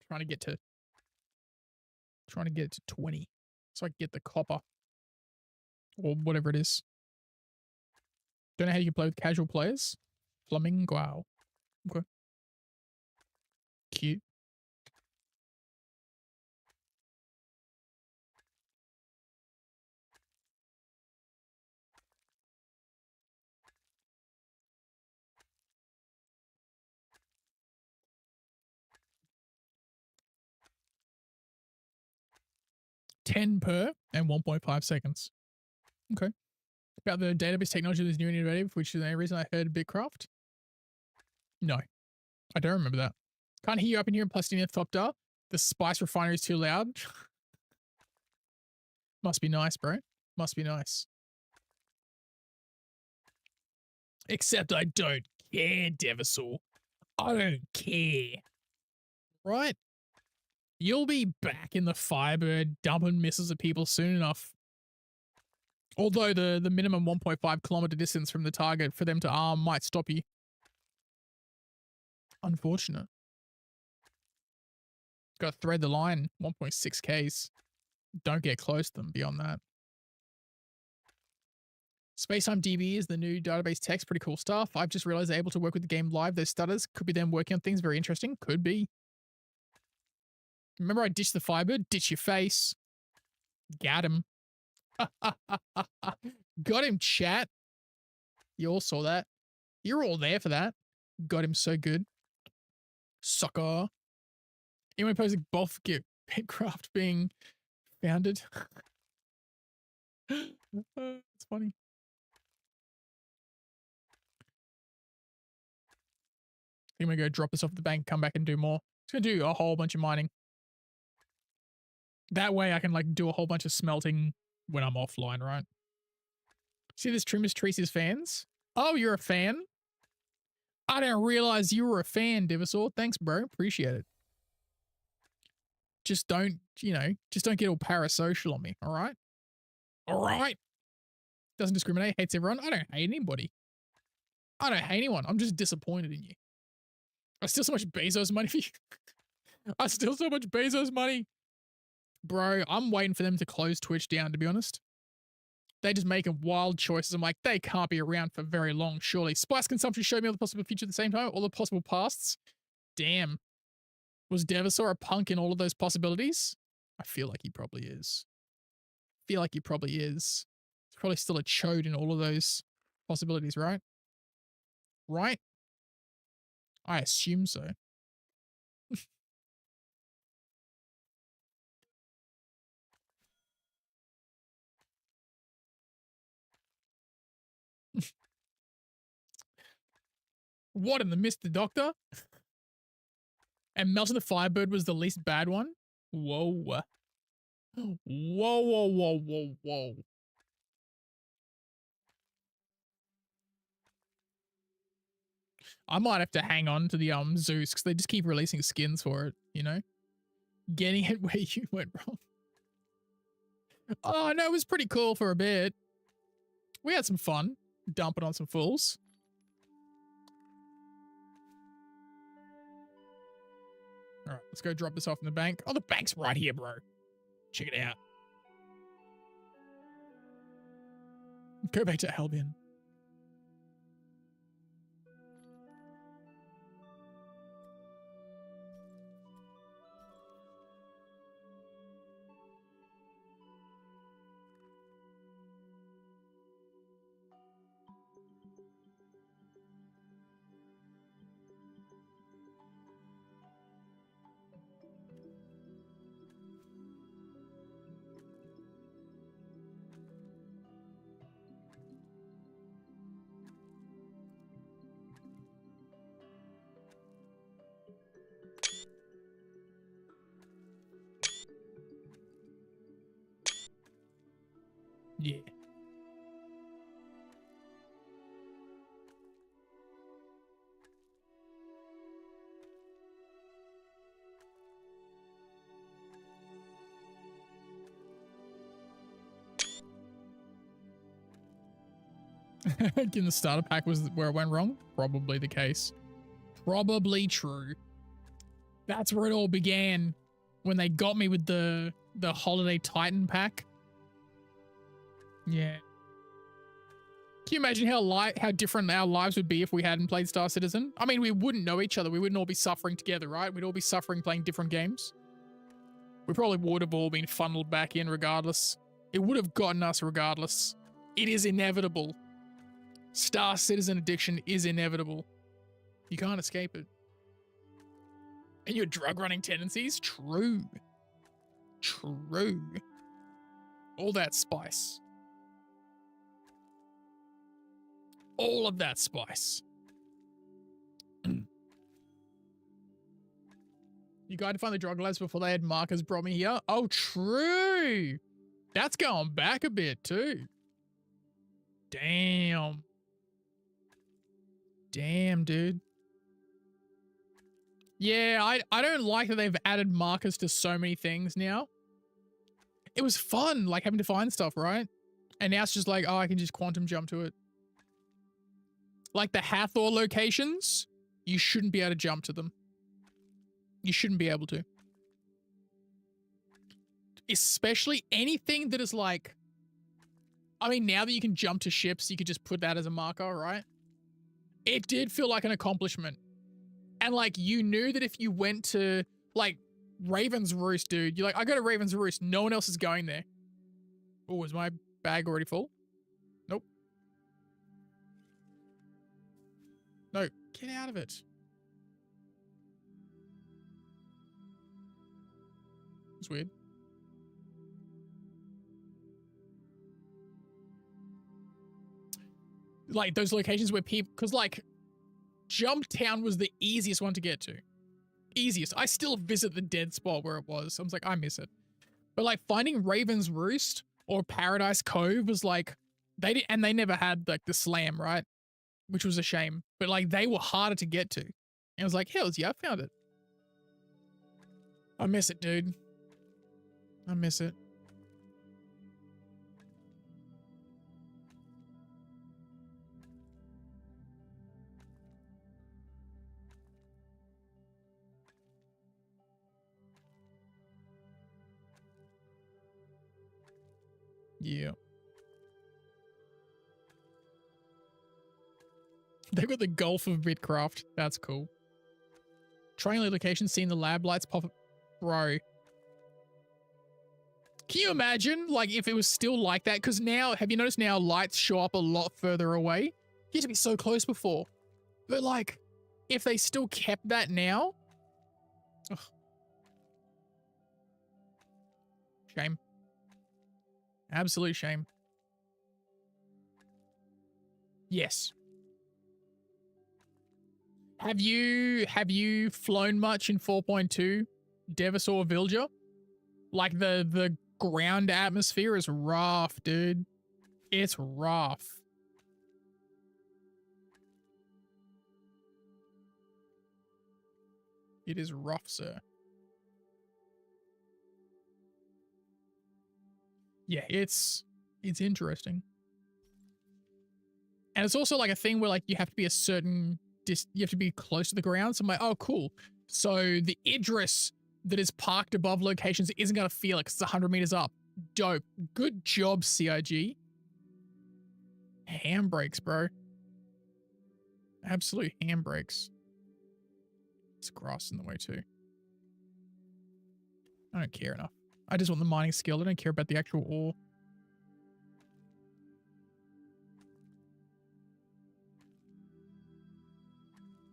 Trying to get to 20 so I can get the copper or whatever it is. Don't know how you can play with casual players. Flamingo. Okay. Cute. $10 per and 1.5 seconds. Okay. About the database technology that's new and innovative, which is the only reason I heard BitCraft. No, I don't remember that. Can't hear you up in here in Plastina Thopter. The spice refinery is too loud. Must be nice, bro. Must be nice. Except I don't care, Devasaur. I don't care. Right? You'll be back in the Firebird dumping missiles at people soon enough. Although the minimum 1.5 kilometer distance from the target for them to arm might stop you. Unfortunate. Got to thread the line, 1.6 Ks. Don't get close to them beyond that. Spacetime DB is the new database text. Pretty cool stuff. I've just realized they're able to work with the game live. Those stutters could be them working on things very interesting. Could be. Remember I ditched the Firebird? Ditch your face. Got him. Got him, chat. You all saw that. You're all there for that. Got him so good. Sucker. Anyone posing both get BitCraft being founded? It's funny. I'm gonna go drop this off the bank, come back and do more. It's gonna do a whole bunch of mining. That way I can like do a whole bunch of smelting when I'm offline, right? See this Trimmers Treese's fans? Oh, you're a fan? I didn't realize you were a fan, Divasaur. Thanks, bro. Appreciate it. Just don't you know, just don't get all parasocial on me, all right? All right? Doesn't discriminate, hates everyone. I don't hate anybody. I don't hate anyone. I'm just disappointed in you. I steal so much Bezos money for you. I steal so much Bezos money. Bro, I'm waiting for them to close Twitch down, to be honest. They just making wild choices. I'm like, they can't be around for very long, surely. Spice consumption showed me all the possible future at the same time, all the possible pasts. Damn. Was Devasaur a punk in all of those possibilities? I feel like he probably is. Feel like he probably is. He's probably still a chode in all of those possibilities, right? Right? I assume so. What in the Mr. Doctor? And Melton the Firebird was the least bad one? Whoa. Whoa, whoa, whoa, whoa, whoa. I might have to hang on to the Zeus because they just keep releasing skins for it, you know? Getting it where you went wrong. Oh, no, it was pretty cool for a bit. We had some fun dumping on some fools. All right, let's go drop this off in the bank. Oh, the bank's right here, bro. Check it out. Go back to Albion. Yeah. Getting the starter pack was where it went wrong? Probably the case. Probably true. That's where it all began. When they got me with the Holiday Titan pack. Yeah. Can you imagine how different our lives would be if we hadn't played Star Citizen? I mean, we wouldn't know each other. We wouldn't all be suffering together, right? We'd all be suffering playing different games. We probably would have all been funneled back in regardless. It would have gotten us regardless. It is inevitable. Star Citizen addiction is inevitable. You can't escape it. And your drug running tendencies? True. True. All that spice. All of that spice. You got to find the drug labs before they had markers brought me here? Oh, true. That's going back a bit too. Damn. Damn, dude. Yeah, I don't like that they've added markers to so many things now. It was fun, like having to find stuff, right? And now it's just like, oh, I can just quantum jump to it. Like the Hathor locations, you shouldn't be able to jump to them. You shouldn't be able to. Especially anything that is like, I mean, now that you can jump to ships, you could just put that as a marker, right? It did feel like an accomplishment. And like, you knew that if you went to like Raven's Roost, dude, you're like, I go to Raven's Roost. No one else is going there. Oh, is my bag already full? Nope. No, get out of it. It's weird. Like those locations where people, because like Jump Town was the easiest one to get to. Easiest. I still visit the dead spot where it was. I was like, I miss it. But like finding Raven's Roost or Paradise Cove was like, they never had like the slam, right? Which was a shame. But like they were harder to get to. And I was like, hells yeah, I found it. I miss it, dude. I miss it. Yeah. They've got the Gulf of BitCraft. That's cool. Training location, seeing the lab lights pop up. Bro. Can you imagine, like, if it was still like that? Because now, have you noticed now lights show up a lot further away? It used to be so close before. But, like, if they still kept that now... Ugh. Shame. Absolute shame. Yes. Have you flown much in 4.2, Devis or Vilja? Like the ground atmosphere is rough, dude. It's rough. It is rough, sir. Yeah, it's interesting. And it's also like a thing where like you have to be a certain you have to be close to the ground. So I'm like, oh, cool. So the Idris that is parked above locations isn't going to feel it because it's 100 meters up. Dope. Good job, CIG. Handbrakes, bro. Absolute handbrakes. There's grass in the way too. I don't care enough. I just want the mining skill. I don't care about the actual ore.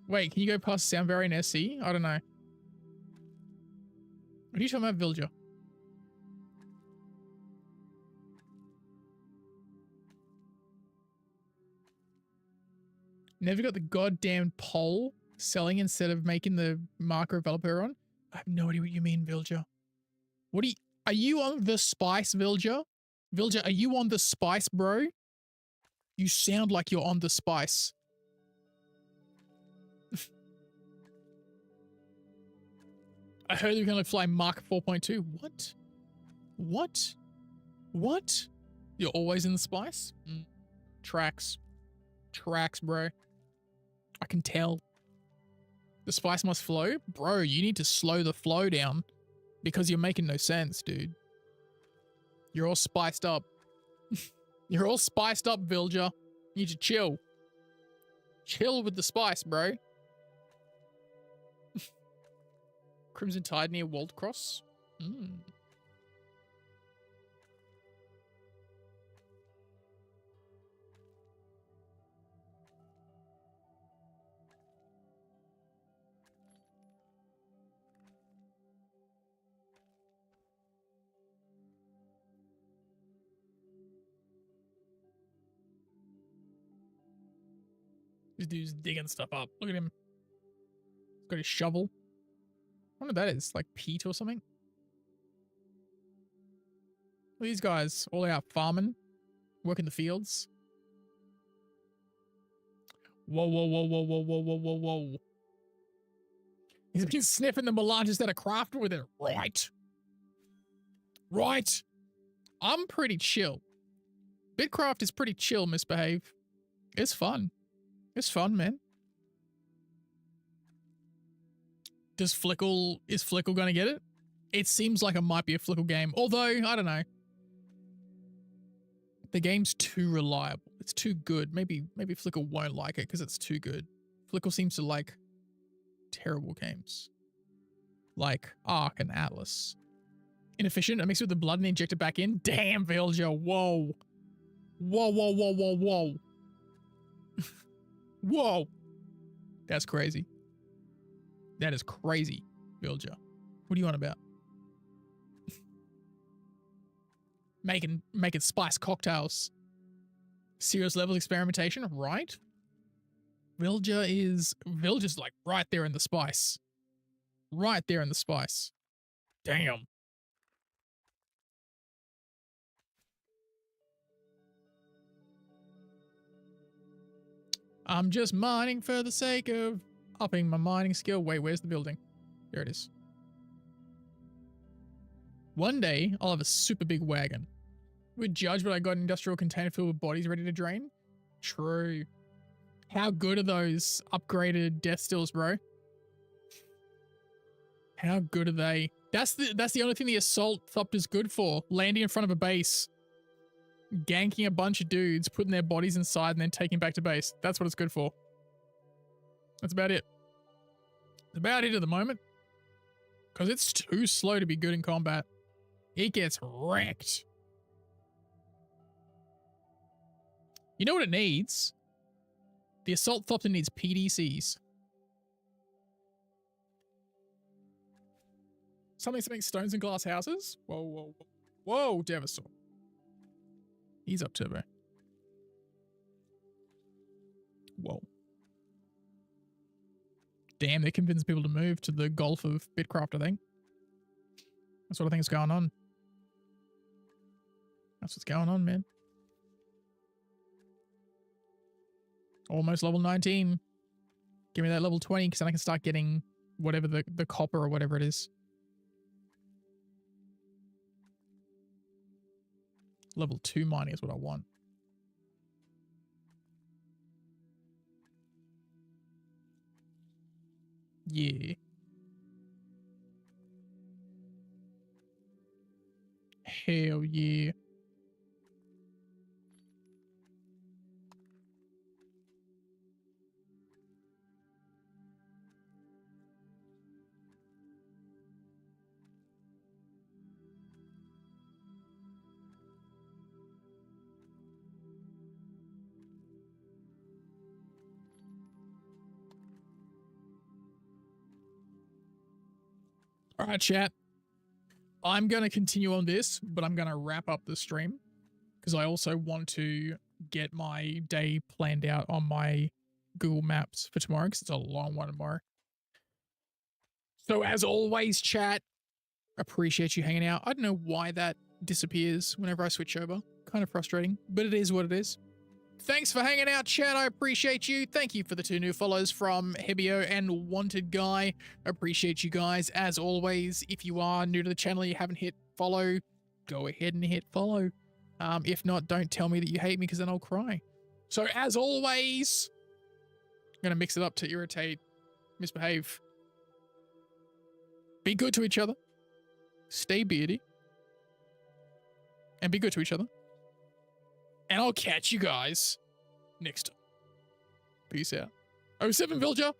Wait, can you go past Sound Barrier and SC? I don't know. What are you talking about, Vilja? Never got the goddamn poll selling instead of making the marker developer on? I have no idea what you mean, Vilja. What are you on the spice, Vilja? Vilja, are you on the spice, bro? You sound like you're on the spice. I heard you're going to fly Mark 4.2. What? What? What? You're always in the spice? Tracks. Tracks, bro. I can tell. The spice must flow? Bro, you need to slow the flow down because you're making no sense, dude. You're all spiced up. You're all spiced up, Vilja. You need to chill. Chill with the spice, bro. Crimson Tide near Waldcross? This dude's digging stuff up. Look at him. He's got his shovel. I wonder what that is. Like peat or something? Look at these guys all out farming, working the fields. Whoa, whoa, whoa, whoa, whoa, whoa, whoa, whoa, whoa. He's been sniffing the melanges that are crafted with it. Right. Right. I'm pretty chill. BitCraft is pretty chill, misbehave. It's fun. It's fun, man. Is Flickle gonna get it? It seems like it might be a Flickle game, although, I don't know. The game's too reliable. It's too good. Maybe Flickle won't like it because it's too good. Flickle seems to like terrible games. Like Ark and Atlas. Inefficient. I mix it with the blood and inject it back in. Damn, Vilja. Whoa. Whoa, whoa, whoa, whoa, whoa. Whoa. That's crazy. That is crazy, Vilja. What do you want about? Making spice cocktails. Serious level experimentation, right? Vilja's like right there in the spice. Right there in the spice. Damn. I'm just mining for the sake of upping my mining skill. Wait, where's the building? There it is. One day, I'll have a super big wagon. Would judge, but I got an industrial container filled with bodies ready to drain. True. How good are those upgraded death stills, bro? How good are they? That's the only thing the assault thopter's good for. Landing in front of a base, ganking a bunch of dudes, putting their bodies inside, and then taking back to base. That's what it's good for. That's about it. That's about it at the moment. Because it's too slow to be good in combat. It gets wrecked. You know what it needs? The assault thopter needs PDCs. Something stones and glass houses? Whoa, whoa, whoa. Whoa, Devastator. He's up turbo. Whoa. Damn, they convinced people to move to the Gulf of BitCraft, I think. That's what I think is going on. That's what's going on, man. Almost level 19. Give me that level 20, because then I can start getting whatever the copper or whatever it is. Level 2 mining is what I want. Yeah. Hell yeah. All right, chat. I'm going to continue on this, but I'm going to wrap up the stream because I also want to get my day planned out on my Google Maps for tomorrow because it's a long one tomorrow. So as always, chat, appreciate you hanging out. I don't know why that disappears whenever I switch over. Kind of frustrating, but it is what it is. Thanks for hanging out, chat. I appreciate you. Thank you for the 2 new follows from Hebio and Wanted Guy. Appreciate you guys. As always, if you are new to the channel, you haven't hit follow, go ahead and hit follow. If not, don't tell me that you hate me because then I'll cry. So as always, I'm going to mix it up to irritate, misbehave. Be good to each other. Stay beardy. And be good to each other. And I'll catch you guys next time. Peace out. 07 Villager.